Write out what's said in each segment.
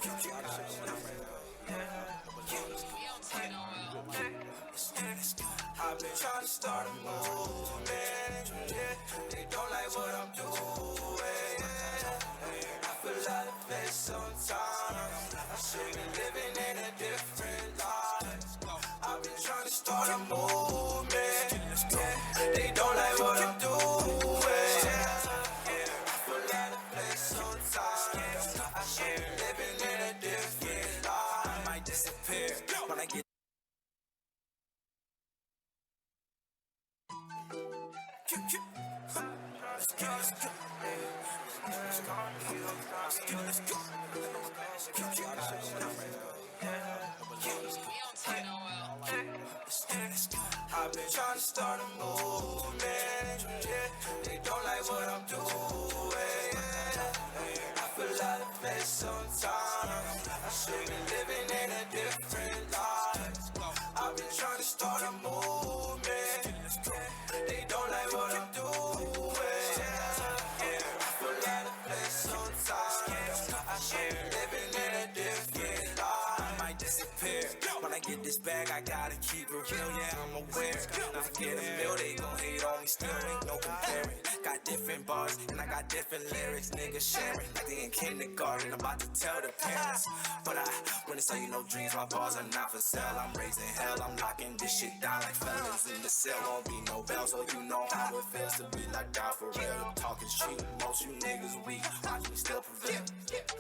I've been trying to start a movement, yeah. They don't like what I'm doing, yeah. I feel out of place sometimes. I should be living in a different life. I've been trying to start a movement, yeah. They don't like what I'm doing, yeah. I feel out of place sometimes. I should be living in a different life. I might disappear when I get. I've been trying to start a movement, yeah. They don't like what I'm doing, yeah. I feel out of place sometimes. I should be living in a different life. I've been trying to start a movement, yeah. They don't like what I'm doing, yeah. I feel out of place sometimes. I should be living in a different life. I might disappear. When I get this bag, I gotta keep it real, yeah, I'm aware. If I get a meal, they gon' hate on me, still ain't no comparing. Got different bars, and I got different lyrics, niggas sharing. Like they in kindergarten, about to tell the parents. But when it's all you know dreams, my bars are not for sale. I'm raising hell, I'm locking this shit down like felons in the cell. Won't be no bells, so you know how it feels to be locked out for real. Talking street, most you niggas weak, watch me still prevail.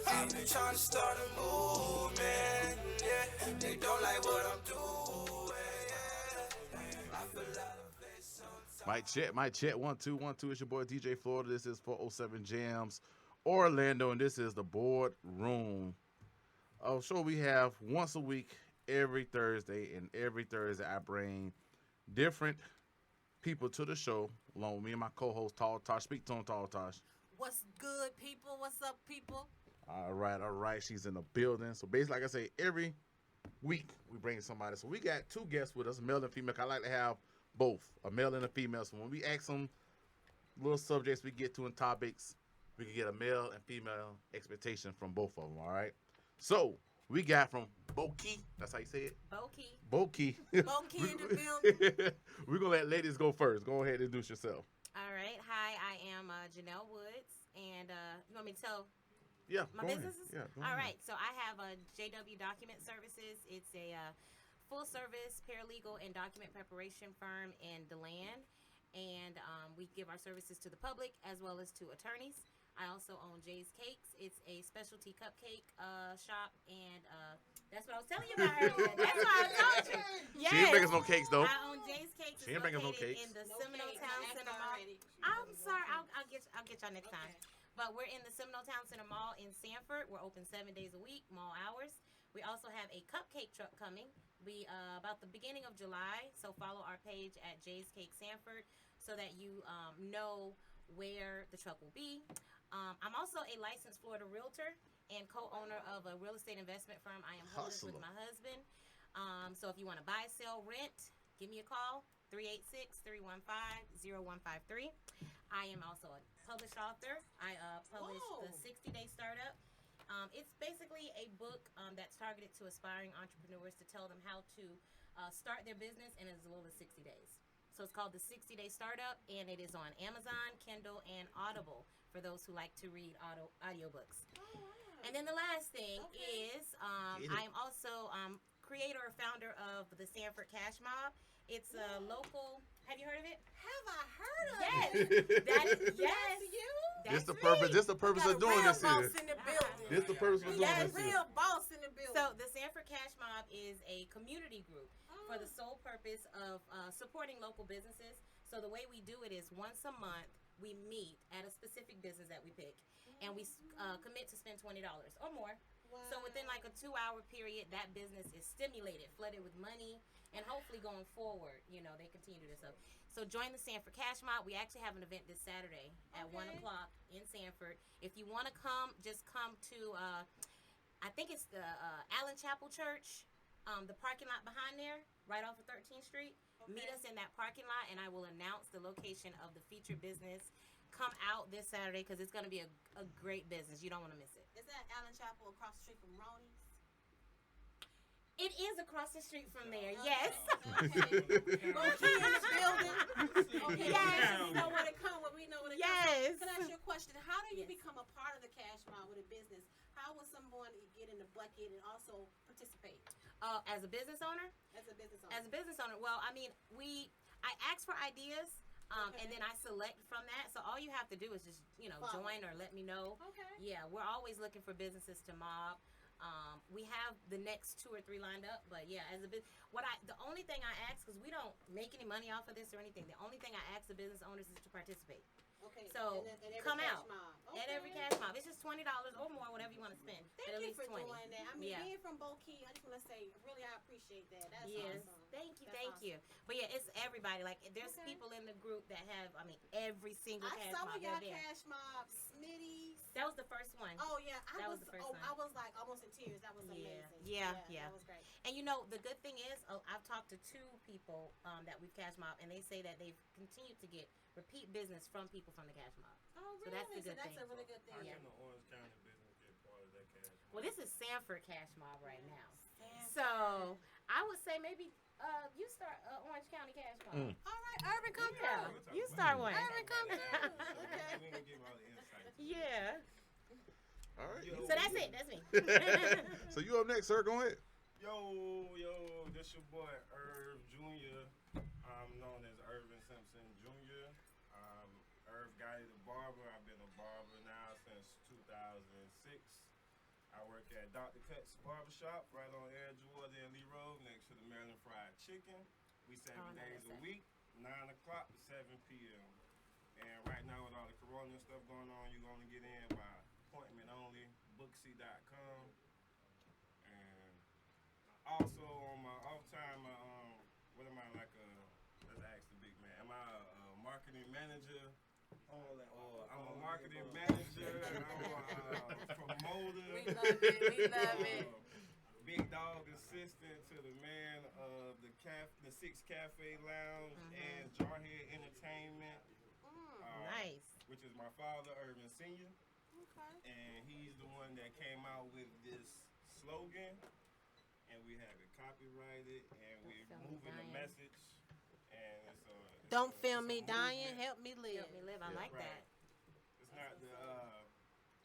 I've been trying to start a movement, yeah. They don't like what I'm doing, yeah. I feel out of place sometimes. Mic check, 1 2 1 2. It's your boy DJ Flawda. This is 407 Jams Orlando, and this is the Board Room. So we have once a week, every Thursday, and every Thursday I bring different people to the show, along with me and my co-host Tall Tosh. Speak to him, Tall Tosh. What's good, people? What's up, people? All right. She's in the building. So basically, like I say, every week we bring somebody. So we got two guests with us, male and female. I like to have both, a male and a female. So when we ask them little subjects we get to in topics, we can get a male and female expectation from both of them, all right? So we got from Boki, that's how you say it? Boki. Boki. In the building. We're going to let ladies go first. Go ahead and introduce yourself. All right. Hi, I am Janelle Woods. And you want me to tell Yeah, my go businesses? Ahead. Yeah, go All ahead. right. So I have JW Document Services. It's a full-service paralegal and document preparation firm in DeLand. And we give our services to the public as well as to attorneys. I also own Jay's Cakes. It's a specialty cupcake shop, and that's what I was telling you about earlier. That's why I told you. Yes. She ain't bringing us no cakes, though. I own Jay's Cakes. She ain't bringing no located cakes. in the Seminole Town Center Mall. I'm sorry. I'll get y'all next time. But we're in the Seminole Town Center Mall in Sanford. We're open 7 days a week, mall hours. We also have a cupcake truck coming. We about the beginning of July. So follow our page at Jay's Cake Sanford so that you know where the truck will be. I'm also a licensed Florida realtor and co-owner of a real estate investment firm. I am holding with my husband. So if you want to buy, sell, rent, give me a call, 386-315-0153. I am also a published author. I published The 60-Day Startup. It's basically a book that's targeted to aspiring entrepreneurs to tell them how to start their business in as little as 60 days. So it's called The 60-Day Startup, and it is on Amazon, Kindle, and Audible for those who like to read audiobooks. Oh, wow. And then the last thing is I am also creator or founder of the Sanford Cash Mob. It's a local. Have you heard of it? Have I heard of Yes. it? Yes. You? This the purpose. This the purpose of doing this boss here. in the building. This the purpose of We doing got a this here. real boss in the building. So the Sanford Cash Mob is a community group for the sole purpose of supporting local businesses. So the way we do it is once a month we meet at a specific business that we pick, and we commit to spend $20 or more. Wow. So within like a 2-hour period, that business is stimulated, flooded with money, and hopefully going forward, they continue to do this. So join the Sanford Cash Mob. We actually have an event this Saturday at 1 o'clock in Sanford. If you want to come, just come to, I think it's the Allen Chapel Church, the parking lot behind there, right off of 13th Street. Meet us in that parking lot, and I will announce the location of the featured business come out this Saturday because it's going to be a great business. You don't want to miss it. Is that Allen Chapel across the street from Ronnie's? It is across the street from there. Yes. Okay. Key in the building. Okay. Yes. We know where to come. We know where to Yes. come. Can I ask you a question? How do you become a part of the Cash Mob with a business? How will someone get in the bucket and also participate? As a business owner? As a business owner. Well, I mean, I ask for ideas. And then I select from that. So all you have to do is just, join or let me know. Okay. Yeah, we're always looking for businesses to mob. We have the next 2 or 3 lined up, but yeah, the only thing I ask, because we don't make any money off of this or anything, the only thing I ask the business owners is to participate. Okay. So and come Cash out Mob. at every Cash Mob. It's just $20 or more, whatever you want to spend. Thank at you least for 20. doing that. I mean, being from Bo Key, I just want to say, really, I appreciate that. That's awesome. Thank you, That's thank awesome. you. But yeah, it's everybody. Like, there's people in the group that have, every single I Cash saw Mob y'all they're there. Cash Mob, Smitty's. That was the first one. Oh yeah, That was the first one. I was like almost in tears. That was amazing. Yeah. That was great. And the good thing is, I've talked to 2 people that we've Cash Mob, and they say that they've continued to get repeat business from people from the Cash Mob. Oh So really? that's the good that's thing. a really good thing. How can the Orange County business get part of that cash? Well, this is Sanford Cash Mob right now. Sanford. So I would say maybe you start Orange County Cash Mob. All right, Urban, come Yeah, through. you start one. Urban, come through. Okay. We ain't gonna give all the insights. Yeah. All right. So that's it. That's me. So you up next, sir? Go ahead. Yo, this your boy Irv Jr. I'm known as Irvin Simpson Jr. Irv Guy the barber. I've been a barber now since 2006. I work at Dr. Cut's Barbershop right on Air Georgia and Lee Road next to the Maryland Fried Chicken. We 7 days a week, 9 o'clock to 7 p.m. And right now with all the corona stuff going on, you can only get in by appointment only, booksy.com. And also on my off time, what am I let's ask the big man. Am I a marketing manager? I'm a marketing manager. I'm a promoter. We love it. Big dog assistant to the man of the 6 Cafe Lounge and Jarhead Entertainment. Nice. Which is my father, Irvin Sr. Okay. And he's the one that came out with this slogan. And we have it copyrighted, and we're moving the message. And Don't film me dying, help me live. Help me live. I like that. It's not the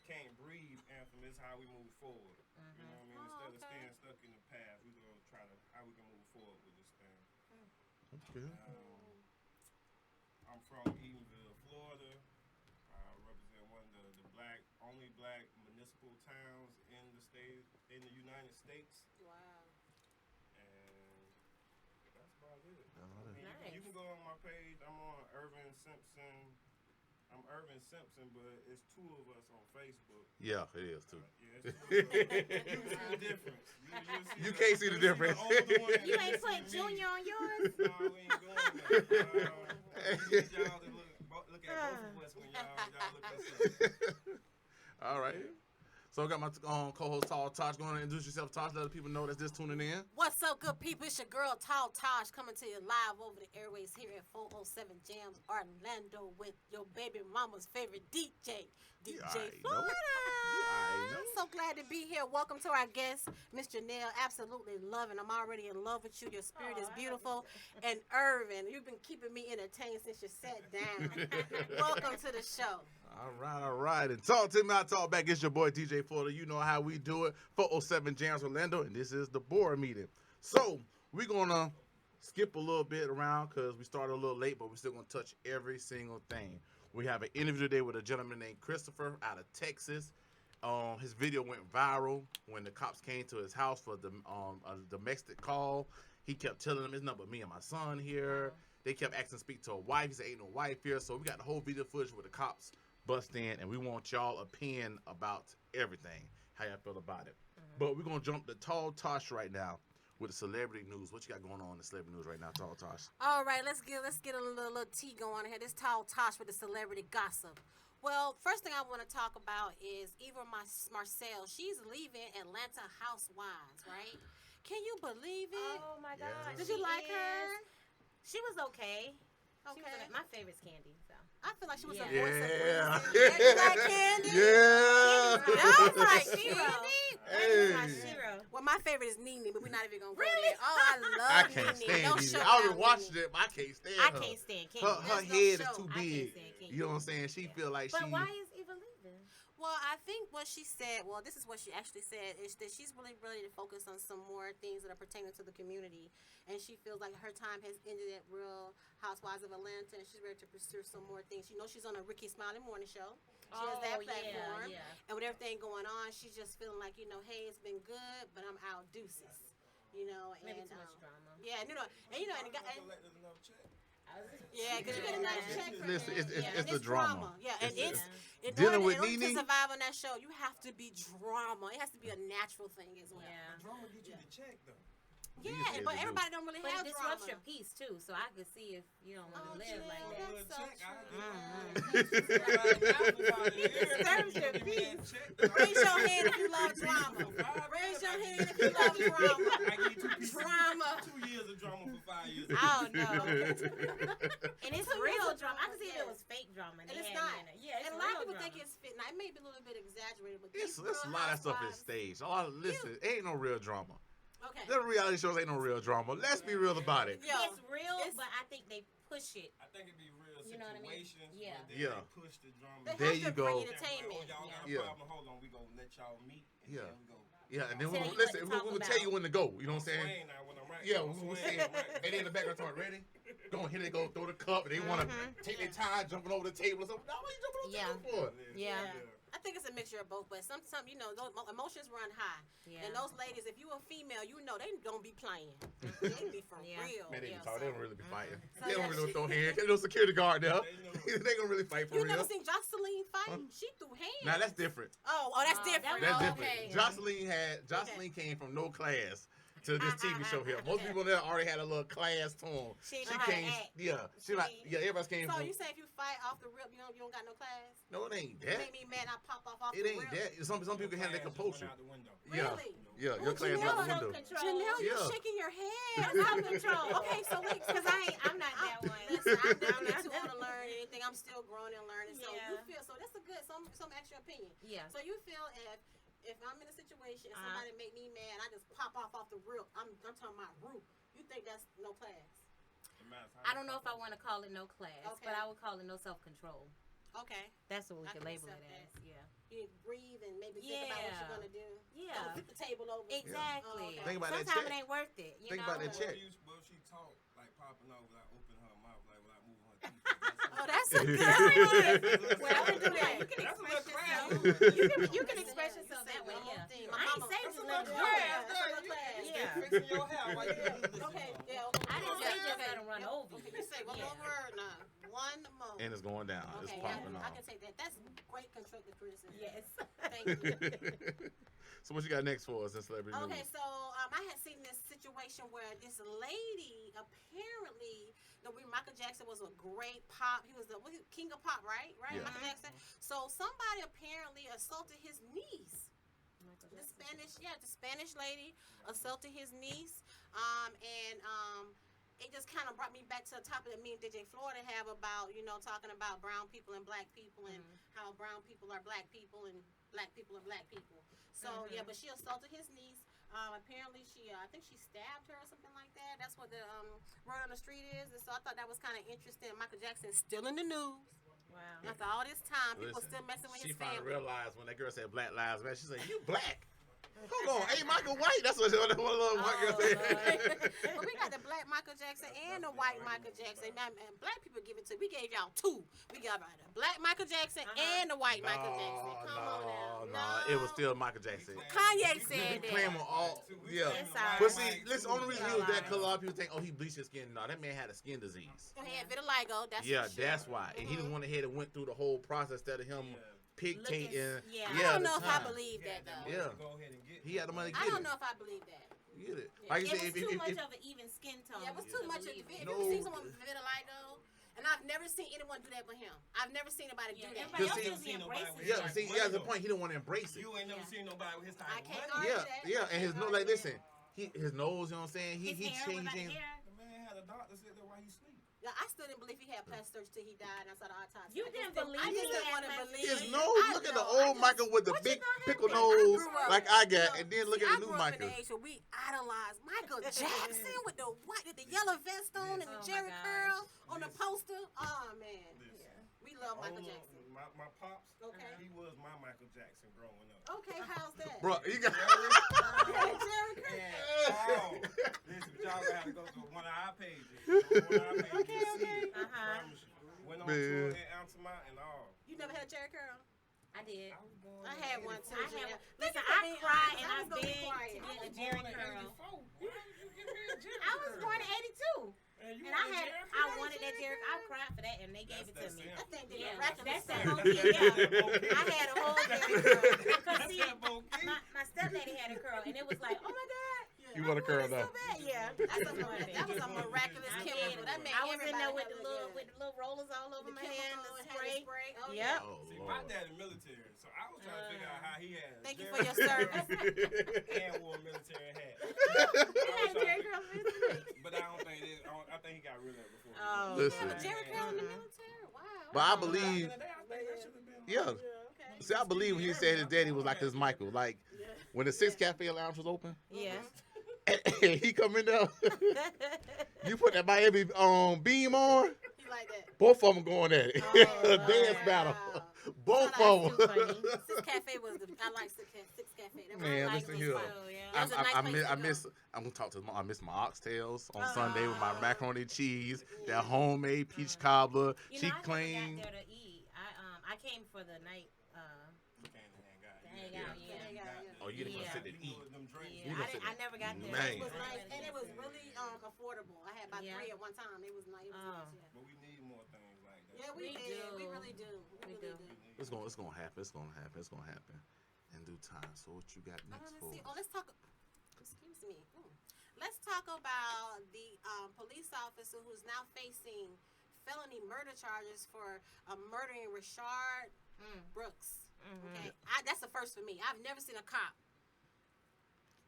can't breathe anthem. It's how we move forward. You know what I mean? Instead of staying stuck in the past, we're gonna try to how we can move forward with this thing. Okay. I'm from Edenville, Florida. I represent one of the only black municipal towns in the United States. Wow. And that's about it. Nice. You can go on my page. I'm on Irvin Simpson. I'm Irvin Simpson, but it's 2 of us on Facebook. Yeah, it is too. Yeah, it's 2 of us. You can see the difference. You can't see the difference. You ain't put Junior on yours? No, we ain't going there. I need y'all to look at both of us when y'all look us up. All right. So I got my co-host Tall Tosh. Go on and introduce yourself, Tosh. Let the people know that's just tuning in. What's up, good people? It's your girl, Tall Tosh, coming to you live over the airways here at 407 Jams, Orlando, with your baby mama's favorite DJ, DJ Flawda. I'm so glad to be here. Welcome to our guest, Miss Janelle. Absolutely loving. I'm already in love with you. Your spirit is beautiful. And Irvin, you've been keeping me entertained since you sat down. Welcome to the show. All right. And talk to me, I talk back. It's your boy, DJ Flawda. You know how we do it. 407 Jams Orlando, and this is the board meeting. So we're going to skip a little bit around because we started a little late, but we're still going to touch every single thing. We have an interview today with a gentleman named Christopher out of Texas. His video went viral when the cops came to his house for a domestic call. He kept telling them, it's nothing but me and my son here. They kept asking to speak to a wife. He said, ain't no wife here. So we got the whole video footage with the cops bust in, and we want y'all opinion about everything. How y'all feel about it? But we're going to jump to Tall Tosh right now with the celebrity news. What you got going on in the celebrity news right now, Tall Tosh? All right, let's get a little tea going here. This Tall Tosh with the celebrity gossip. Well, first thing I want to talk about is Eva Marcel. She's leaving Atlanta Housewives, right? Can you believe it? Oh my God. Yeah. Did you like her? She was okay. Okay. My favorite's Candy. So I feel like she was a Yeah. voice of Yeah. reason. You like Candy? Yeah. I was like, Shiro. Candy? Hey. My Shiro. Well, my favorite is Nene, but we're not even gonna go Really? there. Oh, I love I Nene. can't stand No Nene. sugar I was without watching Nene. it, but I can't stand I her. can't stand Candy. Her There's no head is show. too I can't big. stand Candy. You know what I'm saying? She feel like But she. why is Eva leaving? Well, I think what she said, well, this is what she actually said, is that she's really ready to focus on some more things that are pertaining to the community. And she feels like her time has ended at Real Housewives of Atlanta, and she's ready to pursue some more things. You know, she's on a Ricky Smiley morning show. She has that platform. Yeah. And with everything going on, she's just feeling like, you know, hey, it's been good, but I'm out deuces. You know, Maybe and too much drama. yeah, and it got, and, Collected enough check. yeah, because you get a nice check for Listen, that. it's And the drama. Yeah, and It's- in Dealing order, with in order Nene? to survive on that show, you have to be drama. It has to be a natural thing as well. Yeah. Drama get you the check though. Yeah, These but kids everybody don't really But have it drama. disrupts your peace too. So I could see if you don't want to live yeah, like that's that. so Check, I true. Disturbs your peace. Raise your hand if you love drama. Raise your hand if you love drama. I give you 2 pieces. Drama. 2 years of drama for 5 years. I don't know. And it's real drama. I could see if it was fake drama. And it's not. Yeah, it's And a lot of real people think drama. it's fit. Now, it may be a little bit exaggerated, but It's these a lot of stuff is Housewives- staged. A lot of listen, ain't no real drama. Okay. Them reality shows ain't no real drama. Let's be real about it. Yo, It's real, it's- but I think they push it. I think it'd be real You know what I mean? situations. Yeah. But then Yeah. They push the drama. They There have you to go. bring Oh, entertainment. y'all got a Yeah. problem. Hold on, we gonna let y'all meet. And Yeah. Then we go. Yeah, and then Tell we you listen. what to We will talk tell you about. when to go. You know what I'm saying? Swing now when I'm right. Yeah, I'm we will swing say. right. And then in the background, talking, ready? Go ahead and go throw the cup. And they want to take their time jumping over the table or something. No, what you jumping over the Yeah. table for? Yeah. I think it's a mixture of both, but some you know, those emotions run high. Yeah. And those ladies, if you a female, you know they don't be playing. They be for Yeah. real. Man, they yeah, be talking. They so- don't really be fighting. So They don't that- really throw hands. There's no security guard there. They They gonna really fight for You real. never seen Jocelyn fight? She threw hands. Now that's different. Oh, that's Oh, different. That's Oh, different. okay. Jocelyn came from no class to this TV show here. Most people there already had a little class to them. She She know how to came, act. everybody came So from. you say if you fight off the rip, you don't got no class? No, it ain't You that. make me mad, I pop off It the ain't rip. that. Some people can handle their composure. Out the window. Yeah, Really? yeah. Your Oh, class Janelle, out the Self window. control. Janelle, you're Yeah. shaking your head. Self control. Okay, so wait, Because I'm not that one. Listen, I'm definitely too old to learn anything. I'm still growing and learning. So Yeah. you feel that's a good some extra opinion. Yeah. So you feel if I'm in a situation and somebody make me mad, I just pop off the roof. I'm talking about roof. You think that's no class? I don't know if I want to call it no class, Okay. but I would call it no self control. Okay. That's what we I could can label accept it as. that. Yeah. You need to breathe and maybe think about what Yeah. you're gonna do. Yeah. Don't flip the table over. Exactly. Oh, okay. Think about that Sometimes check. it ain't worth it. You Think know? about that check. But she talk like popping off without opening her mouth, like without moving her teeth. Oh, that's a good one. Well, I would do that. You can That's a express little yourself. crowd. You can express yourself You say that way. one more Yeah. thing. I ain't mama- say That's just a let little it class. go. That's a little class. Yeah. Fixing your hair while you do this. Okay, yeah. I didn't say just let them run Yeah. over Okay, you. you say one more Yeah. word now. One more. And it's going down. It's Okay, popping I off. can take that. That's great constructive criticism. Yes. Thank you. So what you got next for us in celebrity Okay, news? so I had seen this situation where this lady apparently, Michael Jackson was a great pop. He was the king of pop, right? Right, Yeah. Michael Jackson. So somebody apparently assaulted his niece. The Spanish lady assaulted his niece, it just kind of brought me back to the topic that me and DJ Flawda have about, talking about brown people and black people and how brown people are black people and black people are black people. So, yeah, but she assaulted his niece. Apparently, I think she stabbed her or something like that. That's what the word on the street is. And so I thought that was kind of interesting. Michael Jackson's still in the news. Wow. After all this time, people Listen, still messing with she his finally family. realized when that girl said Black Lives Matter, she said, "You black." Hold on, ain't Michael white? That's what one little white girl said. But we got the black Michael Jackson and the white Michael Jackson. And black people give it to. We gave y'all two. We got the black Michael Jackson and the white Michael Jackson. Come on now. No, it was still Michael Jackson. Kanye We said claim that. on all, yeah. It's all But right. see, listen, only reason he was that color, a lot of people think, oh, he bleached his skin. No, that man had a skin disease. He had vitiligo. That's Yeah, for sure. that's why. And he just went ahead and went through the whole process instead of him pigtating. Yeah. I don't the know if I time. believe that though. Yeah. Go ahead and get He had the money to I get don't it. know if I believe that. Get it. Yeah. Like you It said, was if too much of an even skin tone. Yeah, it was to too much. If believe you it. No. ever seen someone with vitiligo, and I've never seen anyone do that but him. I've never seen anybody do Yeah, that. everybody else see- usually embraces it. yeah, see, that's the point. He didn't want to embrace it. You ain't never Yeah. seen nobody with his type I of can't money. argue Yeah, that. yeah, and his I nose, can't like, argue listen, his nose, you know what I'm saying? His He hair was like changing. hair. The man had a doctor sit there while he sleep. Yeah, I still didn't believe he had plastic surgery till he died. And I saw the autopsy. You didn't believe I he just didn't had want to plastic believe. His surgery? nose, look at the old Michael with the big pickle nose like I got, and then look at the new I grew up in Michael. the age where we idolized Michael Jackson with the white, with the yellow vest on and the Oh, Jerry my curl gosh. on the poster. Oh man, Listen, we love Michael Olo- Jackson. My pops, Okay. he was my Michael Jackson growing up. Okay, how's that? Bro, you got. Jerry curl. Oh, listen, y'all gotta have to go to one of our pages. One of our pages Okay, to see okay. it. I promise you. Went on Man. tour in Altamont and all. You never had a Jerry curl? I did. I was born I in had one 84. too. I have. Jerry. Listen, Thank you for I being cried honest. and I I was gonna be begged quiet. to I get a was Jerry born in curl. 84. Why did you give me a Jerry I was curl? born in '82. And you And want a Jerry I curl? wanted that Jerry. I cried for that, and they gave it to That's me. him. I think they Yeah, miraculous that's that thing. whole kid. Yeah, Okay. I had a whole Jerry curl. Cause That's see, that bouquet. my stepdaddy had a curl, and it was like, oh my god, You want a curl it's now? so bad. Yeah, That was a miraculous I chemical. did. That made I was in there everybody with the little rollers all over my hand, the spray. spray. Oh, Yep. Oh, See, Lord. my dad in the military, so I was trying to figure out how he had. a Thank you Jerry for your curl service. And wore a military hat. He had a Jerry curl for his neck. But I don't think it. I think he got rid of it before. Oh, Listen. Yeah, Jerry curl in the military. Wow. But I believe, I think that should have been. yeah. Okay. See, I believe when he said his daddy was like his Michael. Like when the Six Cafe Lounge was open, Yeah. and he come in there, you put that Miami beam on. He like that. Both of them going at it. Oh, Dance wow. battle. Both That's of too them. funny. Six Cafe was the. I like Six Cafe. That was Man, I listen like here. this too, yeah. That was a nice place to miss. go. I'm gonna talk to his mom. I miss my oxtails on Sunday with my macaroni and cheese. That homemade peach cobbler. You She know, I never clean. got there to eat. I came for the night. Hang out, yeah. Oh, you didn't Yeah. go sit and eat. Yeah, You gonna sit I there. never got there. Man. It was nice, and it was really affordable. I had about Yeah. 3 at one time. It was nice. It was Oh. nice, yeah. But we need more things like that. Yeah, we We did. do. We really do. We really do. do. It's gonna happen. It's gonna happen. It's gonna happen in due time. So what you got next Let's for? see. Oh, let's talk. Excuse me. Let's talk about the police officer who's now facing felony murder charges for murdering Rashard Brooks. Okay, that's the first for me. I've never seen a cop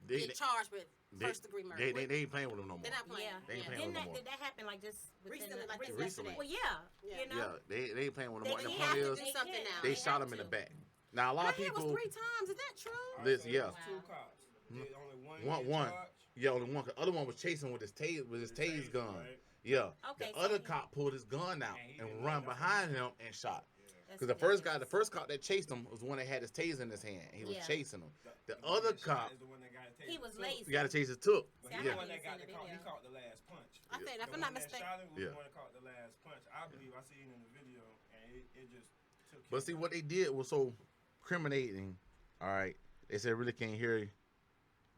They, get charged with first degree murder. they ain't playing with them no more. They're not playing. Yeah. They ain't playing Didn't with that, no more. did that happen like just Recently, like this Recently. yesterday. Well, yeah. Yeah. You know. Yeah, they ain't playing with them more. They And the have point to is, do something now. they They shot have him in the to. back. Now a lot My of head was people. 3 times. Is that true? Listen, yeah. Two cops. Did only One. charge? Yeah, only one. The other one was chasing with his tase gun. Right? Yeah. Okay, The so other he- cop pulled his gun out And he and didn't run know that. behind him and shot. That's Because the ridiculous. first cop that chased him was the one that had his taser in his hand. He was Yeah. chasing him. The one other that shot cop, is the one that got tasered He was too. lazy. you got to chase his took. But See, I he's the haven't one that even got seen the the caught. He video. caught the last punch. I think, if The I'm not one that mistaken. shot him was Yeah. the one that caught the last punch. I believe I seen in the video, and it just took. But see, what they did was so criminating. All right. They said, really can't hear you.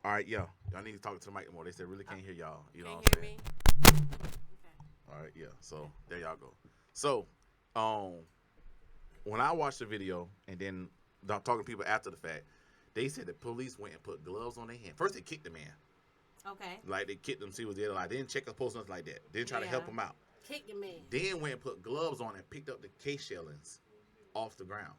All right, yeah. Y'all need to talk to the mic more. They said, really can't hear y'all. You know Can't what I'm hear saying? me? All right, yeah. So there y'all go. So, when I watched the video and then talking to people after the fact, they said the police went and put gloves on their hand. First, they kicked the man. Okay. Like, they kicked him, see what they did. Like, they didn't check his post, nothing like that. They didn't try to help Yeah. him out. Kick the man. Then went and put gloves on and picked up the case shellings off the ground.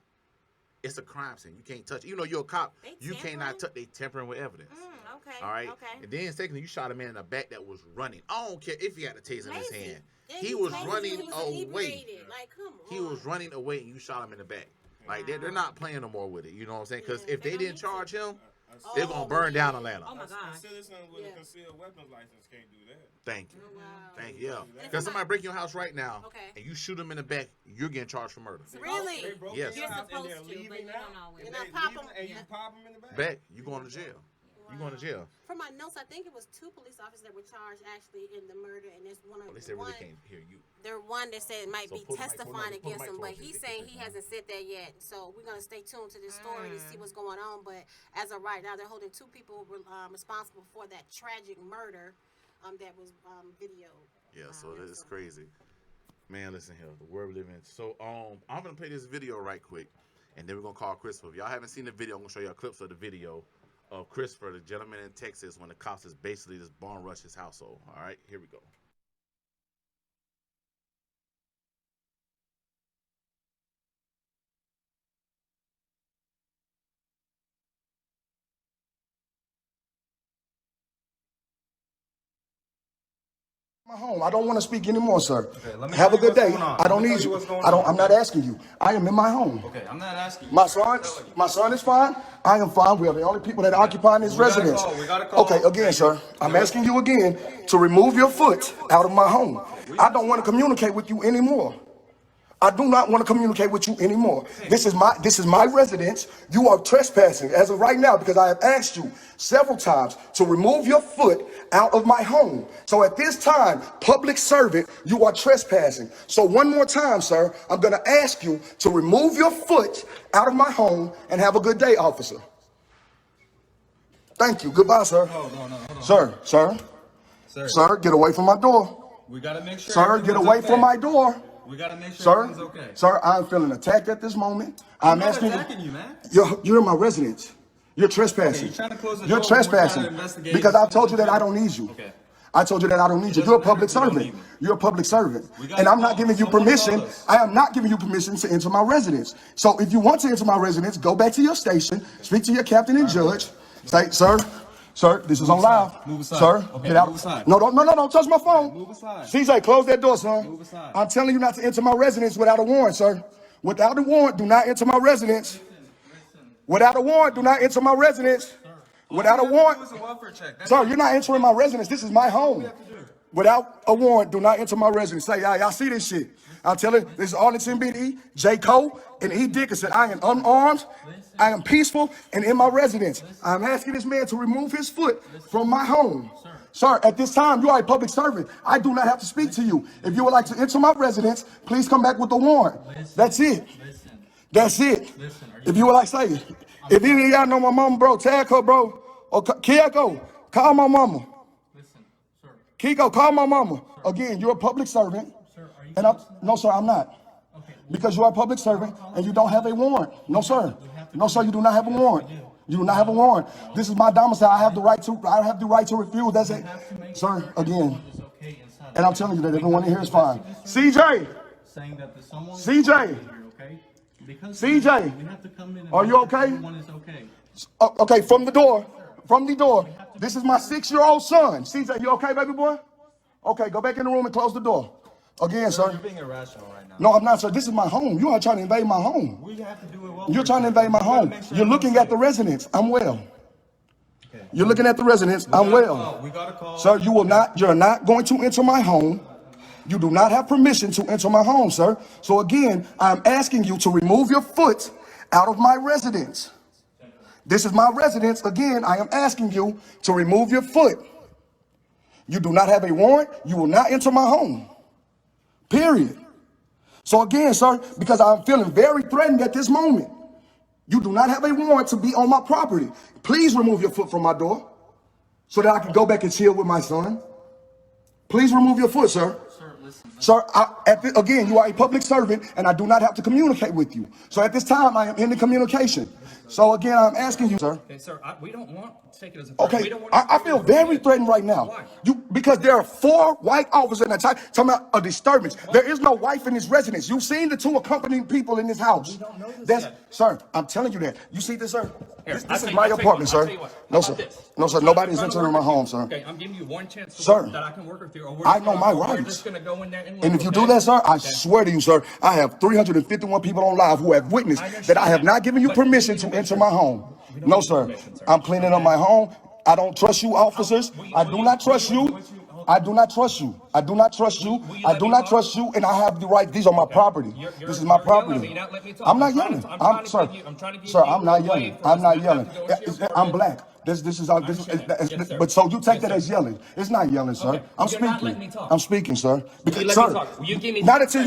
It's a crime scene. You can't touch it. You know, you're a cop. They You tampering? cannot touch. They tampering with evidence. Okay. All right. Okay. And then secondly, you shot a man in the back that was running. I don't care if he had a taser in his Lazy. hand. And He was told you running he was away. inebriated. Like, come on. He was running away, and you shot him in the back. Like they're not playing no more with it. You know what I'm saying? Because Yeah, if they they don't didn't need charge him, A they're gonna burn down Atlanta. Oh my gosh. A citizen with Yeah. a concealed weapons license can't do that. Thank you. Wow. Thank you. Yeah. And Because somebody break your house right now, Okay. and you shoot him in the back, you're getting charged for murder. Really? They broke Yes. in your You're house and supposed they're to, but leaving you out. don't always. And And I they pop leaving, 'em. and Yeah. you pop them in the back. Back, you going to jail. You going to jail. From my notes, I think it was 2 police officers that were charged actually in the murder, and there's one Well, of they said really one. can't hear you. There's one that said might So be pull the mic- testifying pull the against mic him, but towards you. he's They saying can he say hasn't said that yet. So we're gonna stay tuned to this story to see what's going on. But as of right now, they're holding 2 people responsible for that tragic murder that was videoed. Yeah, so that is crazy. Man, listen here, the world we live in. So I'm gonna play this video right quick, and then we're gonna call Christopher. If y'all haven't seen the video, I'm gonna show y'all clips of the video of Christopher, the gentleman in Texas, when the cops is basically just bomb rush his household. All right, here we go. My home. I don't want to speak anymore, sir. Okay, let me have a good day. I don't need you. I'm not asking you. I am in my home. Okay, I'm not asking you. My son is fine. I am fine. We are the only people that occupy this residence. We gotta call. Okay, again, sir. I'm asking you again to remove your foot out of my home. I don't want to communicate with you anymore. I do not want to communicate with you anymore. This is my residence. You are trespassing as of right now because I have asked you several times to remove your foot out of my home. So at this time, public servant, you are trespassing. So one more time, sir, I'm going to ask you to remove your foot out of my home and have a good day, officer. Thank you. Goodbye, sir. No. Sir, get away from my door. We gotta make sure. Sir, get away from my door. We gotta make sure everything's okay. Sir, I'm feeling attacked at this moment. I'm not asking attacking you, man. You're in my residence. You're trespassing. Okay, you're trying to close the You're door, trespassing we're trying to investigate because I've told you that I don't need you. Okay. I told you that I don't need you. You're a public servant. You're a public servant. And I'm not giving you permission. I am not giving you permission to enter my residence. So if you want to enter my residence, go back to your station, speak to your captain and judge. Say, sir, this is on live. Move aside. Sir, Okay, get out. move aside. No, don't touch my phone. Move aside. CJ, close that door, son. Move aside. I'm telling you not to enter my residence without a warrant, sir. Without a warrant, do not enter my residence. Without a warrant, do not enter my residence. Without a warrant, sir, you're not entering my residence. This is my home. Without a warrant, do not enter my residence. Say, y'all see this shit. I'm telling you, this is Arlington BD, J. Cole, and E. Dickinson. I am unarmed, I am peaceful, and in my residence. I'm asking this man to remove his foot from my home. Sir, at this time, you are a public servant. I do not have to speak to you. If you would like to enter my residence, please come back with a warrant. That's it. That's it. If you would like to say it. If any of y'all know my mama, bro, tag her, bro. Or Kiko, call my mama. Kiko, call my mama. Again, you're a public servant. And no, sir, I'm not. Because you are a public servant and you don't have a warrant. No, sir. No, sir, you do not have a warrant. You do not have a warrant. This is my domicile. I have the right to refuse. That's it. Sir, again. And I'm telling you that everyone in here is fine. CJ. Are you okay? Okay, from the door. This is my 6-year-old son. CJ, you okay, baby boy? Okay, go back in the room and close the door. Again, sir. You're being irrational right now. No, I'm not, sir. This is my home. You are trying to invade my home. We have to do it well. You're trying to invade my home. You're looking at the residence. I'm well. Okay. You're looking at the residence. I'm well. We got a call. Sir, you're not going to enter my home. You do not have permission to enter my home, sir. So again, I'm asking you to remove your foot out of my residence. This is my residence. Again, I am asking you to remove your foot. You do not have a warrant. You will not enter my home. Period. So again, sir, because I'm feeling very threatened at this moment, you do not have a warrant to be on my property. Please remove your foot from my door so that I can go back and chill with my son. Please remove your foot, sir. Sir, again, you are a public servant and I do not have to communicate with you. So at this time, I am in the communication. So again, I'm asking you, sir. Okay, sir, we don't want to take it as a threat. Okay, I feel very threatened right now. Why? Because there are 4 white officers in the time talking about a disturbance. There is no wife in this residence. You've seen the 2 accompanying people in this house. We don't know this yet. Sir, I'm telling you that. You see this, sir? Here, this is my apartment, sir. No, sir. No, sir. Nobody's entering my home, sir. Okay, I'm giving you one chance, sir, that I can work with you. I know my rights. We're just gonna go in there and if you do that, sir, I swear to you, sir, I have 351 people on live who have witnessed that I have not given you permission to enter my home. No, sir. I'm cleaning up my home. I don't trust you, officers. I do not trust you. I do not trust you. I do not trust you. I do not trust you, and I have the right. These are my property. This is my property. I'm not yelling. Sir, I'm not yelling. I'm not yelling. I'm black. This is but so you take that as yelling. It's not yelling, sir. I'm speaking. I'm speaking, sir. Because, sir, not until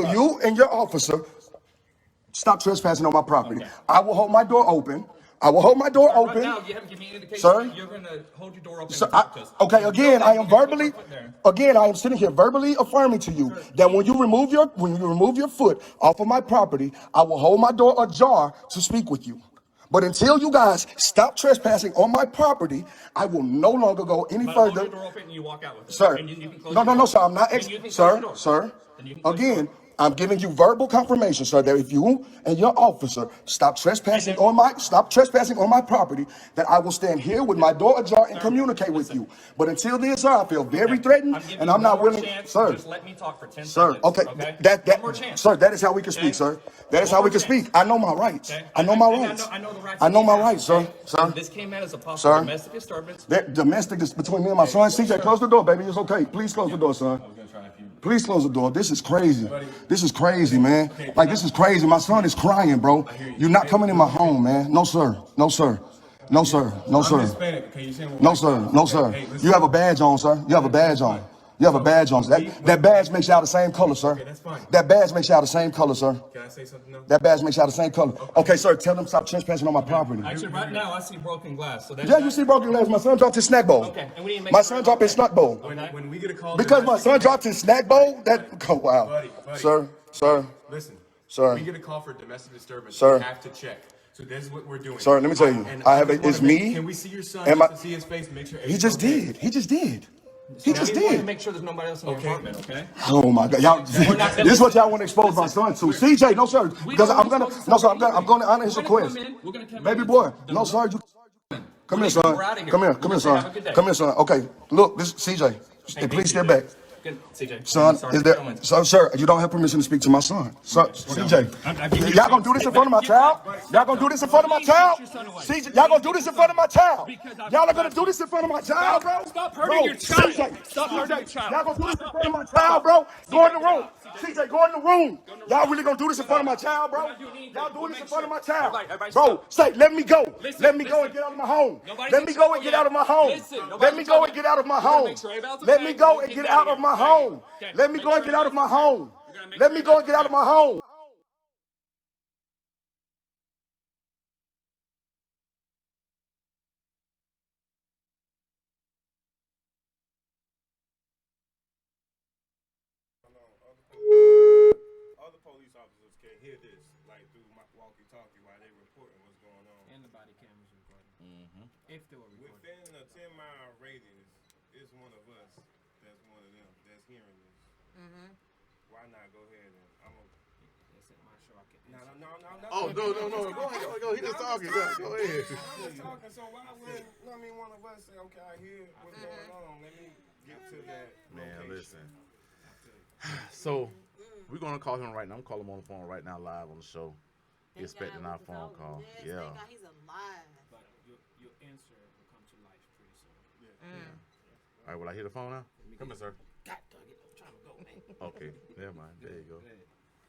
you and your officer stop trespassing on my property. I will hold my door open. Right now, you haven't given me an indication, sir. You're going to hold your door open. Sir, okay, again, I am sitting here verbally affirming to you that when you remove your foot off of my property, I will hold my door ajar to speak with you. But until you guys stop trespassing on my property, I will no longer go any further. Hold your door open and you walk out with it. Sir, no, sir. I'm not. Sir. Again, I'm giving you verbal confirmation, sir, that if you and your officer stop trespassing on my property, that I will stand here with my door ajar and communicate with you. But until then, sir, I feel very threatened, and I'm not willing, sir. Just let me talk for 10 Sir, seconds. okay, that One more chance. sir, that is how we can speak, sir. That is how we can speak. I know my rights. I know my rights. I know my rights, sir. Sir. This came out as a possible Sir. domestic disturbance. That domestic is between me and my son. CJ, close the door, baby. It's okay. Please close the door, son. Please close the door. This is crazy. This is crazy, man. Like, this is crazy. My son is crying, bro. You're not coming in my home, man. No, sir. No, sir. No, sir. No, sir. No, sir. No, sir. You have a badge on, sir. You have a badge on. You have a badge on. That badge makes y'all the same color, sir. Okay, that's fine. That badge makes y'all the same color, sir. Can I say something now? That badge makes y'all the same color. Okay, sir, tell them stop trespassing on my property. Actually, right now, I see broken glass. So that's Yeah, you see broken glass. My son dropped his snack bowl. Okay, and we need to make My sure- son dropped his snack bowl. When we get a call, Because my son dropped his snack bowl, oh, wow. Buddy. Sir, Listen, Sir. we get a call for domestic disturbance. Sir. We have to check. So this is what we're doing. Sir, let me tell you, And I have just it's wanna me. Can we see your son and just to see his face? Make sure He just did. He just did. He just We want to did. make sure there's nobody else in the apartment, okay? Oh my God, y'all! This is what y'all want to expose my son to. CJ, no sir, because I'm gonna honor his request. Baby boy, no sir, you come here, son. Come here, son. Come here, son. Okay, look, this CJ. Please step back. Good, CJ. Son, Sorry is for there, coming. sir, you don't have permission to speak to my son. Son, CJ, y'all gonna do this in front of my child? Y'all gonna do this in front of my child? CJ, y'all gonna do this in front of my child? Y'all are gonna do this in front of my child, bro? Stop hurting your child. CJ, Stop hurting your child. Y'all gonna do this in front of my child, bro? Go in the room. CJ, go in the room. Y'all really gonna do this in front of my child, bro? Y'all doing this in front of my child. Bro, say, let me go. Let me go and get out of my home. Let me go and get out of my home. Let me go and get out of my home. Let me go and get out of my home. Let me go and get out of my home. Let me go and get out of my home. Other police officers can hear this, like through my walkie-talkie while they reporting what's going on. And the body cameras recording. If they were recording. Within a 10-mile radius, it's one of us that's one of them that's hearing this. Why not go ahead and I'm gonna. This is my show. I can No. Oh, no. Go. He just talking. Go ahead. I was talking, so why wouldn't one of us say, okay, I hear what's going on. Let me get to that. Man, location. listen. So we're gonna call him right now. I'm calling him on the phone right now, live on the show. He expecting our phone call. Yes, Yeah. thank God he's alive. But your answer will come to life pretty soon. All right. Will I hear the phone now? Come here, sir. God dang it. I'm trying to go, man. Okay. Never mind. There you go.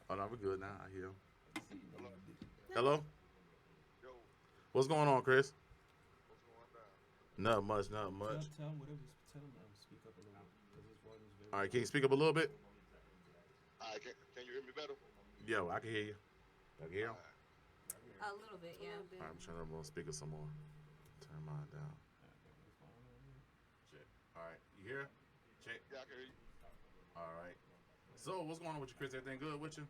Oh no, we're good now. I hear him. Hello. What's going on, Chris? Not much. Tell him whatever. Tell him speak up a little bit. Because his volume is very. All right. Can you speak up a little bit? Can you hear me better? Yeah, I can hear you. I can hear him. A little bit, yeah. All right, I'm trying to speak some more. Turn mine down. Check. All right, you hear? Check. Yeah, I can hear you. All right. So, what's going on with you, Chris? Everything good with you?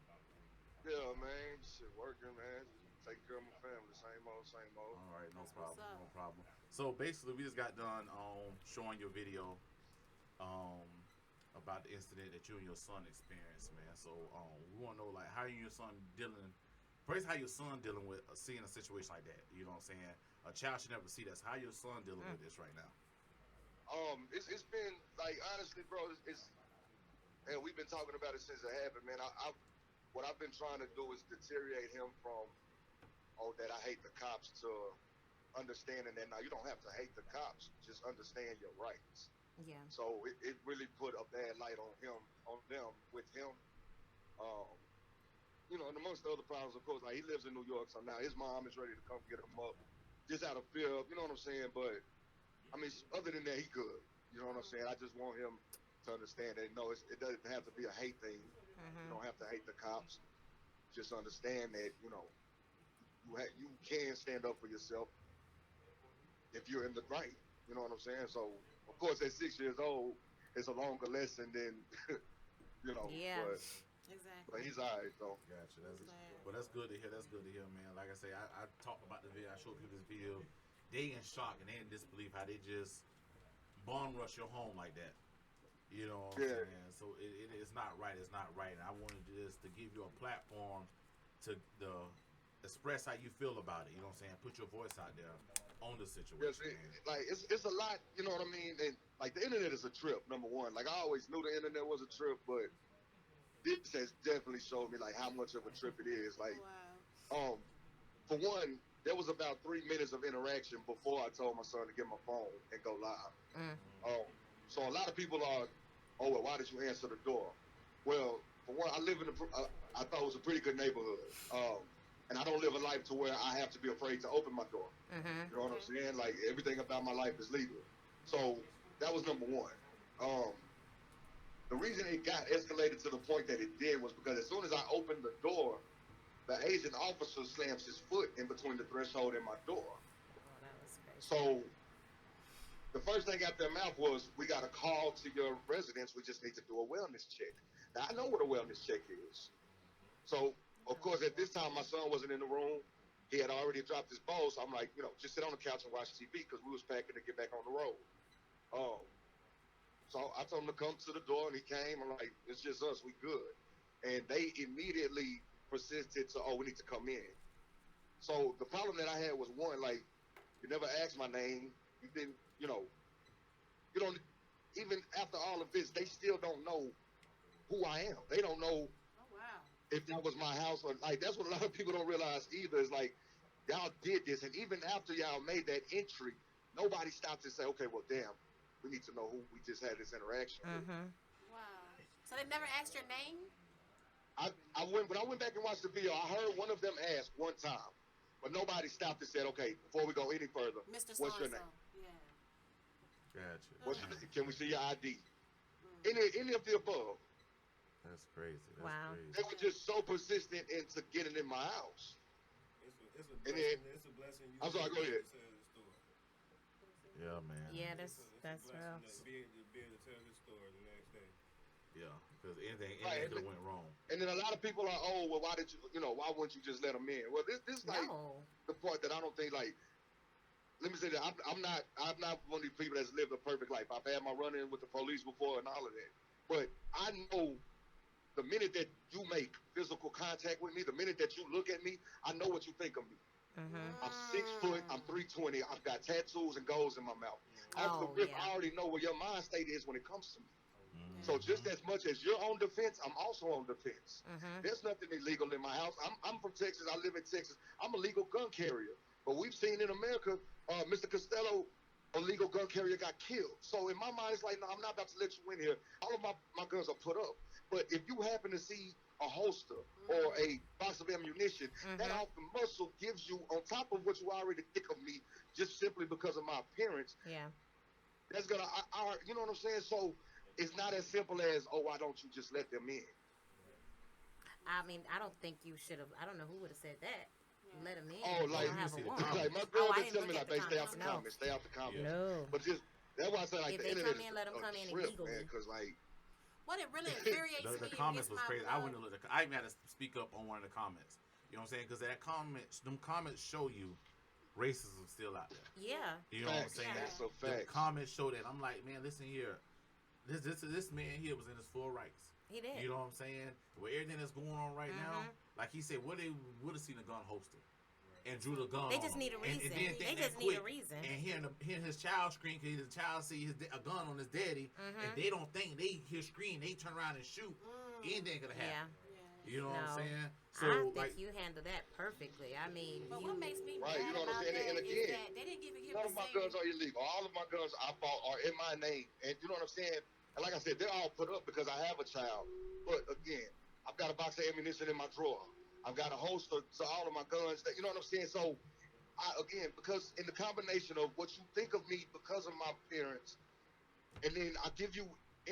Yeah, man. Shit, working, man. Taking care of my family. Same old. All right, no problem. No problem. So, basically, we just got done showing your video about the incident that you and your son experienced, man. So, we want to know, like, how you and your son dealing. First, how your son dealing with seeing a situation like that. You know what I'm saying? A child should never see that. So, how your son dealing with this right now? It's been like honestly, bro. And we've been talking about it since it happened, man. What I've been trying to do is deteriorate him from, that I hate the cops to understanding that now you don't have to hate the cops, just understand your rights. Yeah. So it really put a bad light on them, with him. And amongst the other problems, of course, like he lives in New York, so now his mom is ready to come get him up, just out of fear of, you know what I'm saying? But I mean, other than that, he good. You know what I'm saying? I just want him to understand that no, it doesn't have to be a hate thing. You don't have to hate the cops. Just understand that you can stand up for yourself if you're in the right. You know what I'm saying? So of course, at 6 years old, it's a longer lesson than Yeah. But he's all right though. Gotcha. That's good to hear. That's good to hear, man. Like I say, I talked about the video. I showed people this video. They in shock and they in disbelief how they just bomb rush your home like that. You know what I'm saying? So it's not right. It's not right. And I wanted just to give you a platform to express how you feel about it. You know what I'm saying? Put your voice out there on the situation. Like it's a lot. You know what I mean? And like the internet is a trip. Number one, like I always knew the internet was a trip, but this has definitely showed me like how much of a trip it is. Like, for one, there was about 3 minutes of interaction before I told my son to get my phone and go live. So a lot of people are, oh well, why did you answer the door? Well, for one, I live in I thought it was a pretty good neighborhood, and I don't live a life to where I have to be afraid to open my door. You know what I'm saying? Like everything about my life is legal. So that was number one. The reason it got escalated to the point that it did was because as soon as I opened the door, the Asian officer slams his foot in between the threshold and my door. So the first thing out their mouth was, we got a call to your residence. We just need to do a wellness check. Now, I know what a wellness check is. So, of course, at this time, my son wasn't in the room. He had already dropped his ball. So I'm like, just sit on the couch and watch TV because we was packing to get back on the road. So I told him to come to the door, and he came. I'm like, it's just us. We good. And they immediately persisted to, we need to come in. So the problem that I had was, one, like, you never asked my name. You didn't, you don't, even after all of this, they still don't know who I am. They don't know if that was my house or, like, that's what a lot of people don't realize either, is like, y'all did this. And even after y'all made that entry, nobody stopped to say, okay, well, damn, we need to know who we just had this interaction with. Wow. So they never asked your name? When I went back and watched the video, I heard one of them ask one time, but nobody stopped and said, okay, before we go any further, Mr. what's your name? Yeah. Gotcha. What's your name? Can we see your ID? Any of the above. That's crazy. That's Wow. crazy. They were just so persistent into getting in my house. It's a blessing. It's a blessing. I'm sorry, go ahead. Yeah, man. Yeah, that's real. To be able to tell this story the next day. Yeah, because anything Right, could have went wrong. And then a lot of people are, well, why did why wouldn't you just let them in? Well, this like the part that I don't think, like, let me say that I'm not one of these people that's lived a perfect life. I've had my run-in with the police before and all of that. But I know the minute that you make physical contact with me, the minute that you look at me, I know what you think of me. I'm 6 foot, I'm 320, I've got tattoos and goals in my mouth. Off the rip, I already know where your mind state is when it comes to me. So just as much as you're on defense, I'm also on defense. There's nothing illegal in my house. I'm from Texas. I live in Texas. I'm a legal gun carrier. But we've seen in America, Mr. Costello, a legal gun carrier got killed. So in my mind, it's like, no, I'm not about to let you in here. All of my guns are put up. But if you happen to see a holster or a box of ammunition, that off the muscle gives you, on top of what you already think of me, just simply because of my appearance. Yeah. That's gonna, you know what I'm saying? So it's not as simple as, why don't you just let them in? I mean, I don't think you should have. I don't know who would have said that. Let them in. Oh, like, like my girl been telling me, like, they stay out the comments. Stay out the comments. No. But just, that's why I say, like, if the they internet come in, is let them come in trip, illegally. man, because, like, what it really infuriates me. The comments was crazy. I went to look. I even had to speak up on one of the comments. You know what I'm saying? Because them comments show you racism still out there. Yeah. You know what I'm saying? That's a The fact. comments show that. I'm like, man, listen here. This man here was in his full rights. He did. You know what I'm saying? With everything that's going on right now, like he said, what they would have seen a gun holster and drew the gun. They just need a reason. They just need a reason. And hearing his child scream because his child see a gun on his daddy, and they don't think they hear scream, they turn around and shoot. Anything could have happened. You know what I'm saying? So I think like, you handled that perfectly. I mean, but what makes me right, mad you know what I'm saying? And is again, that they didn't give him none of my guns are illegal. All of my guns I bought are in my name, and you know what I'm saying? And like I said, they're all put up because I have a child. But again, I've got a box of ammunition in my drawer. I've got a holster to all of my guns. That, you know what I'm saying? So, because in the combination of what you think of me because of my appearance, and then I give you, I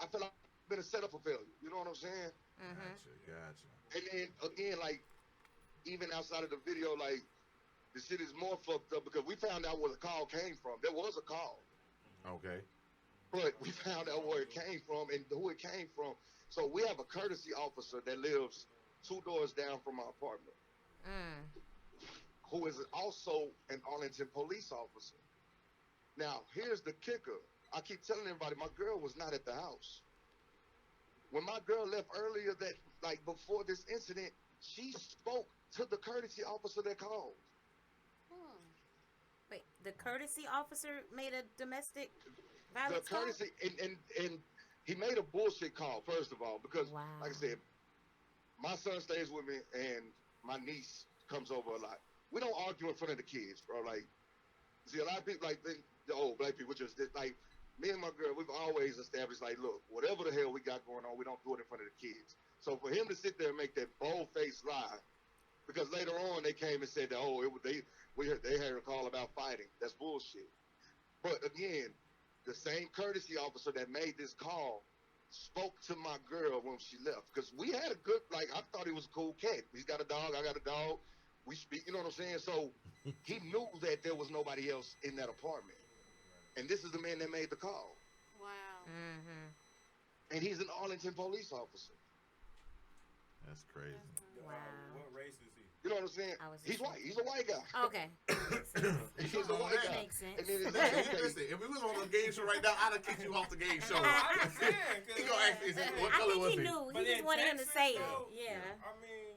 feel like I've been a setup for failure. You know what I'm saying? Gotcha. And then again, like, even outside of the video, like, the shit is more fucked up because we found out where the call came from. There was a call. Okay. But we found out where it came from and who it came from. So we have a courtesy officer that lives 2 doors down from our apartment, who is also an Arlington police officer. Now, here's the kicker. I keep telling everybody, my girl was not at the house. When my girl left earlier before this incident, she spoke to the courtesy officer that called. Wait, the courtesy officer made a domestic violence call? And he made a bullshit call, first of all, because, like I said, my son stays with me and my niece comes over a lot. We don't argue in front of the kids, bro. Like, see, a lot of people, like, the old black people, just, like, me and my girl, we've always established, like, look, whatever the hell we got going on, we don't do it in front of the kids. So for him to sit there and make that bold-faced lie, because later on they came and said that, they had a call about fighting. That's bullshit. But again, the same courtesy officer that made this call spoke to my girl when she left. Because we had a good, like, I thought he was a cool cat. He's got a dog, I got a dog. We speak, you know what I'm saying? So he knew that there was nobody else in that apartment. And this is the man that made the call. Wow. Mm-hmm. And he's an Arlington police officer. That's crazy. Wow. What race is he? You know what I'm saying? He's white. He's a white guy. Okay. He's a white guy. Makes sense. And then Listen, if we was on a game show right now, I'd have kicked you off the game show. I'm saying, He gonna ask me, what I color think was he he? knew. But He just in wanted him to Texas, say it. though, Yeah. I mean,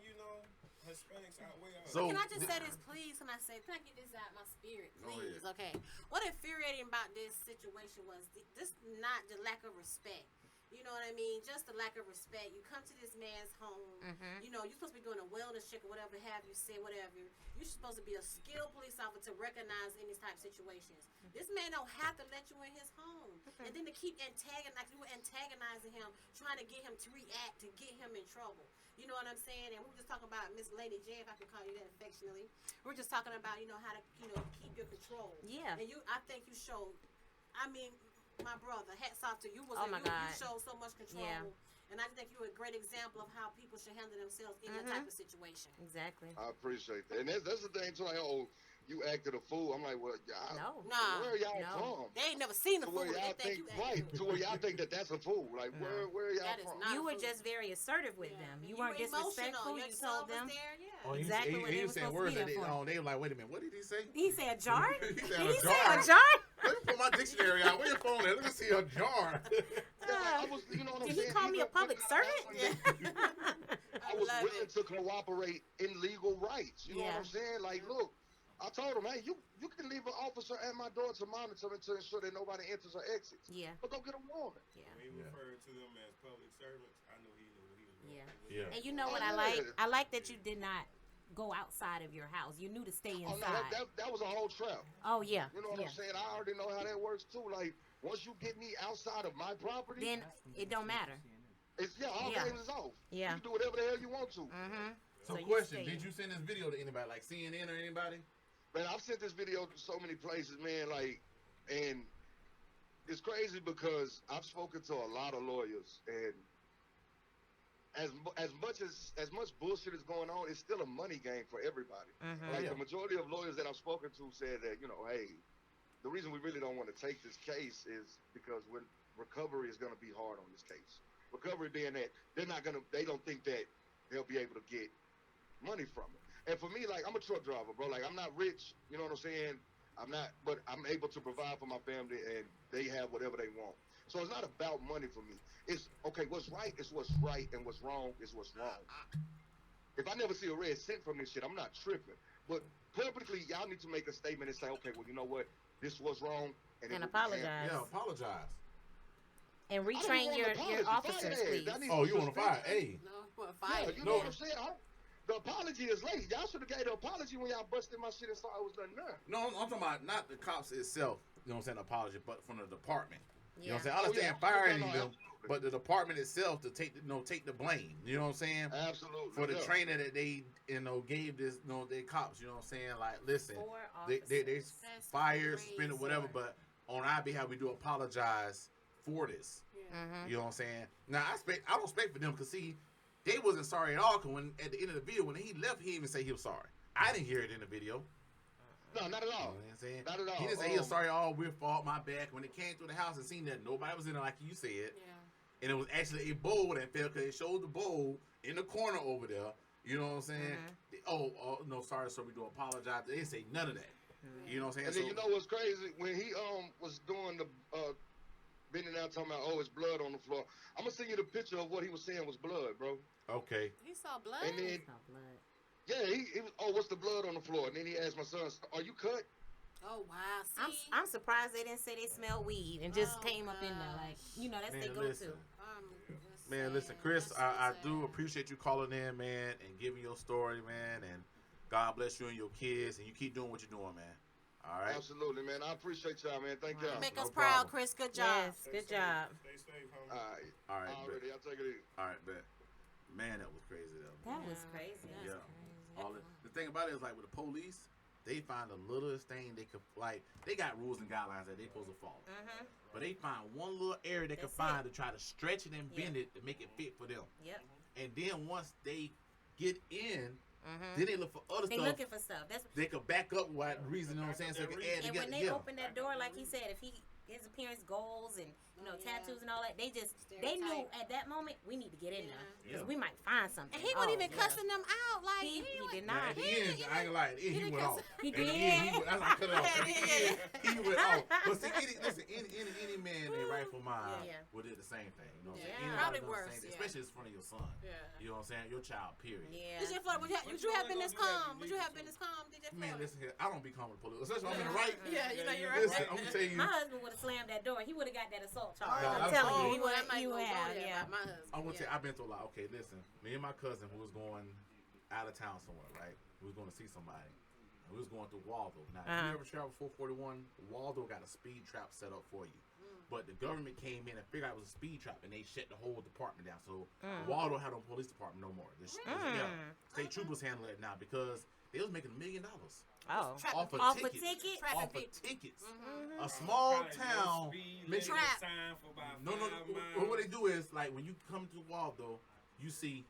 Hispanics outweigh us. So, Can I just say this, please? Can I get this out my spirit, Go please? ahead. Okay. What infuriating about this situation was this not the lack of respect. You know what I mean? Just the lack of respect. You come to this man's home. Mm-hmm. You know, you're supposed to be doing a wellness check or whatever have you say, whatever. You're supposed to be a skilled police officer to recognize any type of situations. This man don't have to let you in his home. And then to keep antagonizing him, trying to get him to react, to get him in trouble. You know what I'm saying? And we were just talking about Miss Lady J, if I can call you that affectionately. We're just talking about, how to, keep your control. Yeah. And I think you showed, my brother, hats off to you. Oh my God. You showed so much control. Yeah. And I think you're a great example of how people should handle themselves in that type of situation. Exactly. I appreciate that. And that's the thing, too. Like, you acted a fool. I'm like, well, No. Nah. where are y'all from? They ain't never seen a To fool. where They y'all think think, you right, acted. to where y'all think that that's a fool. Like, where are y'all That is from? not You a were fool. just very assertive with them. You weren't were disrespectful. emotional. You Your told son them was there, yeah. Oh, exactly what they he were saying supposed to words be that there for. they were like, wait a minute, what did he say? He said a jar? He Did said he a say jar. a jar? Let me put my dictionary out. Where your phone at? Let me see a jar. I was, you know what I'm Did saying? he call me a Even public when servant? I was love willing it. to cooperate in legal rights. You know Yeah. what I'm saying? Like, look, I told him, hey, you can leave an officer at my door to monitor and to ensure that nobody enters or exits. Yeah. But go get a warrant. Yeah. When he referred to them as public servants, I knew he knew what he was doing. Yeah. Yeah. And you know what I like? I like that you did not go outside of your house. You knew to stay Oh, no, inside. that was a whole trap. Oh, yeah. You know what I'm saying? I already know how that works, too. Like, once you get me outside of my property, Then it don't matter. it's, all Yeah. games is off. Yeah. You can do whatever the hell you want to. Mm-hmm. So, you question, stayed. did you send this video to anybody, like CNN or anybody? Man, I've sent this video to so many places, man, like, and it's crazy because I've spoken to a lot of lawyers, and as much bullshit is going on, it's still a money game for everybody. Like, Yeah. the majority of lawyers that I've spoken to said that, hey, the reason we really don't want to take this case is because when recovery is going to be hard on this case. Recovery being that they don't think that they'll be able to get money from it. And for me, like, I'm a truck driver, bro. Like, I'm not rich, you know what I'm saying? But I'm able to provide for my family, and they have whatever they want. So it's not about money for me. It's, okay, what's right is what's right, and what's wrong is what's wrong. If I never see a red cent from this shit, I'm not tripping. But publicly, y'all need to make a statement and say, okay, well, you know what? This was wrong. And And it will be handled. apologize. Yeah, apologize. And I don't retrain want your an apology. officers, Fire that. please. That needs Oh, to you want to suspend fire? it. Hey. No, for a Yeah, fight. you know what I'm saying? The apology is late. Y'all should have gave the apology when y'all busted my shit and saw I was done done. No, I'm talking about not the cops itself, you know what I'm saying, apology, but from the department. You know what I'm saying? I Oh, understand yeah. firing No, no, them, absolutely. but the department itself to take the blame. You know what I'm saying? Absolutely. For the yeah. training that they gave this their cops. You know what I'm saying? Like, listen, 4 they officers. That's fired, crazy. suspended, whatever. But on our behalf, we do apologize for this. Mm-hmm. You know what I'm saying? Now I don't expect for them because see, they wasn't sorry at all. Cause when at the end of the video, when he left, he didn't even say he was sorry. I didn't hear it in the video. No, not at You know all. what I'm saying? Not at all. He didn't say he was sorry. Oh, we're fault, my bad. When it came through the house and seen that nobody was in there, like you said, Yeah. and it was actually a bowl that fell because it showed the bowl in the corner over there. You know what I'm saying? Oh, no, sorry, sir. We do apologize. They didn't say none of that. You know what I'm saying? And then you know what's crazy? When he was doing the bending down talking about, oh, it's blood on the floor. I'm gonna send you the picture of what he was saying was blood, bro. Okay. He saw blood. And then, It's not blood. yeah, he was, oh, what's the blood on the floor? And then he asked my son, are you cut? Oh wow! See? I'm surprised they didn't say they smell weed and just came up in there like that's Man, their go listen. to. Man, listen, Chris, I do appreciate you calling in, man, and giving your story, man, and God bless you and your kids, and you keep doing what you're doing, man. All right? Absolutely, man. I appreciate y'all, man. Thank y'all. Make No us problem. proud, Chris. Good job. Yes, good job. Stay safe, All homie. right. All right, Already, bet. I'll take it easy. All right, bet. Man, that was crazy, though. That was crazy. Yeah. The thing about it is, like, with the police, they find the littlest thing they could, like, they got rules and guidelines that they supposed to follow. Mm-hmm. But they find one little area they can That's find to try to stretch it and bend it to make it fit for them. Yep. And then once they get in, Mm-hmm. then they look for other They stuff. looking for stuff. That's They could back up what reason, you know what I'm saying? So they can add and together. when they Yeah. opened that door, like he said, if his appearance goals and tattoos and all that, they knew at that moment we need to get in there because we might find something. And he wasn't even cussing them out. Like He did Now, not. at the end, I ain't gonna lie, at the end, he went off. He At the did. end, he went, that's why I cut it off. At the Yeah. end, he went off. But see, any man in their rightful mind Yeah. would do the same thing. You know what I'm Yeah. saying? Anybody Probably doing the worse, same thing, yeah. especially in front of your son. Yeah. You know what I'm saying? Your child, period. Yeah. DJ Flawda, would you have been this calm? Would you have been this calm, DJ Flawda? Man, listen here, I don't be calm with the police, especially when I'm in the right. Yeah, you know you're right. Listen, I'm gonna tell you. My husband would have slammed that door. He would have got that assault charge. No, I'm telling you, he would I might go have. there Yeah. about my husband. I'm gonna tell you, I've been through a lot. Okay, listen, me and my cousin who was going out of town somewhere, right? We was going to see somebody. And we was going through Waldo. Now, if you ever travel 441, Waldo got a speed trap set up for you. But the government came in and figured out it was a speed trap, and they shut the whole department down. So Waldo had no police department no more. State troopers handle it now because they was making $1 million Oh. off of Off a tickets. ticket? Off of tickets. A small town. Michigan. No. What they do is, like, when you come to Waldo, you see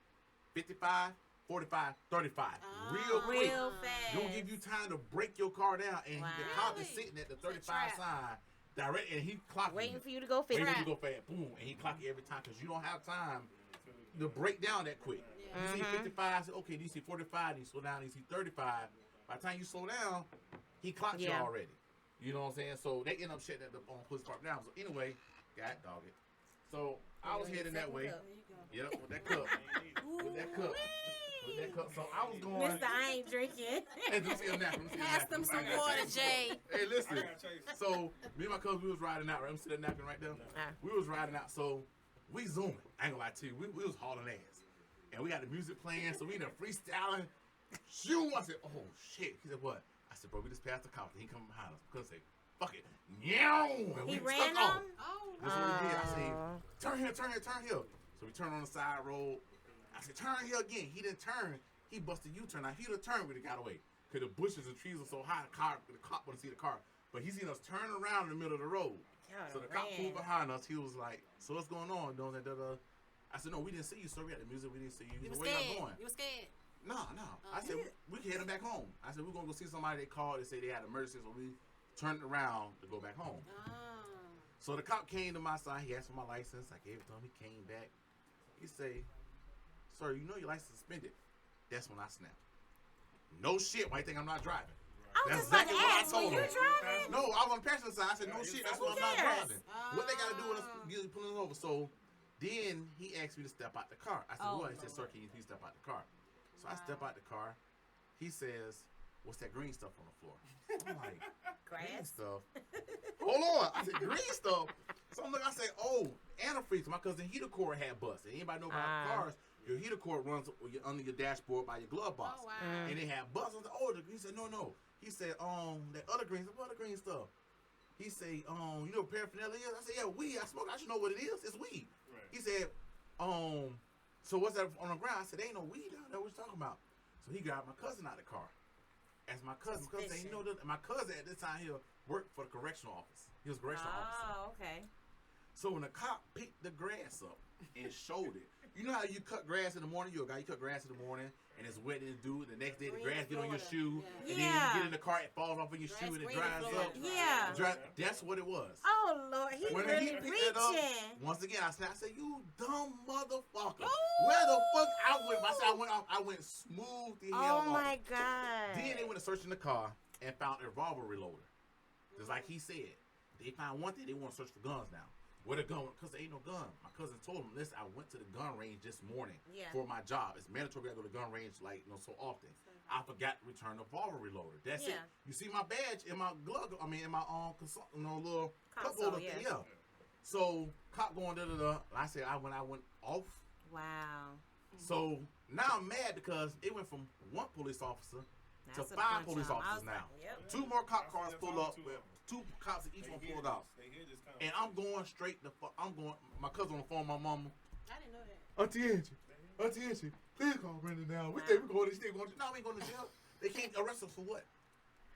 55, 45, 35. Real quick. Real fast. Don't give you time to break your car down, and the cop is sitting at the 35 trap. sign, direct, and he clocking Waiting you. for you to go 50. Waiting for you to go fast, boom, and he clock you every time because you don't have time to break down that quick. You see 55, say, okay, you see 45, you slow down, you see 35. By the time you slow down, he clocked you already. You know what I'm saying? So they end up shutting that on police department down. So anyway, God dog it. So I was heading that way. Yep, with that cup. With that cup. With that cup. So I was going. Mister, I ain't drinking. Hey, let me see a napkin. Let me see a Pass napkin. them some I got water, you. Jay. Hey, listen. So me and my cousin, we was riding out. Right? Let me see that napkin right there. We was riding out. So we zooming. I ain't gonna lie to you. We was hauling ass. And we got the music playing. So we in there freestyling. Shoo! I said, oh shit. He said, what? I said, bro, we just passed the cop. He come behind us. Cousin said, fuck it. Meow! And He we ran took off. him? That's what we did. I said, turn here, turn here, turn here. So we turned on the side road. I said, turn here again. He didn't turn. He busted U-turn. Now, if he'd have turned, we'd have got away. Because the bushes and trees were so high, the cop wouldn't see the car. But he seen us turn around in the middle of the road. So the cop pulled behind us. He was like, so what's going on? I said, no, we didn't see you, sir. We had the music. We didn't see you. He You said, were where y'all scared. going? You were scared. No. I said, we can head back home. I said, we're going to go see somebody. They called. They said they had an emergency. So we turned around to go back home. So the cop came to my side. He asked for my license. I gave it to him. He came back. He say, sir, you know your license suspended. That's when I snapped. No shit. Why you think I'm not driving? I was That's just about to exactly what I ask, told were you him. driving? No, I was on the passenger side. I said, no shit. That's why I'm not driving. What they got to do with us pulling us over? So then he asked me to step out the car. I said, what? He said, sir, can you please step out the car? So I step out the car. He says, what's that green stuff on the floor? I'm like, green Grass. stuff? Hold on. I said, green stuff? So I'm looking, I say, oh, antifreeze. My cousin heater cord had busted. Anybody know about cars? Your heater cord runs under your dashboard by your glove box. Oh, wow. And it had bust. I was like, oh, he said, no. He said, that other green stuff, what other green stuff? He said, you know what paraphernalia is? I said, yeah, weed. I smoke. I should know what it is. It's weed. Right. He said, so what's that on the ground? I said, there ain't no weed down there. What you talking about? So he grabbed my cousin out of the car. Asked my cousin. My cousin said, you know, my cousin at this time here worked for the correctional office. He was a correctional officer. Oh, okay. So when the cop picked the grass up and showed it, you know how you cut grass in the morning? You're a guy, you cut grass in the morning and it's wet and it's dew. The next day the grass get on your shoe. And then you get in the car, it falls off in your shoe and it dries up. Yeah. That's what it was. Oh, Lord. He When really he picked it up, reaching. once again, I snapped. I said, you dumb motherfucker. Where the fuck I went? I said, I went smooth the hell off. Oh, my God. Then they went to search in the car and found a revolver reloader. Just like he said. They found one thing, they want to search for guns now. Where the gun? Because there ain't no gun. My cousin told him, listen, I went to the gun range this morning Yeah. for my job. It's mandatory I go to the gun range so often. I forgot to return the revolver reloader. That's it. You see my badge in my glove, in my little cup holder thing. Yeah. So cop going I said I went off. Wow. So now I'm mad because it went from one police officer to 5 police officers now. Yep. 2 more cop cars pull up. 2 cops each one pulled out. And I'm going straight my cousin on the phone, my mama. I didn't know that. Auntie Angie, please call Brandon down. We think we're going to jail. No, we ain't going to jail. They can't arrest us for what?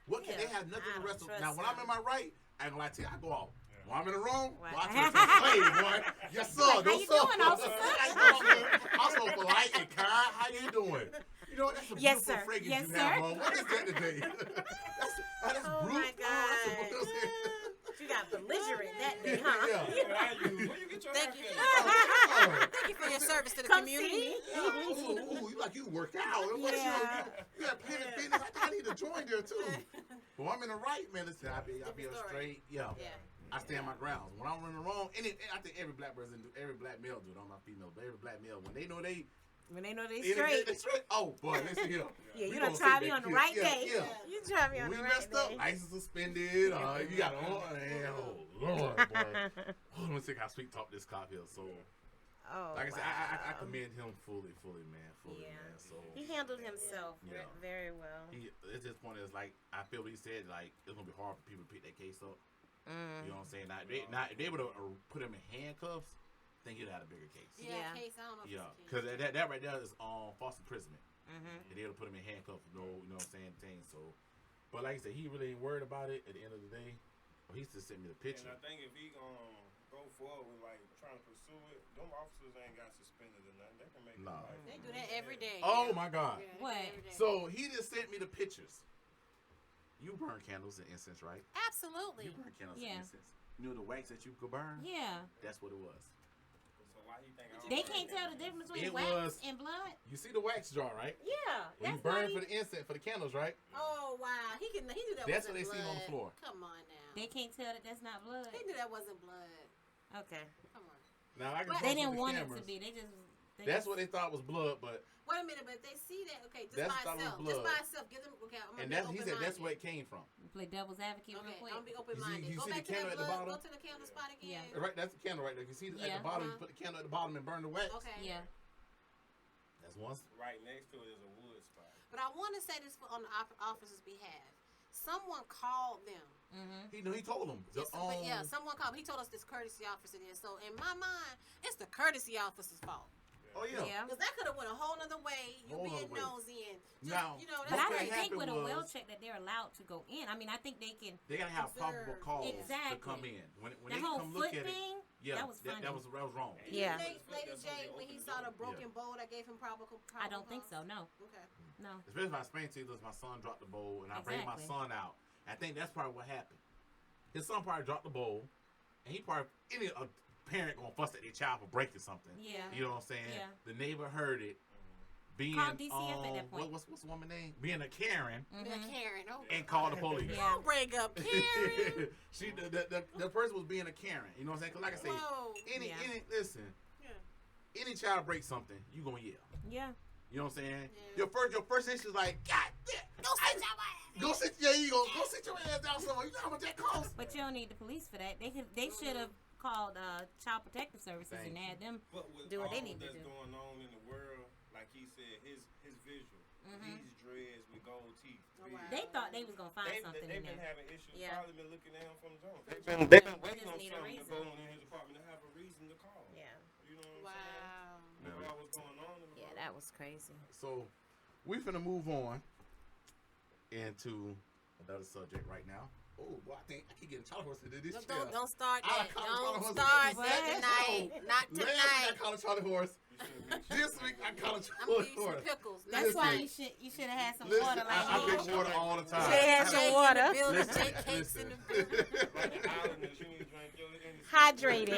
What can they have nothing to arrest us? Now, when I'm in my right, I ain't going to lie to you, I go off. When I'm in the wrong, well, I turn to a slave, boy. Yes, sir. Like, how you doing, officer? I'm so polite and kind. How you doing? You know, that's a beautiful fragrance yes, you sir. have on. What is that today? that's oh, brutal. my God. You got belligerent that day, huh? Yeah. Thank you. Thank you for your service to the Come community. Ooh, you like you work out. Yeah. You got Planet Fitness. I need to join there, too. But I'm in the right, man. Listen, I be a straight, yeah. I stand my grounds. When I'm in the wrong, I think every black male do it. I'm not female, but every black male, when they know they straight. They straight. Oh boy, listen here. Yeah, you done try me on the right day. Yeah. You try me on the right messed day. up. License suspended. You got oh Lord, boy. Let me see how sweet talk this cop is. So, like I said, I commend him fully, man. Fully, man. So he handled himself very well. At this point, it's like I feel what he said. Like it's gonna be hard for people to pick that case up. You know what I'm saying? Now, if they would have put him in handcuffs, I think he'd have had a bigger case. Case. I don't know. Yeah, because that right there is false imprisonment. And they would have put him in handcuffs. You know what I'm saying? So, but like I said, he really ain't worried about it. At the end of the day, he just sent me the picture. And I think if he go forward with like trying to pursue it, them officers ain't got suspended or nothing. They can make it. They do that every day. Oh my God! Yeah, what? So he just sent me the pictures. You burn candles and incense, right? Absolutely. You burn candles and incense. You know the wax that you could burn? Yeah. That's what it was. So why you think They can't tell the difference between wax and blood? You see the wax jar, right? Yeah. When you burn for the incense, for the candles, right? Oh, wow. He knew that That's what wasn't they blood. seen on the floor. Come on now. They can't tell that that's not blood? He knew that wasn't blood. Okay. Come on. Now, I can They didn't want it to be. That's what they thought was blood, but... Wait a minute, but they see that, okay, just that's by itself. Just by itself. Give them, okay, I'm going to be he said that's where it came from. Play devil's advocate real quick. I'm going to be open-minded. You Go see back the to candle that at the blood. bottom? Go to the candle spot again. Yeah. Right, that's the candle right there. You see at the bottom, you put the candle at the bottom and burn the wax? Okay. Yeah. That's one. Right next to it is a wood spot. But I want to say this on the officer's behalf. Someone called them. He told them. Someone called. He told us this courtesy officer did. So in my mind, it's the courtesy officer's fault. Oh yeah. Because that could have went a whole nother way. You being nosy and just, now, but I don't think with a well check that they're allowed to go in. I mean, I think they can. They gotta have probable cause to come in. When the they whole come look at thing, it, that was funny. that was wrong. Yeah. Lady J, when he saw the broken bowl, that gave him probable cause. I don't think so. No. Okay. No. Especially if I explain to you, my son dropped the bowl, and I bring my son out. I think that's probably what happened. His son probably dropped the bowl, and he probably a parent gonna fuss at their child for breaking something. Yeah. You know what I'm saying? Yeah. The neighbor heard it. Being called DCF at that point. What's the woman's name? Being a Karen. Being a Karen. Oh. And called the police. Yeah. Don't bring up Karen. the person was being a Karen. You know what I'm saying? Cause like I say, listen. Yeah. Any child breaks something, you gonna yell. Yeah. You know what I'm saying? Yeah. Your first issue is like, God damn. Go sit your ass. Go sit your ass down somewhere. You know how much that costs? But you don't need the police for that. They should have called Child Protective Services and had them do what they need to do. That's going on in the world, like he said, his visual, these dreads with gold teeth. Oh, wow. They thought they was gonna find something in there. They've been having issues. Yeah. Probably been looking at him from the jump. They've They been waiting on just need a something to reason. go in his apartment to have a reason to call. Yeah. You know what I'm saying? Know what's going on in the Yeah, world. that was crazy. So we finna move on into another subject right now. Oh, boy, I think I keep getting Charlie horse into this chair. Don't start that. Don't horse start into that this tonight. show. Not Last week tonight. I called Charlie horse. This week I called I'm Charlie gonna eat some horse. pickles. That's why you should have had some Listen, water. Like I drink water all the time. Should have had some water. Jake cakes in the building. Like the islanders, you ain't drink your Hennessy. Hydrating.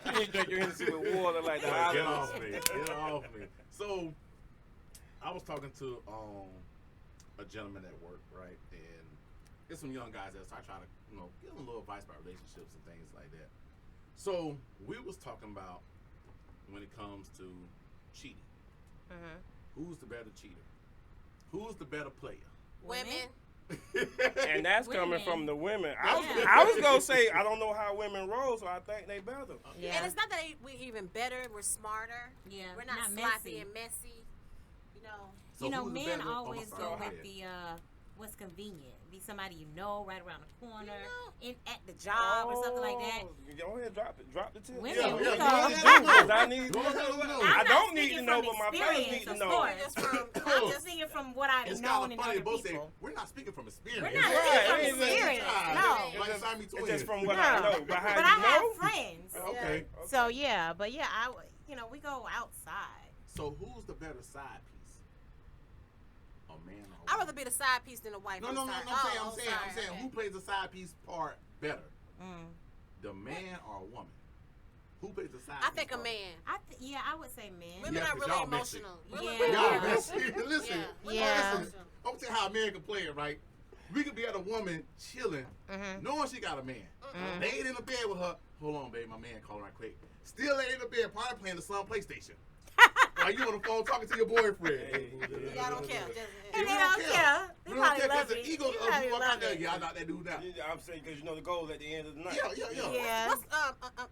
You ain't drink your Hennessy with water like the Get islanders. off me. Get off me. So I was talking to a gentleman at work, right? And it's some young guys that I try to, give them a little advice about relationships and things like that. So we was talking about when it comes to cheating. Who's the better cheater? Who's the better player? Women. And that's coming Women. from the women. Yeah. I was gonna say I don't know how women roll, so I think they better. Yeah. And it's not that we're even better. We're smarter. Yeah, We're not sloppy messy. and messy. You know. So You know, who's the men better- always I'm go sorry. with the what's convenient. Be somebody right around the corner, You at the job or something like that. Go ahead, drop the tip. Women, Yeah, we yeah, go. go I need. Go ahead, let them know. I I'm don't not need to speaking know, from but my fellas need experience, to of know. course. I'm just speaking from what I've It's known kind in of funny. other Both say people. we're not speaking from experience. We're not Right, speaking it from ain't experience. Ah, No. like Siamese It's twins. just from what No. I know. But how But you I know? have friends. Okay. So yeah, but yeah, we go outside. So who's the better side piece? A man or a I'd woman? rather be the side piece than the wife. No. I'm I'm sorry. saying, Okay. who plays the side piece part better? Mm. The man or a woman? Who plays the side I piece think a part? man. I would say men. Women Yeah, are 'cause really y'all messy. emotional. Yeah. Y'all messy. Listen. Yeah. Listen. I'm gonna tell you how a man can play it, right? We could be at a woman chilling, knowing she got a man. Laid in the bed with her. Hold on, babe, my man calling right quick. Still laid in the bed, probably playing the song PlayStation. While you on the phone talking to your boyfriend. Yeah, I don't care. And they don't care. They We don't probably care love because it. the ego They of probably you walk love out there. it. Yeah, I got that dude now. I'm saying because you know the goal at the end of the night. Yeah. Yeah. What's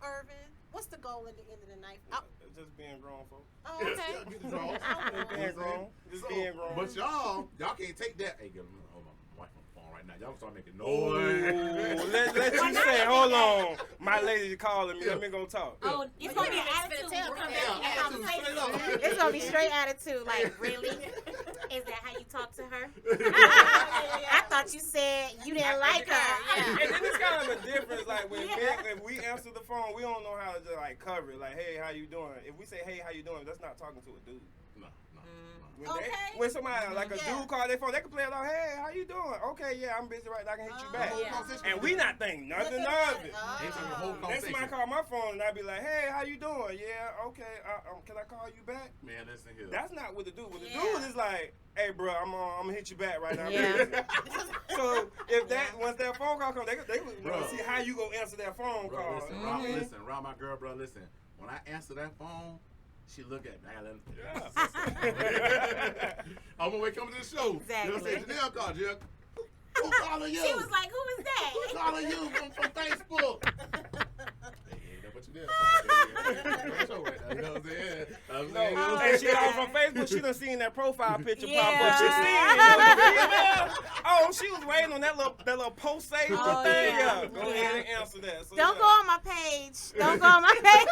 Irvin? What's the goal at the end of the night? Oh, It's just being grown, folks. oh, Yes, okay. yeah, get the draws. Just being grown. Just being grown. But y'all can't take that. Hey, hold on. My wife on the phone right now. Y'all start making Ooh, noise. let you say, hold on. My lady's calling me. Let me go talk. Oh, it's gonna be an Yeah. attitude. Yeah. We'll come Yeah, back to that attitude, conversation. straight up. It's gonna be straight attitude. Like, really? Is that how you talk to her? I thought you said you didn't like her. And then it's kind of a difference. Like when Yeah. men, if we answer the phone, we don't know how to just like cover it. Like, hey, how you doing? If we say, hey, how you doing? That's not talking to a dude. No. When, Okay. when somebody like a Yeah. dude call their phone, they can play it off. Hey, how you doing? Okay, yeah, I'm busy right now. I can hit you back. Yeah. And we not think nothing of it. Ain't talking the whole Then conversation. somebody call my phone and I be like, hey, how you doing? Yeah, okay. Can I call you back? Man, listen here. That's not what the dude. What the Yeah. dude is like, hey, bro, I'm gonna hit you back right now. Yeah. So if once that phone call comes, they want Bro. to see how you gonna answer that phone Bro, call. listen, Rob, my girl, bro, listen. When I answer that phone, she look at me. I gotta let her. I'm gonna wait coming to the show. Exactly. You know what I'm saying? Janelle called you. Who calling you? She was like, "Who is that?" Who calling you from Facebook? Hey, that's what you did. Show right now, you know what I'm saying? I'm saying, you know what I'm And she saying? on from Facebook, she done seen that profile picture pop Yeah. up. She seen it. Oh, she was waiting on that little post save Oh, thing. yeah. Yeah, go ahead and answer that. So, Don't yeah. go on my page. Don't go on my page.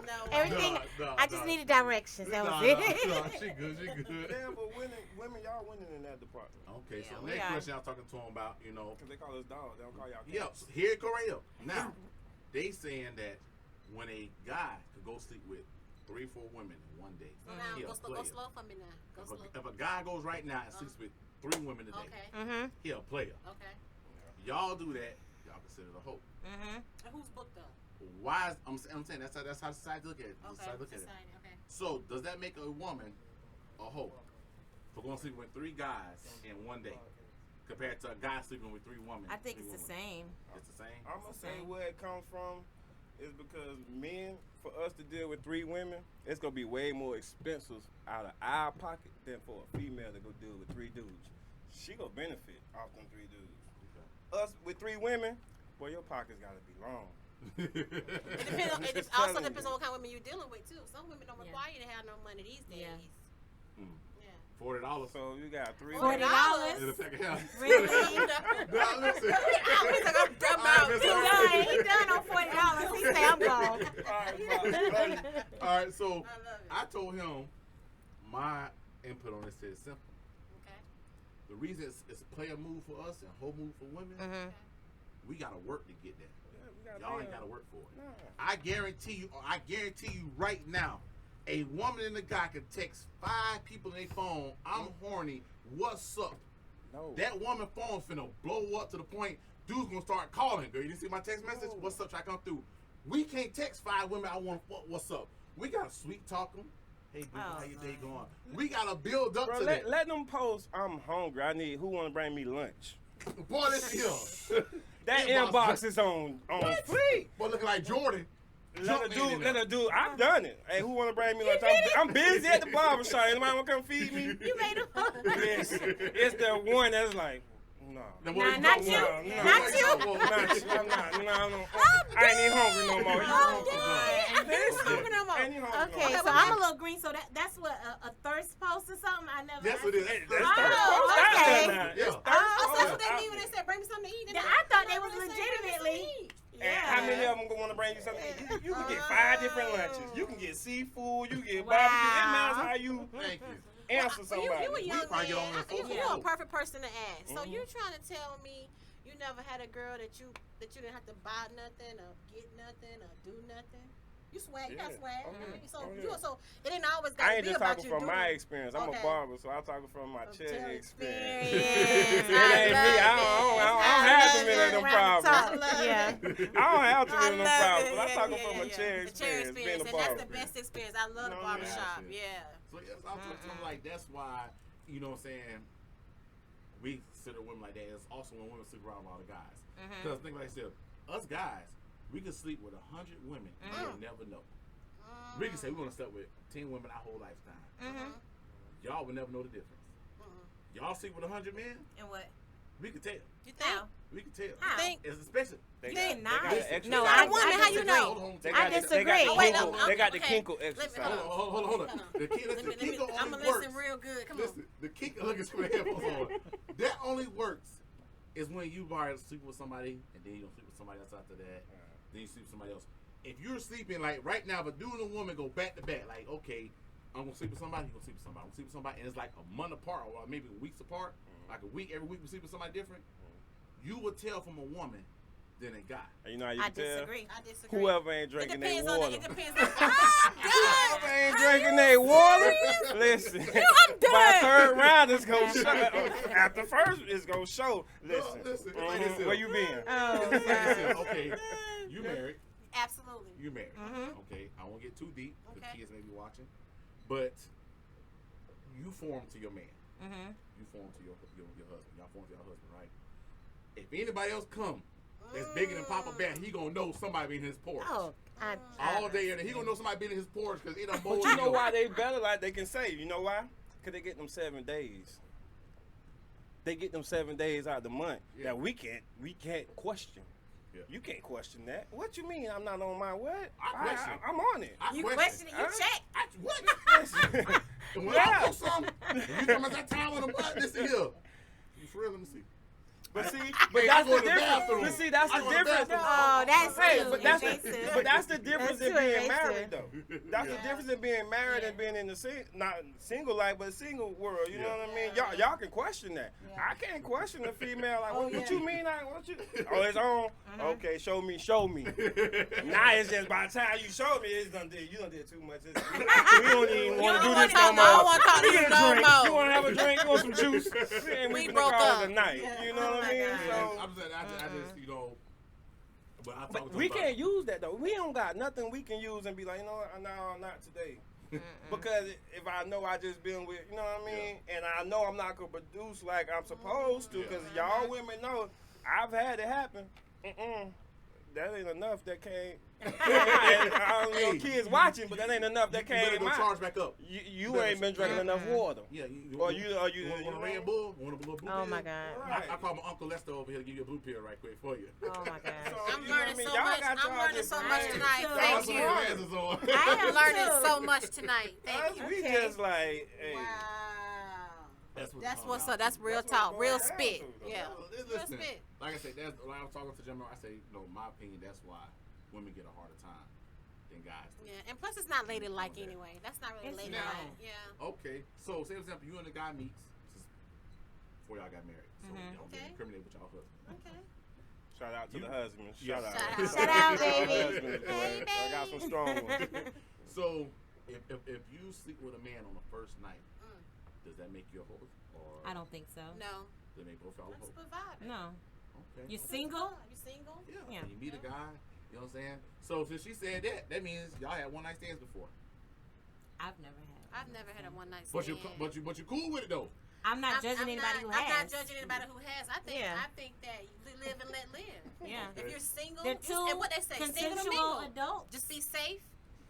No. Everything. Nah, I just needed directions. That was Nah, it. she good. Yeah, but women, y'all winning in that department. Okay, Yeah, so we next are. question I was talking to him about, Because they call us dogs. They don't call y'all Yep, cats. here it Correa. Now, they saying that when a guy could go sleep with 3-4 women in one day, Now, he a go player. slow for me now. Go slow. If a guy goes right now and sleeps with 3 women a day, Okay. he a player. Okay. Y'all do that, y'all consider the hoe. And who's booked up? Why? I'm saying that's how society look at it. Okay. Society look at it. Society. Okay. So does that make a woman a hoe for going to sleep with 3 guys in one day, compared to a guy sleeping with 3 women? I think 3 it's the women? same. It's the same. I'm going to say where it comes from is because men, for us to deal with 3 women, it's going to be way more expensive out of our pocket than for a female to go deal with 3 dudes. She going to benefit off them 3 dudes. Us with 3 women, boy, your pocket's got to be long. It depends. It Just also telling depends you. on what kind of women you're dealing with too. Some women don't Yeah. require you to have no money these days. Yeah. Yeah. $40. So you got 3 $40. In a pack of hell. Really? Nah, listen. He's like, I'm done All right, now. Miss He Irvin. done. He done on $40. He say I'm gone. All right, so I love it. I told him my input on this is simple. Okay. The reason it's a player move for us and whole move for women, we gotta work to get that. Y'all ain't gotta work for it. Nah. I guarantee you right now, a woman and a guy can text 5 people in their phone, I'm horny, what's up? No. That woman phone finna blow up to the point dude's gonna start calling. Girl, you didn't see my text message? What's up? Try to come through. We can't text 5 women, I want what's up. We gotta sweet talk them. Hey, dude, how your day going? We gotta build up Bro, to that. let them post, I'm hungry. Who want to bring me lunch? Boy, this here. That inbox is on fleek. Boy, looking like Jordan. Let her do. I've done it. Hey, who want to bring me lunch? I'm busy at the barbershop. Anybody want to come feed me? You made him. It's the one that's like, no. Not you. Not you. I'm not. I ain't even hungry no more. Okay, so I'm a little green. So that's what a thirst post or something. I never. That's what it is. Okay. So that's what they mean when they said bring me something to eat. I thought they was legitimately. And how many of them want to bring you something? You can get 5 different lunches. You can get seafood. You can get barbecue. It matters how you answer somebody. You a young man. You're a Yeah. perfect person to ask. So you trying to tell me you never had a girl that you didn't have to buy nothing or get nothing or do nothing? You swag, you got swag. So it ain't always got I to ain't be just about talking you from doing. my experience. I'm a barber, so I'm talking from my chair experience. It I ain't me. I don't have too many of them problems. Yeah. I don't have too many of them love problems. it. I'm talking Yeah, from a yeah. chair The chair experience, being a and barber. that's the best experience. I love the barbershop. Yeah. So yes, I'm something like that's why, you know what I'm saying, we consider women like that. It's also when women sleep around with all the guys. Because think like I said, us guys, we can sleep with 100 women and you'll never know. We can say we want to sleep with 10 women our whole lifetime. Y'all will never know the difference. Y'all sleep with 100 men, And what? we can tell. You think? We can tell. How? Think? It's expensive. They They got not. the exercise. No, I woman, how you know? I disagree. Oh, wait, They got the okay. kinkle exercise. Hold on. The Kinko I'm only gonna works. listen real good. Come Listen, the Kinko, look at my headphones on. That only works is when you are sleeping with somebody and then you don't sleep with somebody else after that. Then you sleep with somebody else. If you're sleeping like right now, but dude and a woman go back to back, like okay, I'm gonna sleep with somebody, you're gonna sleep with somebody, I'm gonna sleep with somebody, and it's like a month apart or maybe weeks apart, like a week, every week we sleep with somebody different. You would tell from a woman than a guy. And you know how you I can tell? disagree. Whoever ain't drinking their water. It depends on God. Whoever ain't drinking their water, listen. I'm done. By third round, it's gonna show. After first, it's gonna show. Listen. Listen, like this Where you been? Oh, Like this, okay, you married. Absolutely. You married. Okay, I won't get too deep because Okay. kids may be watching, but you form to your man. You form to your husband. Y'all form to your husband, right? If anybody else come that's bigger than Papa Bear, he gonna know somebody in his porch. Oh, All day, and he gonna know somebody been in his porch because he done But mold you know why they better? Like they can say, you know why? Because they get them 7 days. They get them 7 days out of the month that we can't question. Yeah. You can't question that. What you mean? I'm not on my what? I question. I'm on it. I you question. question it, you check. What? Listen. And when Yeah. I post something, and you talking about that time on the butt, this is here. You for real? Let me see. But see, Hey, I that's go the to the difference. bathroom. But see, that's I the go to the difference. bathroom. Oh, that's Hey, too but that's invasive. the difference That's in too being invasive. married though. That's the difference in being married and being in the not single life, but single world. You know what I mean? Y'all can question that. I can't question a female. Like, what you mean? Like, what you? Oh, it's on. Okay, show me. Now it's just by the time you show me, you done did too much. We don't even want to do this no more. I don't want to talk to you Get a no drink. more. You want to have a drink? You want some juice? And We we broke call up. it a night. You know what I mean? So. I'm saying, I just, you know, but I talk But to we him about- can't use that though. We don't got nothing we can use and be like, you know what, no, not today. Because if I know I just been with, you know what I mean, and I know I'm not gonna produce like I'm supposed to, because y'all women know I've had it happen. That ain't enough. That can't. I don't know kids watching, but that ain't enough. That You better can't. go charge back up. You ain't been drinking enough water. Yeah, Or you want a Red Bull? Want a blue pill? Oh my God. I call my Uncle Lester over here to give you a blue pill right quick for you. Oh my God. I'm learning so much. I'm learning so much tonight. Y'all Thank put you. your Glasses on. I am learning too. so much tonight. Thank you. We just like, hey. Wow. That's That's it's what's all up. That's real That's what talk. it's Real going spit. down to. Yeah. Listen, Real spit. like I said, that's when I was talking to Gemma. I say, no, my opinion. That's why women get a harder time than guys. do. Yeah. And plus, it's not ladylike anyway. That's not really It's ladylike. not. Yeah. Okay, so say for example, you and the guy meets this is before y'all got married. So y'all Okay. get incriminated with y'all husband. Okay. Shout out to the husband. Yeah. Shout out. Shout out, baby. Husbands, boy. I got some strong ones. So if you sleep with a man on the first night, does that make you a hoe? Or I don't think so. No. Does it make both y'all a That's hoe? provided. No. Okay. You single? You single? Yeah. Yeah. When you meet a guy, you know what I'm saying? So since she said that, that means y'all had one night stands before. I've never had. I've never had a one night But stand. you cool with it though. I'm not judging anybody who has. I'm not judging anybody who has. I think that you live and let live. Yeah. If you're single, They're two and what they say, single to consensual mingle. adults. Just be safe.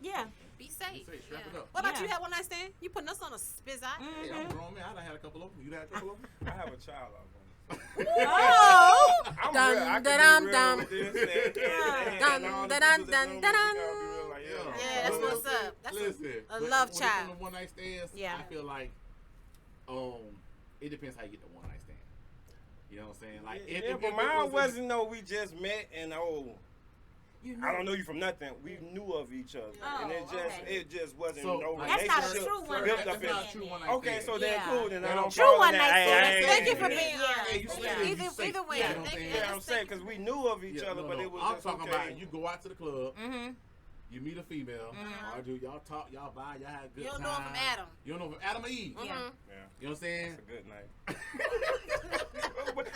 Yeah. Be safe. Strap it up. What about Yeah. you? Have one night stand? You putting us on a spizz eye? Hey, I'm a grown man. I done had a couple of them. You done had a couple of them? I have a child out there. Oh! I'm Dun, real. I dun, can be dun, real with this and Dun, all the dun, people dun, that's dun, on this, dun. you gotta be real like, Yeah, that's what's up. That's Listen, a but love when it child. come to one night stands, Yeah. I feel like it depends how you get the one night stand. You know what I'm saying? Like, Yeah, but mine wasn't no we just met and You I don't know you from nothing. We knew of each other, Oh, and it just wasn't no that's not a relationship true one built night up in. stand. True one night Okay, stand. so then Yeah. cool. Then I don't True fall one in night that. stand. Thank you for Yeah. being Yeah. honest. Hey, you said it, you safe. Either way. You know what I'm Thank saying? you. Yeah, I'm saying because we knew of each other, but it was I'm just talking okay. about you go out to the club, Mm-hmm. you meet a female, or do y'all talk, y'all vibe, y'all have a good You time. don't know him from Adam. You don't know from Adam or Eve. Yeah. Yeah, You know what I'm saying? it's a good night.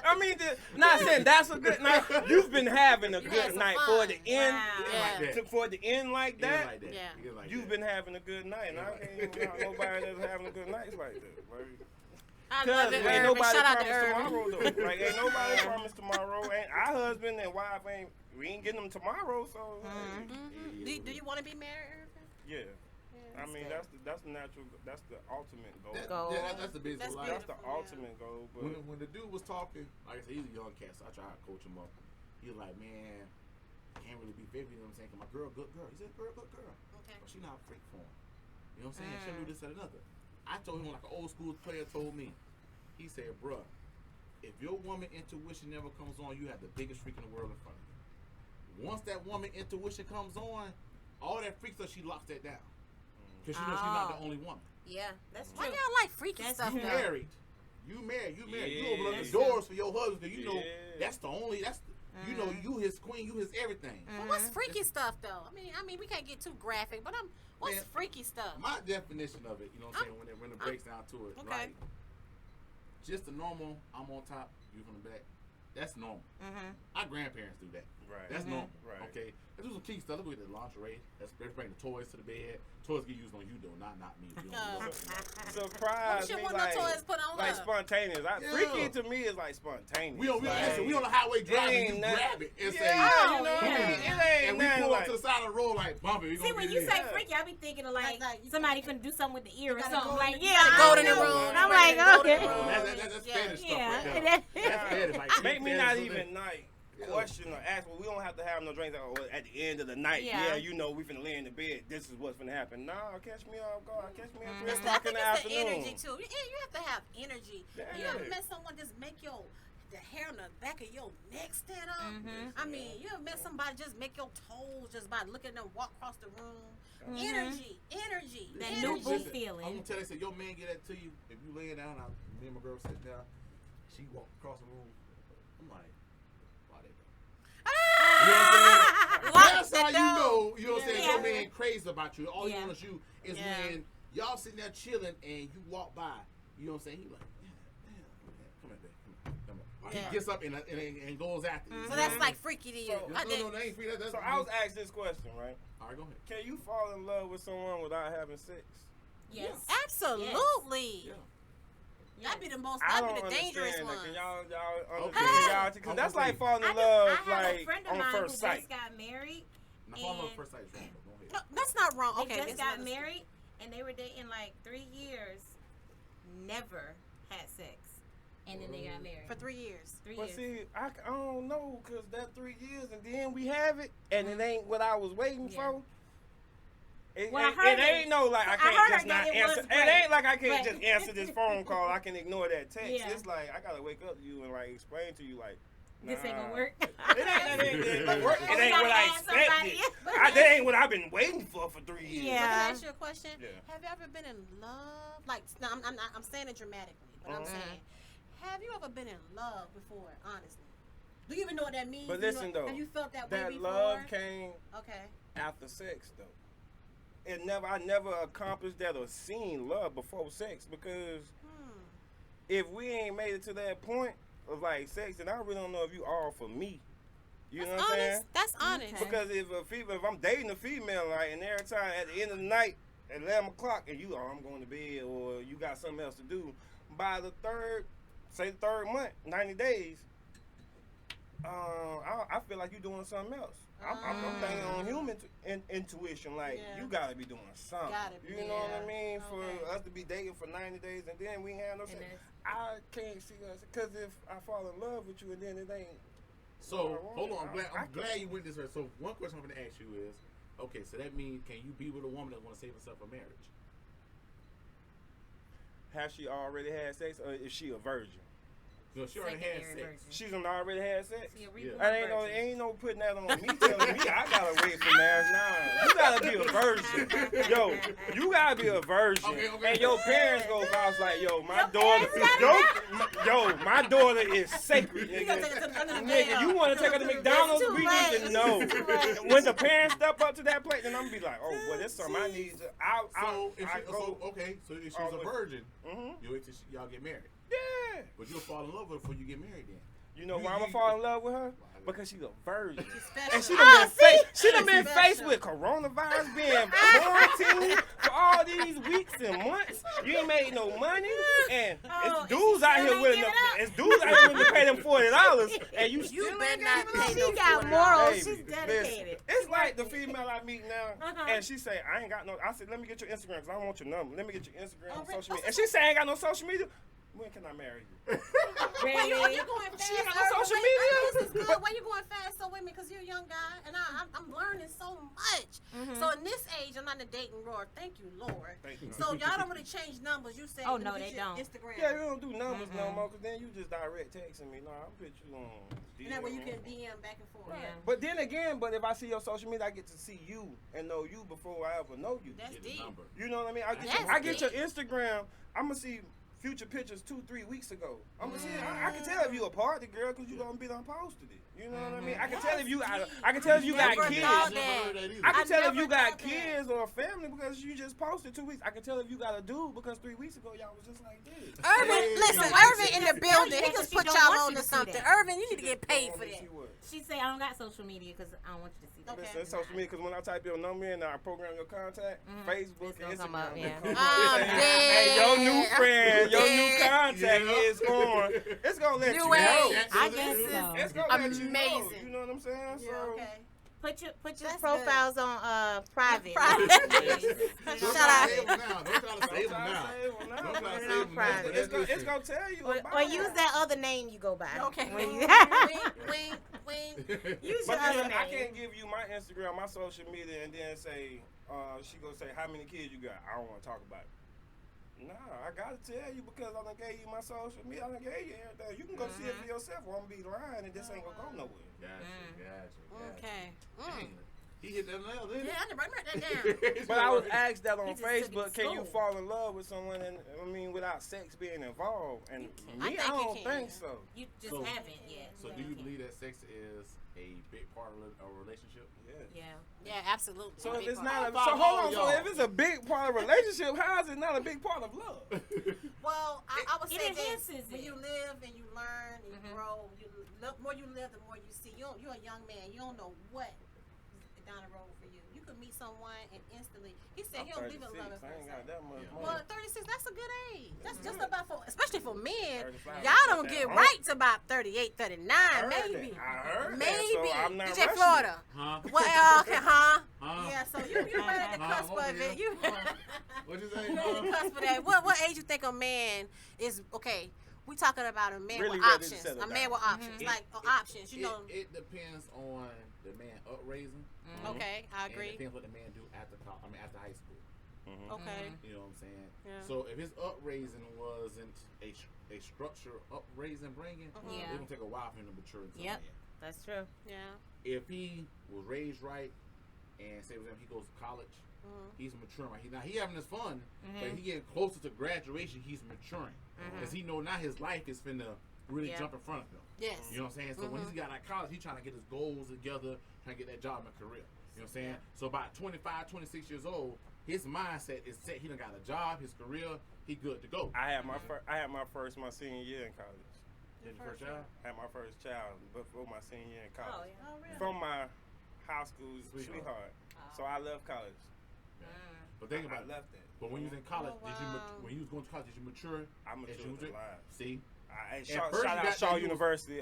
I mean, not saying that's a good night. You've been having a You had good some night fun. for the end. Wow. Yeah. For the end like Yeah, that. like that. Yeah. Yeah, like You've that. been having a good night, and I can't even know nobody that's having a good night like that. I Because love it, ain't Irvin. nobody Shout out to promised Irvin. tomorrow, though. Like, ain't nobody promised tomorrow. Ain't our husband and wife we ain't getting them tomorrow, so. Mm-hmm. Do you want to be married, Irvin? Yeah. I mean, that's the natural, that's the ultimate goal. That's the business. That's Like, That's the beautiful, ultimate goal. But when the dude was talking, like I said, he's a young cat, so I tried to coach him up. He was like, man, I can't really be 50, you know what I'm saying? Cause my girl, good girl. He said, girl, good girl. Okay. But she not a freak for him. You know what I'm saying? She'll do this and another. I told him like an old school player told me. He said, bruh, if your woman intuition never comes on, you have the biggest freak in the world in front of you. Once that woman intuition comes on, all that freak stuff, she locks that down. Because she knows she's not the only woman. Yeah, that's Why true. y'all like freaky That's stuff, You though? married. You married. You open up the Yeah. doors for your husband because you know Yeah. that's the only, you know, you his queen, you his everything. But what's freaky stuff, though? I mean, we can't get too graphic, but what's Man, freaky stuff? My definition of it, you know what I'm saying, when it breaks down to it, Okay. right? Just the normal, I'm on top, you from the back. That's normal. Our grandparents do that. Right. That's normal. Right. Okay. Let's do some key stuff. Let's look at the lingerie. Let's bring the toys to the bed. Toys get used on you though, not me. You don't use them. Surprise What you me, want like, no toys put on like her? spontaneous. Yeah. Freaky to me is like spontaneous. We on like, we on the highway driving, ain't you nothing- grab it and say, Yeah, you know what I yeah. mean? It ain't and we nothing pull like, up to the side of the road like bumping. We See, gonna when get you in. say freaky, I be thinking of like somebody finna do something with the ear or gotta something. go Like, in- yeah, gotta I go in the know. room. And I'm Right, like, go to the okay. room. That's Yeah. Spanish stuff Yeah. right there. That's Spanish. Like, make me Spanish not stuff. even like question or ask. Well, we don't have to have no drinks at the end of the night. Yeah. Yeah, you know we finna lay in the bed. This is what's finna happen. Nah, catch me off guard. Catch me at 3 I o'clock in think the it's the afternoon. energy, too. You have to have energy. Yeah. You ever met someone just make the hair on the back of your neck stand up? I mean, you ever met somebody just make your toes just by looking at them walk across the room? Energy. That energy. new boo Listen, feeling. I'm gonna tell you, say, your man get that to you. If you laying down, me and my girl sitting down, she walk across the room. I'm like, why they do? You know what I'm saying? That's how you know, you know what I'm saying, Yeah. your man crazy about you. All he Yeah. wants you is Yeah. when y'all sitting there chilling and you walk by, you know what I'm saying? He like, come here, babe. Come on. Yeah. He gets up and goes after you. So that's like freaky to you. So- No, I did. no, that ain't free. That's So I was asked this question, right? all right, go ahead. Can you fall in love with someone without having sex? Yes. Absolutely. Yeah. That'd be the most. I That'd don't be the dangerous understand one. that. Can y'all Okay. understand? Y'all, I'm because that's gonna like tell falling in I love, have a like friend of on mine who first sight. just got married. Now, follow And- up first sight is wrong, but go ahead. No, that's not wrong. They Okay, just this got is- married, and they were dating like 3 years, never had sex, and then they got married. for 3 years. 3 But years. see, I don't know, because that 3 years and then we have it, and it ain't what I was waiting Yeah. for. It, Well, I it, heard it ain't no like I I can't heard just that not it answer. was It great, ain't like I can't but- just answer this phone call. I can ignore that text. Yeah. It's like I gotta wake up to you and like explain to you like, This ain't gonna nah. work. It ain't gonna work. It You ain't gotta what I ask somebody. expected. That ain't what I've been waiting for 3 years. Yeah. Can I ask you a question? Yeah. Have you ever been in love? Like, no, I'm saying it dramatically, but I'm saying, have you ever been in love before? Honestly, do you even know what that means? But Do you listen know, though, have you felt that way that before? love came Okay. after sex though. I never accomplished that or seen love before sex, because if we ain't made it to that point of like sex, then I really don't know if you all for me. You know what I'm saying? That's honest. Okay. Because if I'm dating a female, like, and every time at the end of the night at 11 o'clock, and I'm going to bed, or you got something else to do, by the third month, 90 days, I feel like you're doing something else. I'm thinking on human intuition, like you gotta be doing something. You know what I mean? For us to be dating for 90 days and then we ain't have no sex, I can't see us. Because if I fall in love with you and then it ain't. So hold on, I'm glad you went this way. So one question I'm gonna ask you is, okay, so that means can you be with a woman that want to save herself for marriage? Has she already had sex, or is she a virgin? No, she already had sex. She's already had sex. Yeah. Ain't no putting that on me. Telling me I gotta wait for marriage. Nah, you gotta be a virgin. Yo, you gotta be a virgin. Okay. And your parents go vouch like, yo, my daughter is sacred. Nigga, you want to take her to McDonald's? We need to know. When the parents step up to that plate, then I'm gonna be like, oh, well, that's something I need to. So if she was a virgin, you wait till y'all get married. Yeah. But you'll fall in love with her before you get married then. You know why I'm gonna fall in love with her? Because she's a virgin. And she done been faced with coronavirus, being quarantined for all these weeks and months. You ain't made no money, and it's dudes out here willing to pay them $40, and you still better not pay She got morals. She's dedicated. Listen, it's like the female I meet now, and she say, I ain't got no. I said, let me get your Instagram because I don't want your number. Let me get your Instagram and social media. And she say, I ain't got no social media. When can I marry you? Really? Why you going fast? She ain't on social media. This is good. Why you going fast so with me? Because you're a young guy, and I'm learning so much. So in this age, I'm not in a dating roar. Thank you, Lord. So y'all don't really change numbers. You say, oh no, they don't. Instagram. Yeah, we don't do numbers no more. Because then you just direct texting me. No, I'll put you on. And that way you can DM back and forth. Right. But then again, if I see your social media, I get to see you and know you before I ever know you. That's deep. You know what I mean? I get your Instagram. I'm gonna see future pictures 2-3 weeks ago. I'm gonna see. I can tell if you a party girl because you don't be done posted it. You know what I mean? I can tell if you got kids. I can tell if you got kids or a family because you just posted 2 weeks. I can tell if you got a dude because 3 weeks ago y'all was just like this. Irvin in the building. He can put y'all on to something. Irvin, you need to get paid for that. She say I don't got social media because I don't want you to see that. Okay. Listen, social media because when I type your number in and I program your contact, Facebook and Instagram. Hey, your new friend, your new contact is on. It's gonna let you know. I guess so. It's gonna let you know. You know what I'm saying? Yeah, okay. Put your profiles on private. Shut up. Don't try to save them now. Don't try to save them now. It's gonna tell you. Or use that other name you go by. Okay. Wink. Use your other name. I can't give you my Instagram, my social media, and then say she gonna say how many kids you got. I don't want to talk about it. Nah, I gotta tell you because I done gave you my social media. I done gave you everything. You can go see it for yourself. I won't be lying, and this ain't gonna go nowhere. Gotcha. Okay. He hit that nail, didn't he? Yeah, I didn't write that down. But I was asked that on Facebook. Can you fall in love with someone? Without sex being involved? And me, I don't think so. You just haven't yet. So do you believe that sex is a big part of a relationship? Yeah, absolutely. So if it's not, hold on. So if it's a big part of a relationship, how is it not a big part of love? Well, I would say this: when you live and you learn and you grow, the more you live, the more you see. You're a young man. You don't know what is down the road for you. You could meet someone and instantly. He said he don't believe in love at first sight. Well, 36, that's a good age. That's just about especially for men. Y'all don't get right to about 38, 39, maybe. I heard maybe. That, so I'm not DJ Flawda. Huh? Well, okay, Yeah, so you're right at the cusp of it. What'd you say? You're at the cusp of that. What age you think a man is, okay, we talking about a man really with options. A man with options. Options, you know. It depends on the man upraising. Okay, I agree. And it depends what the man do after high school. Okay. You know what I'm saying? Yeah. So if his upraising wasn't a structure upraising bringing, it's gonna take a while for him to mature into Yep, that's true. Yeah. If he was raised right and say with him he goes to college, he's maturing. Now he having his fun, but he getting closer to graduation, he's maturing because he know now his life is finna really jump in front of him. Yes. You know what I'm saying? So when he got out of college, he's trying to get his goals together, trying to get that job and career. You know what I'm saying? So about 25, 26 years old, his mindset is set. He done got a job, his career, he good to go. I had my senior year in college. Did your first child? I had my first child before my senior year in college. Oh, yeah. From my high school sweetheart. So I left college. But think I about it. left that. But when you was in college, Oh, did you wow. when you was going to college, did you mature? I matured a lot. See, Shout first you out got Shaw that you was- University,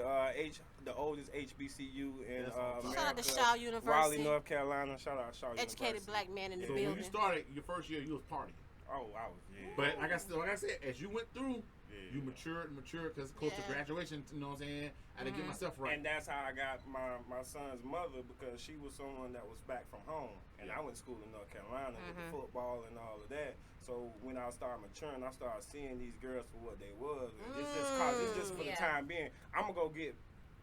the oldest HBCU in That's awesome. America. Shout out to Shaw University. Raleigh, North Carolina. Shout out Shaw Educated University. black man in the so when building. you started your first year, you was partying. Oh, I was, yeah. But like I said, as you went through, Yeah. you matured because close to Yeah. graduation. You know what I'm saying? I had to get myself right. And that's how I got my son's mother, because she was someone that was back from home. And Yeah. I went to school in North Carolina with the football and all of that. So when I started maturing, I started seeing these girls for what they was. It's just for the Yeah. time being. I'm going to go get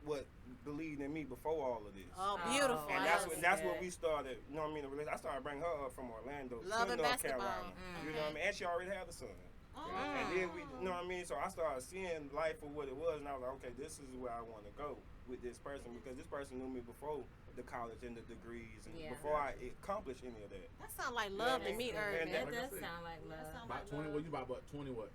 what believed in me before all of this. Oh, beautiful. And Oh, that's when good. we started, you know what I mean, the relationship. I started bringing her up from Orlando Love to and North basketball. Carolina. You know what I mean? And she already had a son. And then we, you know what I mean? So I started seeing life for what it was, and I was like, okay, this is where I want to go with this person, because this person knew me before the college and the degrees, and Yeah. before I accomplished any of that. That sounds like love to me, And Irvin. That like I does said. sound like love. About 20. What you about? What 20? What?